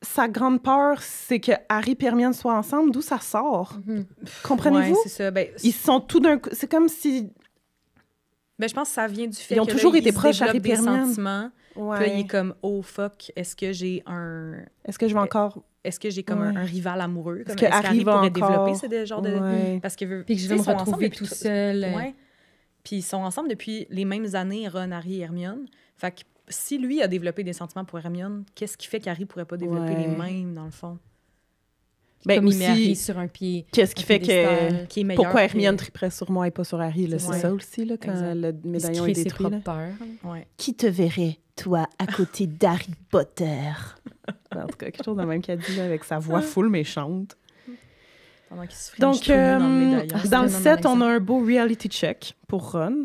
sa grande peur, c'est que Harry et Hermione soient ensemble. D'où ça sort? Comprenez-vous? Ouais, c'est ça. Ben, Ils sont tout d'un coup... C'est comme si... ben, je pense que ça vient du fait Ils ont que toujours là, été il se proches, développe Harry des et Hermione. sentiments. Puis là, il est comme, oh fuck, est-ce que j'ai Est-ce que je vais encore... comme Ouais. un rival amoureux? Comme, Est-ce que Harry va pourrait encore... développer ce genre de... Ouais. Parce que Puis que je vais me retrouver tout seul. Ouais. Puis ils sont ensemble depuis les mêmes années, Ron, Harry et Hermione. Fait que si lui a développé des sentiments pour Hermione, qu'est-ce qui fait qu'Harry pourrait pas développer les mêmes, dans le fond? Ben, Comme il met Harry aussi, sur un pied. qu'est-ce qui un fait piédestal. que... Qui est meilleur Pourquoi que- Hermione triperait sur moi et pas sur Harry, là? Ouais. C'est ça aussi, là, quand Exact. le Il se médaillon est crée ses détruit, là. propres peurs. Ouais. Qui te verrait, toi, à côté d'Harry Potter? En tout cas, quelque chose de même qu'elle dit, là, avec sa voix full méchante. Pendant qu'il se Donc, French tourne dans le médaillon. dans le c'est 7, on vraiment a un beau reality check pour Ron.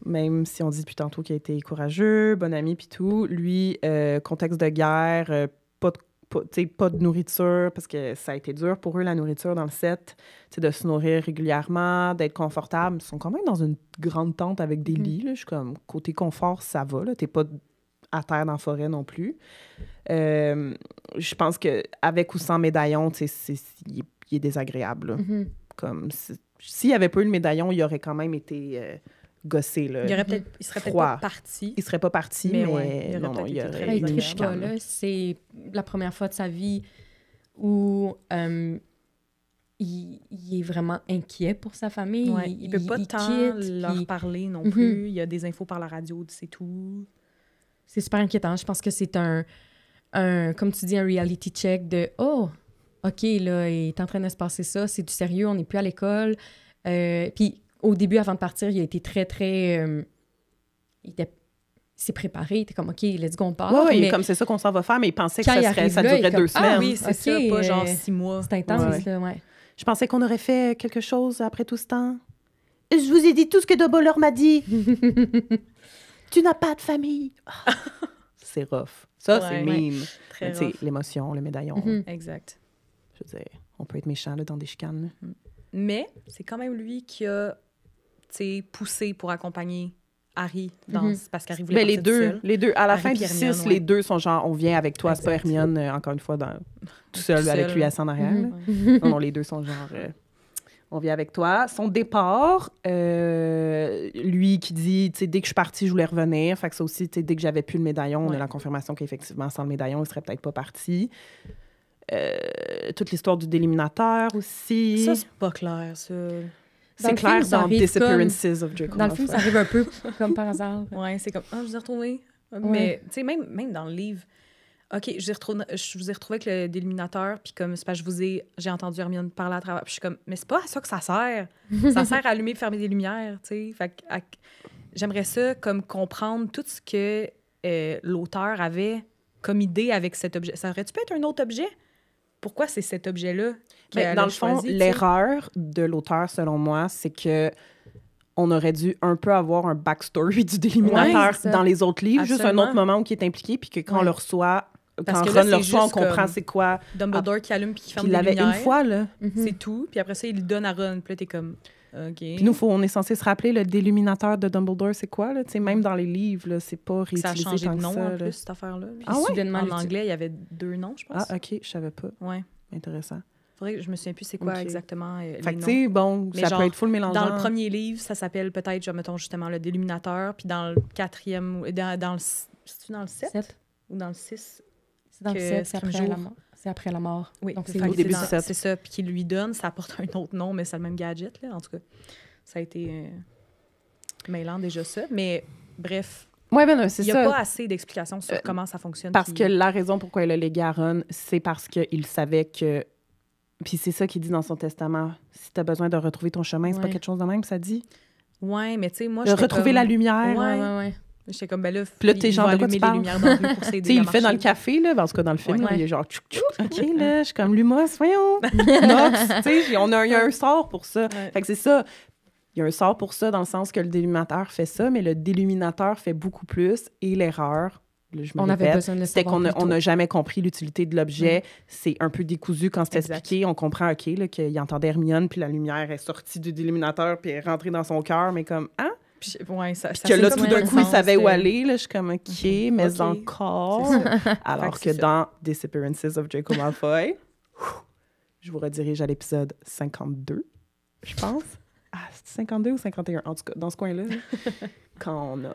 Même si on dit depuis tantôt qu'il a été courageux, bon ami, puis tout. Lui, contexte de guerre, pas de nourriture, parce que ça a été dur pour eux, la nourriture dans le 7. De se nourrir régulièrement, d'être confortable. Ils sont quand même dans une grande tente avec des lits. Là. Je suis comme, côté confort, ça va. Là. T'es pas à terre dans la forêt non plus. Je pense qu'avec ou sans médaillon, il est désagréable. Là. Mhm. Comme s'il n'y avait pas eu le médaillon, il aurait quand même été gossé. Là. Il serait peut-être Froid. pas parti. Il serait pas parti, Mais mais, ouais, il aurait non, peut-être il été aurait très Ah, il eu une triche désagréable. pas, chicane. là. C'est la première fois de sa vie où il est vraiment inquiet pour sa famille. Ouais. Il peut pas tant quitte, leur puis parler non Mhm. plus. Il y a des infos par la radio, c'est tout. c'est super inquiétant. Je pense que c'est un, comme tu dis, un reality check de « Oh, OK, là, il est en train de se passer ça, c'est du sérieux, on n'est plus à l'école. » Puis au début, avant de partir, il a été très, très... il s'est préparé, il était comme « OK, let's go, on part. Ouais, Mais comme c'est ça qu'on s'en va faire, mais il pensait que quand il ça arrive là, il durerait est comme, 2 semaines. Ah oui, c'est Ok, ça, pas genre 6 mois. c'est intense, Ouais. là, ouais. Je pensais qu'on aurait fait quelque chose après tout ce temps. Je vous ai dit tout ce que Dumbledore m'a dit. Tu n'as pas de famille. Ah. C'est rough. Ça, Ouais, c'est ouais. mean. Très Mais tu sais, rough. l'émotion, le médaillon. Mhm. Exact. Je veux dire, on peut être méchant là, dans des chicanes. là. Mais c'est quand même lui qui a poussé pour accompagner Harry dans... Mhm. parce qu'Harry voulait Ben, partir les deux, à la Harry fin du puis 6, Hermione, ouais. les deux sont genre, on vient avec toi, c'est pas Exact. Hermione, encore une fois, tout seul Tout avec seul. lui assis en arrière. Mhm. là. Non, les deux sont genre, On vient avec toi. Son départ, lui qui dit, tu sais, dès que je suis partie, je voulais revenir. Fait que ça aussi, tu sais, dès que j'avais plus le médaillon, on a la confirmation qu'effectivement, sans le médaillon, il serait peut-être pas parti. Toute l'histoire du déliminateur aussi. Ça, c'est pas clair, ça. C'est clair film, ça dans arrive Disappearances of Draco Dans le film, ça Malfoy. arrive un peu comme par hasard. Ouais, c'est comme, ah, je vous ai retrouvé. Mais, tu sais, même dans le livre, OK, je vous ai retrouvé avec le déliminateur, puis comme, c'est parce que j'ai entendu Hermione parler à travers, puis je suis comme, mais c'est pas à ça que ça sert. Ça sert à allumer et fermer des lumières, tu sais. Fait que, j'aimerais ça, comme, comprendre tout ce que l'auteur avait comme idée avec cet objet. Ça aurait-tu pu être un autre objet? Pourquoi c'est cet objet-là Dans le fond, l'erreur de l'auteur, selon moi, c'est que on aurait dû un peu avoir un backstory du déliminateur dans les autres livres, Absolument. juste un autre moment où il est impliqué, puis que quand on le reçoit, Parce quand que là, Ron le c'est reçoit, on juste comprend comme c'est quoi. Dumbledore qui allume puis qui ferme Puis il des l'avait lumières. une fois, là. C'est tout. Puis après ça, il le donne à Ron. Puis là, t'es comme, OK. Puis nous, on est censé se rappeler le déliminateur de Dumbledore, c'est quoi, là? Tu sais, même dans les livres, là, c'est pas Ça a réutilisé changé tant de que nom, ça, en là. plus, cette affaire-là. Puis Ah ouais? soudainement, En anglais, il y avait 2 noms, je pense. Ah, OK, je savais pas. Ouais. Intéressant. Faudrait que je me souviens plus c'est quoi OK. exactement les Fait que, noms. tu sais, bon, Mais ça genre, peut être full mélangeant. Dans le premier livre, ça s'appelle peut-être, genre, mettons, justement, le déliminateur. Puis dans le 4e... C'est-tu dans le 7? 7. Ou dans le 6? C'est dans le Que 7, c'est après Scrimgeour. la mort. C'est après la mort. Oui, Donc, fait c'est que au début dans- du 7. C'est ça. Puis qu'il lui donne, ça apporte un autre nom, mais c'est le même gadget, là, en tout cas. Ça a été mêlant déjà ça. Mais bref, Ouais, ben, c'est il n'y ça. a pas assez d'explications sur comment ça fonctionne. Parce puis- que la raison pourquoi il a légué à Ron, c'est parce qu'il savait que... Puis c'est ça qu'il dit dans son testament. Si t'as besoin de retrouver ton chemin, c'est pas Ouais. quelque chose de même, ça dit? Ouais, mais tu sais, moi, De j'étais retrouver comme... la lumière. Ouais. Ouais. J'étais comme, ben là, Puis là, t'es il genre, va de quoi tu allumer les parles? lumières dans la rue pour Tu s'aider sais, il à le fait dans le marcher. café, là, en tout cas dans le film, Ouais. là, il est genre, tchouc, tchouc, OK, là, je suis comme Lumos, voyons. Nox, tu sais, il y a un sort pour ça. Ouais. Fait que c'est ça. Il y a un sort pour ça dans le sens que le déluminateur fait ça, mais le déluminateur fait beaucoup plus. Et l'erreur, là, je me On avait répète, besoin de le c'était savoir qu'on plus tôt. n'a jamais compris l'utilité de l'objet. C'est un peu décousu quand c'est Exact. expliqué. On comprend, OK, là, qu'il entendait Hermione, puis la lumière est sortie du déluminateur, puis est rentrée dans son cœur, mais comme, hein? Puis, ouais, ça Que là, fait tout comme d'un un coup, il sens, savait où aller. Là, je suis comme, OK, mais OK. encore. Alors Fait que que c'est dans Disappearances of Draco Malfoy, je vous redirige à l'épisode 52, je pense. Ah, c'est 52 ou 51? En tout cas, dans ce coin-là, là, quand on a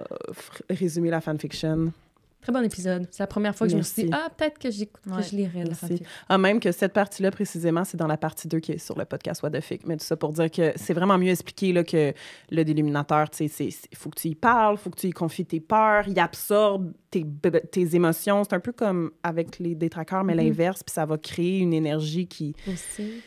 résumé la fanfiction. Très bon épisode. C'est la première fois que je me suis dit, Merci. peut-être que Ouais. je lirai la Merci. fanfic. Ah, même que cette partie-là, précisément, c'est dans la partie 2 qui est sur le podcast What the Fic. Mais tout ça pour dire que c'est vraiment mieux expliqué là, que le déliminateur, tu sais, il faut que tu y parles, il faut que tu y confies tes peurs, il absorbe tes émotions. C'est un peu comme avec les détraqueurs, mais l'inverse, puis ça va créer une énergie qui... Aussi.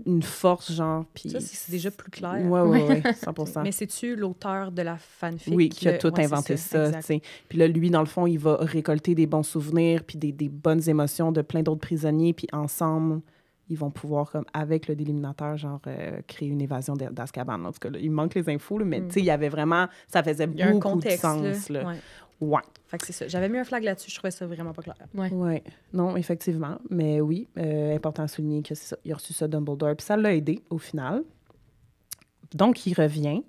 une force, genre, puis... Ça, c'est déjà plus clair. Ouais, 100%. Mais c'est-tu l'auteur de la fanfic? Oui, qui a tout ouais, inventé c'est ça, exact. tu sais. Puis là, lui, dans le fond, il va récolter des bons souvenirs puis des bonnes émotions de plein d'autres prisonniers, puis ensemble, ils vont pouvoir, comme avec le déliminateur, genre, créer une évasion d'Azkaban. En tout cas, là, il manque les infos, là, mais tu sais, il y avait vraiment... Ça faisait Il y a un beaucoup contexte, de sens, là. Ouais. Ouais. Fait que c'est ça. J'avais mis un flag là-dessus, je trouvais ça vraiment pas clair. Ouais. Non, effectivement. Mais oui, important à souligner que c'est ça. Il a reçu ça Dumbledore, puis ça l'a aidé, au final. Donc, il revient.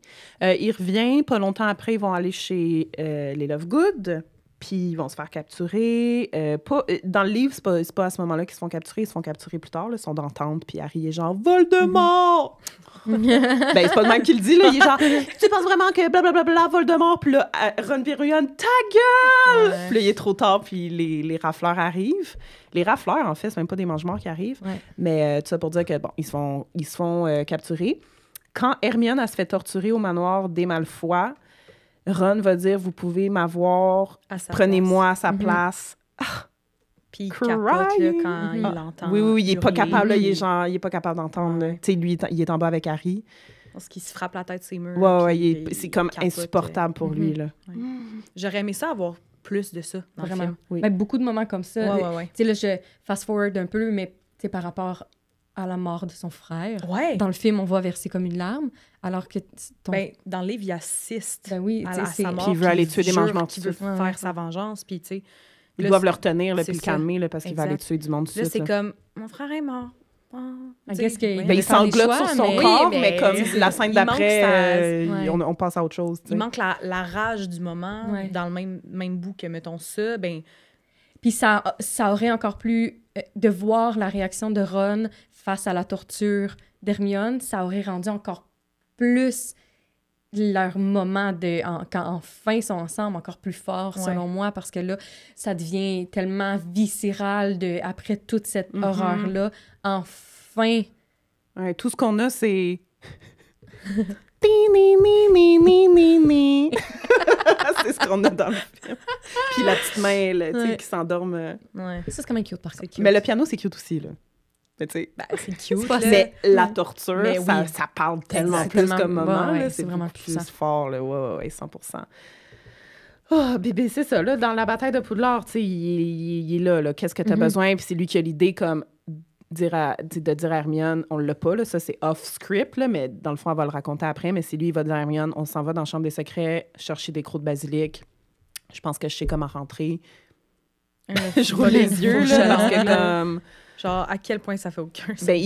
Pas longtemps après, ils vont aller chez les Lovegood, puis ils vont se faire capturer. Dans le livre, c'est pas à ce moment-là qu'ils se font capturer. Ils se font capturer plus tard. Là, ils sont dans la tente, puis Harry est genre « Voldemort! Ben, c'est pas le même qui le dit, là. Il est genre « Tu penses vraiment que blablabla, Voldemort? » Puis là, Ron Verruyan, ta gueule! Puis là, il est trop tard, puis les rafleurs arrivent. Les rafleurs, en fait, c'est même pas des mange-morts qui arrivent. Ouais. Mais tout ça pour dire que, bon, ils se font capturer. Quand Hermione, elle se fait torturer au manoir des Malfoy, Ron va dire « Vous pouvez m'avoir, À sa prenez-moi à place. sa place. Puis il capote là, Crying. quand il l'entend. Oui, il est pas hurler. capable, là, il est pas capable d'entendre. là. Ouais. Tu sais, lui, il est en bas avec Harry. Parce qu'il se frappe la tête ses murs. Ouais, puis c'est comme capote, insupportable pour lui, là. J'aurais aimé ça avoir plus de ça dans le Vraiment. film. Oui. Ben, beaucoup de moments comme ça. Ouais. Tu sais, là, je fast-forward un peu, mais tu sais, par rapport à la mort de son frère. Ouais. Dans le film, on voit verser comme une larme, alors que ton... Ben, dans le livre, il assiste Ben oui, à tu sais, c'est... sa mort. Puis il veut aller tuer des jure mange-morts qu'il tout de veut suite. Ouais, faire ouais. sa vengeance. Puis, tu sais, Ils là, doivent le retenir, là, c'est puis le ça. calmer, là, parce qu'il va aller Exact. tuer du monde tout de là, suite. c'est là. comme, mon frère est mort. Ah, I tu sais, guess que- voyons. Ben, il il faire des sanglote choix, sur son mais- corps, Oui, mais mais comme c'est la ça. scène Il manque d'après, ça. Ouais. on passe à autre chose. tu sais. Il manque la rage du moment Ouais. dans le même bout que, mettons, ça. Ben, Puis ça aurait encore plus... de voir la réaction de Ron face à la torture d'Hermione, ça aurait rendu encore plus leur moment quand enfin ils sont ensemble encore plus fort, selon moi, parce que là, ça devient tellement viscéral après toute cette horreur-là. Enfin... Ouais, tout ce qu'on a, c'est... c'est ce qu'on a dans le film. Puis la petite main, là, tu sais, qui s'endorme. Ouais. Ça, c'est quand même cute, par contre. Mais le piano, c'est cute aussi, là. Mais tu sais... c'est cute, mais la torture, mais ça parle tellement plus comme moment, là. C'est vraiment plus fort, là. Ouais, 100%. Oh, bébé, c'est ça, là, dans la bataille de Poudlard, tu sais, il est là. Qu'est-ce que t'as besoin? Puis c'est lui qui a l'idée, comme... de dire à Hermione, on l'a pas, là, ça c'est off-script, là, mais dans le fond, elle va le raconter après, mais c'est lui, il va dire à Hermione, on s'en va dans la chambre des secrets, chercher des crocs de basilic. Je pense que je sais comment rentrer. Je roule les yeux, là, parce que comme... Genre, à quel point ça fait aucun sens. Ben,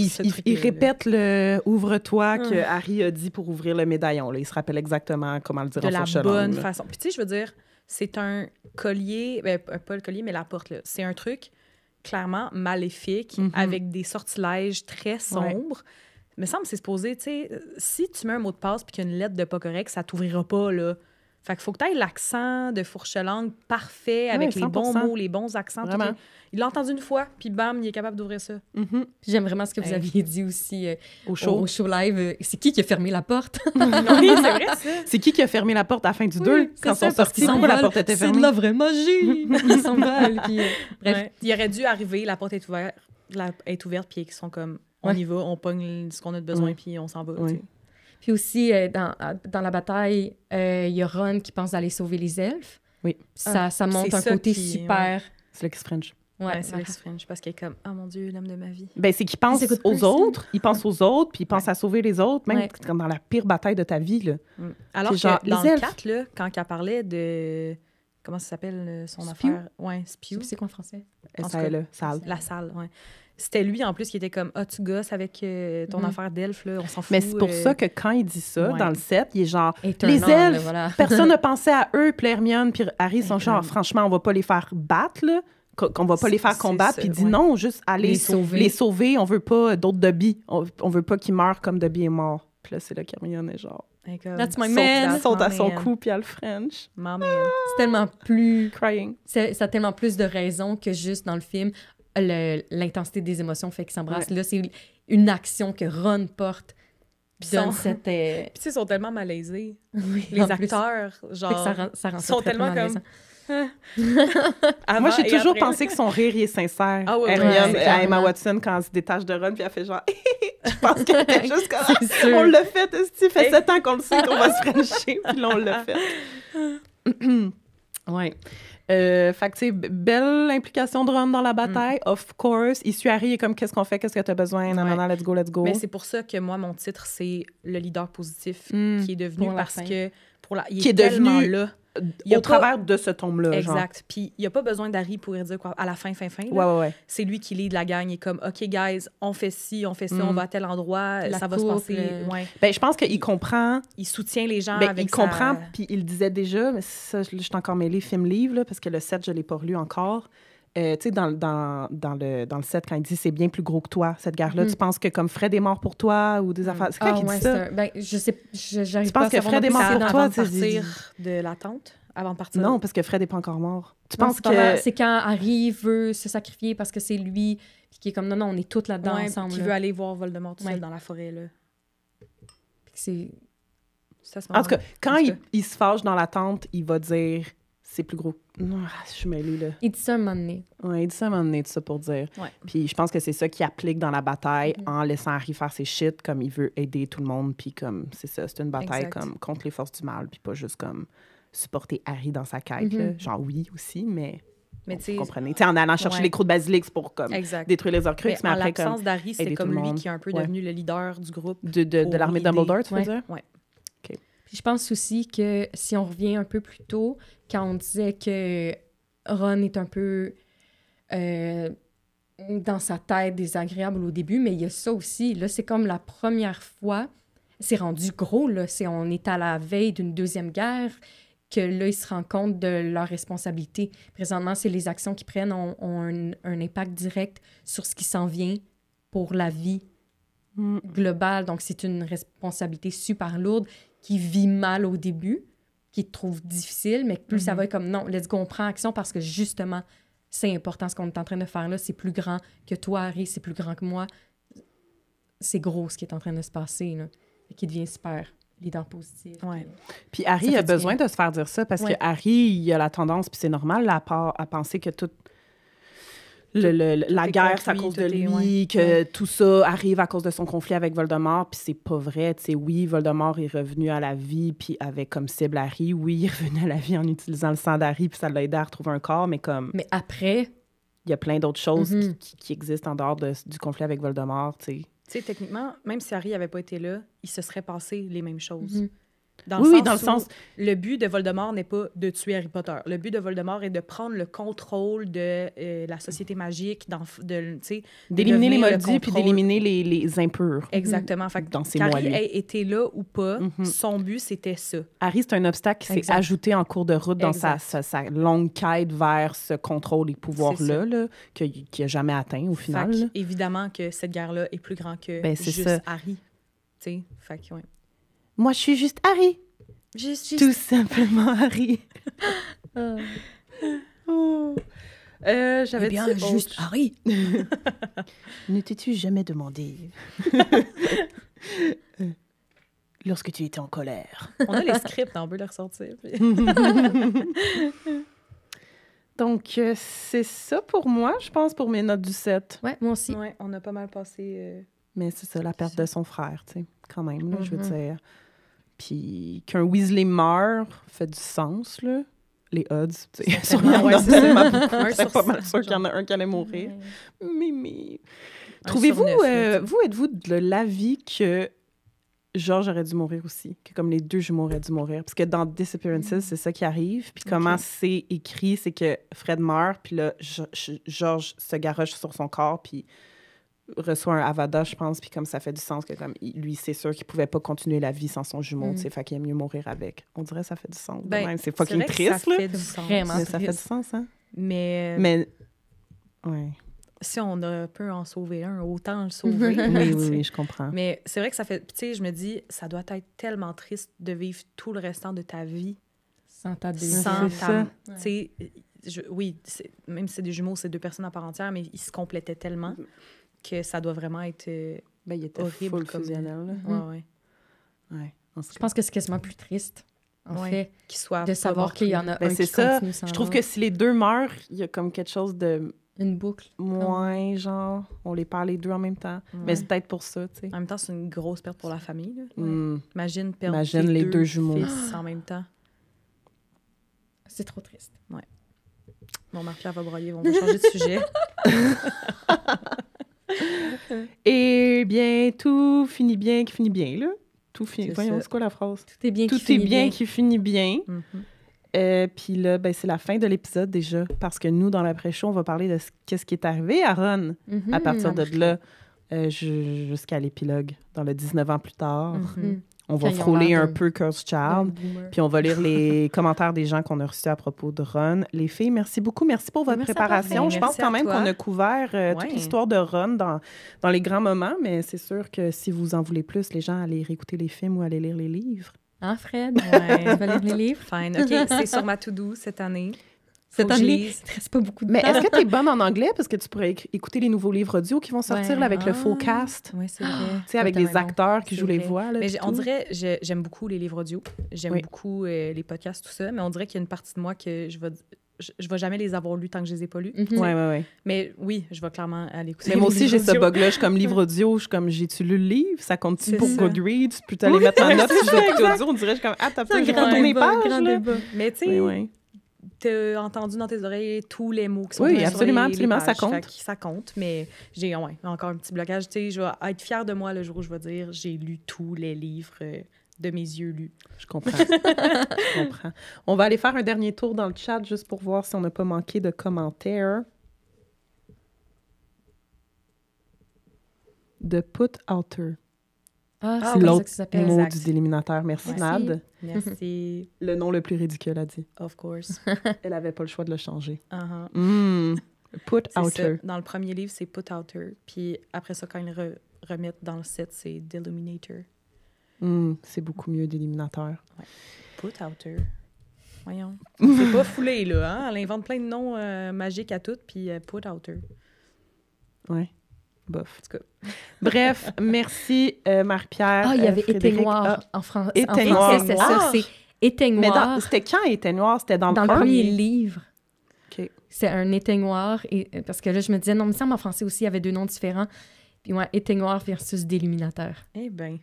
il répète le « ouvre-toi » que Harry a dit pour ouvrir le médaillon, là. Il se rappelle exactement comment le dire de en la fourche-langue, bonne là. façon. Puis tu sais, je veux dire, c'est un collier, ben, pas le collier, mais la porte, là. C'est un truc clairement maléfique, avec des sortilèges très sombres. Il me semble que c'est supposé, tu sais, si tu mets un mot de passe puis qu'il y a une lettre de pas correct, ça t'ouvrira pas, là. Fait qu'il faut que tu aies l'accent de fourche-langue parfait, avec les bons mots, les bons accents. Vraiment. Il l'a entendu une fois, puis bam, il est capable d'ouvrir ça. Puis j'aime vraiment ce que vous aviez dit aussi au show live. C'est qui a fermé la porte? Oui, c'est vrai, ça. C'est qui a fermé la porte à la fin du 2? Quand ils sont sortis, pourquoi la porte était fermée? C'est de la vraie magie! Ils s'envolent, puis... bref. Ouais. Il aurait dû arriver, la porte est ouverte, puis ils sont comme, on y va, on pogne ce qu'on a de besoin, puis on s'en va, tu sais. Puis aussi, dans la bataille, il y a Ron qui pense d'aller sauver les elfes. Oui. Ça montre un côté super... C'est Lex French. Ouais, c'est Lex French, parce qu'il est comme « Oh mon Dieu, l'homme de ma vie ». Ben, c'est qu'il pense aux autres, il pense aux autres, puis il pense à sauver les autres, même dans la pire bataille de ta vie, là. Alors que genre, dans le 4, là, quand elle parlait de... Comment ça s'appelle, son affaire? Ouais, Spew. C'est quoi en français? Salle. La salle, ouais. C'était lui, en plus, qui était comme « Ah, tu gosses avec ton affaire d'elfe, là, on s'en fout. » Mais c'est pour ça que quand il dit ça, dans le 7, il est genre « Eternal, Les elfes, voilà. personne n'a pensé à eux, puis Hermione, puis Harry sont genre « Franchement, on va pas les faire battre, là. » Qu'on va pas les faire combattre, puis il dit non, juste aller les sauver. On veut pas d'autres Dobby. On veut pas qu'ils meurent comme Dobby est mort. Puis là, c'est là qu'Hermione est genre... That's my man! Saute à son cou, puis à le French. My man. C'est tellement plus... Crying. Ça a tellement plus de raisons que juste dans le film, l'intensité des émotions fait qu'ils s'embrassent. Là, c'est une action que Ron porte. Puis donne cette... Puis tu sais, ils sont tellement malaisés. Oui, les acteurs, genre... Ça rend sont tellement comme... Moi, j'ai toujours pensé que son rire, il est sincère. Ah, Hermione, Emma Watson, quand elle se détache de Ron, puis elle fait genre... Je pense qu'elle était juste comme... On l'a fait, ça fait 7 ans qu'on le sait qu'on va se frencher, puis là, on l'a fait. Ouais. Fait que, tu sais, belle implication de Ron dans la bataille, of course. Il suit Harry, il est comme, qu'est-ce qu'on fait, qu'est-ce que t'as besoin, non, let's go. Mais c'est pour ça que moi, mon titre, c'est le leader positif qui est devenu, parce que il est tellement là. Au travers de ce tome-là. Exact. Puis il n'y a pas besoin d'Harry pour dire quoi. À la fin. Ouais. C'est lui qui lead la gang. Il est comme, OK, guys, on fait ci, on fait ça, on va à tel endroit, ça va se passer. Ouais. Ben, je pense qu'il comprend. Il soutient les gens avec il comprend, puis il le disait déjà, mais ça, je suis encore mêlée film-livre, là, parce que le 7, je ne l'ai pas relu encore. Tu sais, dans le 7, quand il dit « c'est bien plus gros que toi, cette guerre-là », tu penses que comme Fred est mort pour toi ou des affaires... C'est quoi qui dit ça? Ben, je sais, j'arrive pas à savoir. Tu penses que Fred est mort pour toi? Avant de partir de la tente? Avant de partir? Non, parce que Fred n'est pas encore mort. Tu non, penses que... C'est quand Harry veut se sacrifier parce que c'est lui, puis qui est comme « non, on est toutes là-dedans ensemble. » qui veut aller voir Voldemort tout seul dans la forêt, là. C'est... En tout cas, quand il se fâche dans la tente, il va dire... C'est plus gros. Non, je suis mêlée, là. Il dit ça un moment donné. Oui, il dit ça un moment donné, tout ça pour dire. Ouais. Puis je pense que c'est ça qu'il applique dans la bataille en laissant Harry faire ses shit, comme il veut aider tout le monde. Puis comme, c'est ça, c'est une bataille comme contre les forces du mal, puis pas juste comme supporter Harry dans sa quête. Là. Genre, oui, aussi, mais vous comprenez. T'sais, en allant chercher les crocs de basilic pour comme détruire les Horcruxes, mais après, l'absence d'Harry, c'est comme lui qui est un peu devenu le leader du groupe. De l'armée Dumbledore, tu veux dire? Oui. Puis je pense aussi que si on revient un peu plus tôt, quand on disait que Ron est un peu dans sa tête désagréable au début, mais il y a ça aussi. Là, c'est comme la première fois, c'est rendu gros, là. On est à la veille d'une deuxième guerre, que là, ils se rendent compte de leur responsabilité. Présentement, c'est les actions qu'ils prennent ont un impact direct sur ce qui s'en vient pour la vie global. Donc, c'est une responsabilité super lourde qui vit mal au début, qui te trouve difficile, mais plus ça va être comme, non, let's go, on prend action parce que justement, c'est important ce qu'on est en train de faire là. C'est plus grand que toi, Harry, c'est plus grand que moi. C'est gros ce qui est en train de se passer, là, et qui devient super leader positif. Ouais. Puis Harry Ça a fait du besoin bien. de se faire dire ça parce Ouais. que Harry, il a la tendance, puis c'est normal, là, à penser que tout. La est guerre, contre c'est à lui, cause tout de est- lui, ouais. que tout ça arrive à cause de son conflit avec Voldemort, puis c'est pas vrai. Tu sais, oui, Voldemort est revenu à la vie, puis avec comme cible Harry. Oui, il est revenu à la vie en utilisant le sang d'Harry, puis ça l'a aidé à retrouver un corps, mais comme Mais après, il y a plein d'autres choses Mhm. qui existent en dehors du conflit avec Voldemort, tu sais. Tu sais, techniquement, même si Harry n'avait pas été là, il se serait passé les mêmes choses. Mhm. Oui, dans le sens... où le but de Voldemort n'est pas de tuer Harry Potter. Le but de Voldemort est de prendre le contrôle de la société magique, tu sais, d'éliminer les devenir le maudits, puis contrôle. d'éliminer les impurs. Exactement. Fait que Dans ses qu'Harry moelleux. ait été là ou pas, Mhm. son but, c'était ça. Harry, c'est un obstacle qui s'est Exact. ajouté en cours de route dans Exact. sa longue quête vers ce contrôle et pouvoir-là, là, qu'il n'a jamais atteint au final. Fait là. que, évidemment que cette guerre-là est plus grande que Ben, c'est juste ça. Harry. Tu sais, fait que, ouais. Moi, je suis juste Harry. Tout simplement Harry. Oh. J'avais dit autre- Harry. Ne t'es-tu jamais demandé lorsque tu étais en colère? On a les scripts, on peut les ressortir. puis- Donc, c'est ça pour moi, je pense, pour mes notes du 7. Ouais, moi aussi. Ouais, on a pas mal passé... Mais c'est ça, la perte de son frère, tu sais, quand même, là, je veux Mhm. dire. Puis qu'un Weasley meurt fait du sens, là. Les odds, tu sais. Sûrement, il y en Ouais, a c'est ça. tellement Un beaucoup. C'est sur pas cent, mal sûr qu'il y en a genre. un qui allait mourir. Mimi. Un Trouvez-vous, sur 9, là, tu sais. vous, êtes-vous de l'avis que George aurait dû mourir aussi? Que comme les deux jumeaux auraient dû mourir? Parce que dans Disappearances, c'est ça qui arrive. Puis comment c'est écrit, c'est que Fred meurt, puis là, George se garoche sur son corps, puis reçoit un Avada, je pense, puis comme ça fait du sens que comme lui, c'est sûr qu'il pouvait pas continuer la vie sans son jumeau, tu sais, fait qu'il aime mieux mourir avec. On dirait que ça fait du sens. de Ben, même. C'est fucking vrai que triste, ça là. fait du sens. Vraiment. Mais ça fait du triste. sens, hein? Mais, Mais, ouais. si on peut en sauver un, autant le sauver. Oui, oui, je comprends. Mais c'est vrai que ça fait... Tu sais, je me dis, ça doit être tellement triste de vivre tout le restant de ta vie Sans ta sans c'est ta... ça. Tu sais, oui, même si c'est des jumeaux, c'est deux personnes à part entière, mais ils se complétaient tellement que ça doit vraiment être... Ben, il était horrible full comme- fusionnel, là. Ouais, ouais. Ouais. En tout Je cas. pense que c'est quasiment plus triste, en Ouais. fait, Qu'ils soient de pas savoir morts qu'il y en tous a Ben, un c'est qui ça. continue sans Je trouve l'autre. que si les deux meurent, il y a comme quelque chose de Une boucle. moins, genre, on les parle les deux en même temps. les deux. Mais c'est peut-être pour ça, tu sais. En même temps, c'est une grosse perte pour la famille. Là. Hmm. Imagine perdre Imagine tes les deux jumeaux. fils en même temps. C'est trop triste. Bon, Marc-Pierre va broyer, on va changer de sujet. Eh bien, tout finit bien qui finit bien, là. Tout finit... C'est Voyons, ça. c'est quoi la phrase? Tout est bien Tout qui est finit bien qui finit bien. Mhm. Puis là, ben, c'est la fin de l'épisode déjà, parce que nous, dans l'après-show, on va parler de qu'est-ce qui est arrivé à Ron Mhm. à partir de Marqué. là jusqu'à l'épilogue, dans le 19 ans plus tard. Mhm. On va Quand ils ont frôler l'air un de- peu Cursed Un Child. boomer. Puis on va lire les commentaires des gens qu'on a reçus à propos de Ron. Les filles, merci beaucoup. Merci pour votre Merci à préparation. toi. Je pense Merci quand à même toi. qu'on a couvert toute Ouais. l'histoire de Ron dans les grands moments, mais c'est sûr que si vous en voulez plus, les gens, allez réécouter les films ou allez lire les livres. Hein, Fred? Ouais. Tu vas lire les livres? Fine. OK, c'est sur ma to-do cette année. Cette Faut que je année, lise. il te reste pas beaucoup de Mais temps. est-ce que tu es bonne en anglais? Parce que tu pourrais écouter les nouveaux livres audio qui vont sortir Ouais. là, avec le Ah. full cast. Oui, c'est vrai. Tu sais, avec t'as les raison. acteurs qui C'est jouent les vrai. voix. Là, Mais puis on tout. dirait, j'aime beaucoup les livres audio. J'aime Oui. beaucoup les podcasts, tout ça. Mais on dirait qu'il y a une partie de moi que je vais jamais les avoir lus tant que je les ai pas lus. Mhm. Ouais, ouais, ouais. Mais oui, je vais clairement aller écouter. Mais moi les aussi, j'ai livres ce audio. bug-là. Je suis comme livre audio. Je suis comme, j'ai-tu lu le livre? Ça compte-tu C'est pour ça. Goodreads? Puis tu les mettre en note si je vais écouter audio. On dirait, je suis comme, ah, t'as pas C'est un j'ai grand retourné débat, page, grand là. débat. Mais tu sais, Oui, oui. t'as entendu dans tes oreilles tous les mots qui sont Oui, écrits sur absolument, les absolument, ça pages. compte. Fait que ça compte, mais j'ai encore un petit blocage. Tu sais, je vais être fière de moi le jour où je vais dire j'ai lu tous les livres de mes yeux lus. Je comprends. Je comprends. On va aller faire un dernier tour dans le chat juste pour voir si on n'a pas manqué de commentaires. De Put Outer. Ah, Ah c'est oui. comme ça L'autre que ça s'appelle. mot Exact. du déliminateur. Merci, Merci. Nad. Merci, Le nom le plus ridicule, a dit. of course. Elle avait pas le choix de le changer. Uh-huh. Put C'est Outer. ça. Dans le premier livre, c'est Put Outer. Puis après ça, quand il remettre dans le set, c'est Deluminator. C'est beaucoup mieux d'Illuminateur. Ouais. Put Outer. Voyons. C'est pas foulé, là. Hein? Elle invente plein de noms magiques à toutes, puis Put Outer. Ouais. Bof. En tout cas. Bref, merci Marie-Pierre. Ah, il y avait Frédéric. Éteignoir en français. Éteignoir. C'est ça, c'est Éteignoir. C'était quand Éteignoir? C'était dans le premier livre. OK. C'est un éteignoir. Parce que là, je me disais, non, mais ça, en français aussi, il y avait 2 noms différents. Puis ouais, Éteignoir versus Déluminateur. Eh bien.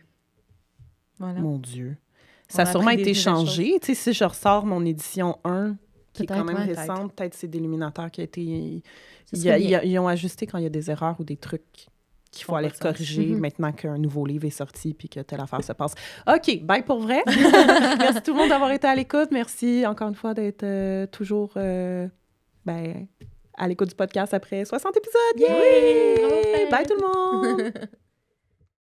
Voilà. Mon Dieu. Ça a sûrement été changé. Tu sais, si je ressors mon édition 1, qui est quand même récente, peut-être c'est Déluminateur qui a été... Ils ont ajusté quand il y a des erreurs ou des trucs qu'il faut aller corriger maintenant qu'un nouveau livre est sorti puis que telle affaire se passe. OK, bye pour vrai. Merci tout le monde d'avoir été à l'écoute. Merci encore une fois d'être toujours à l'écoute du podcast après 60 épisodes. Yay! Bye tout le monde!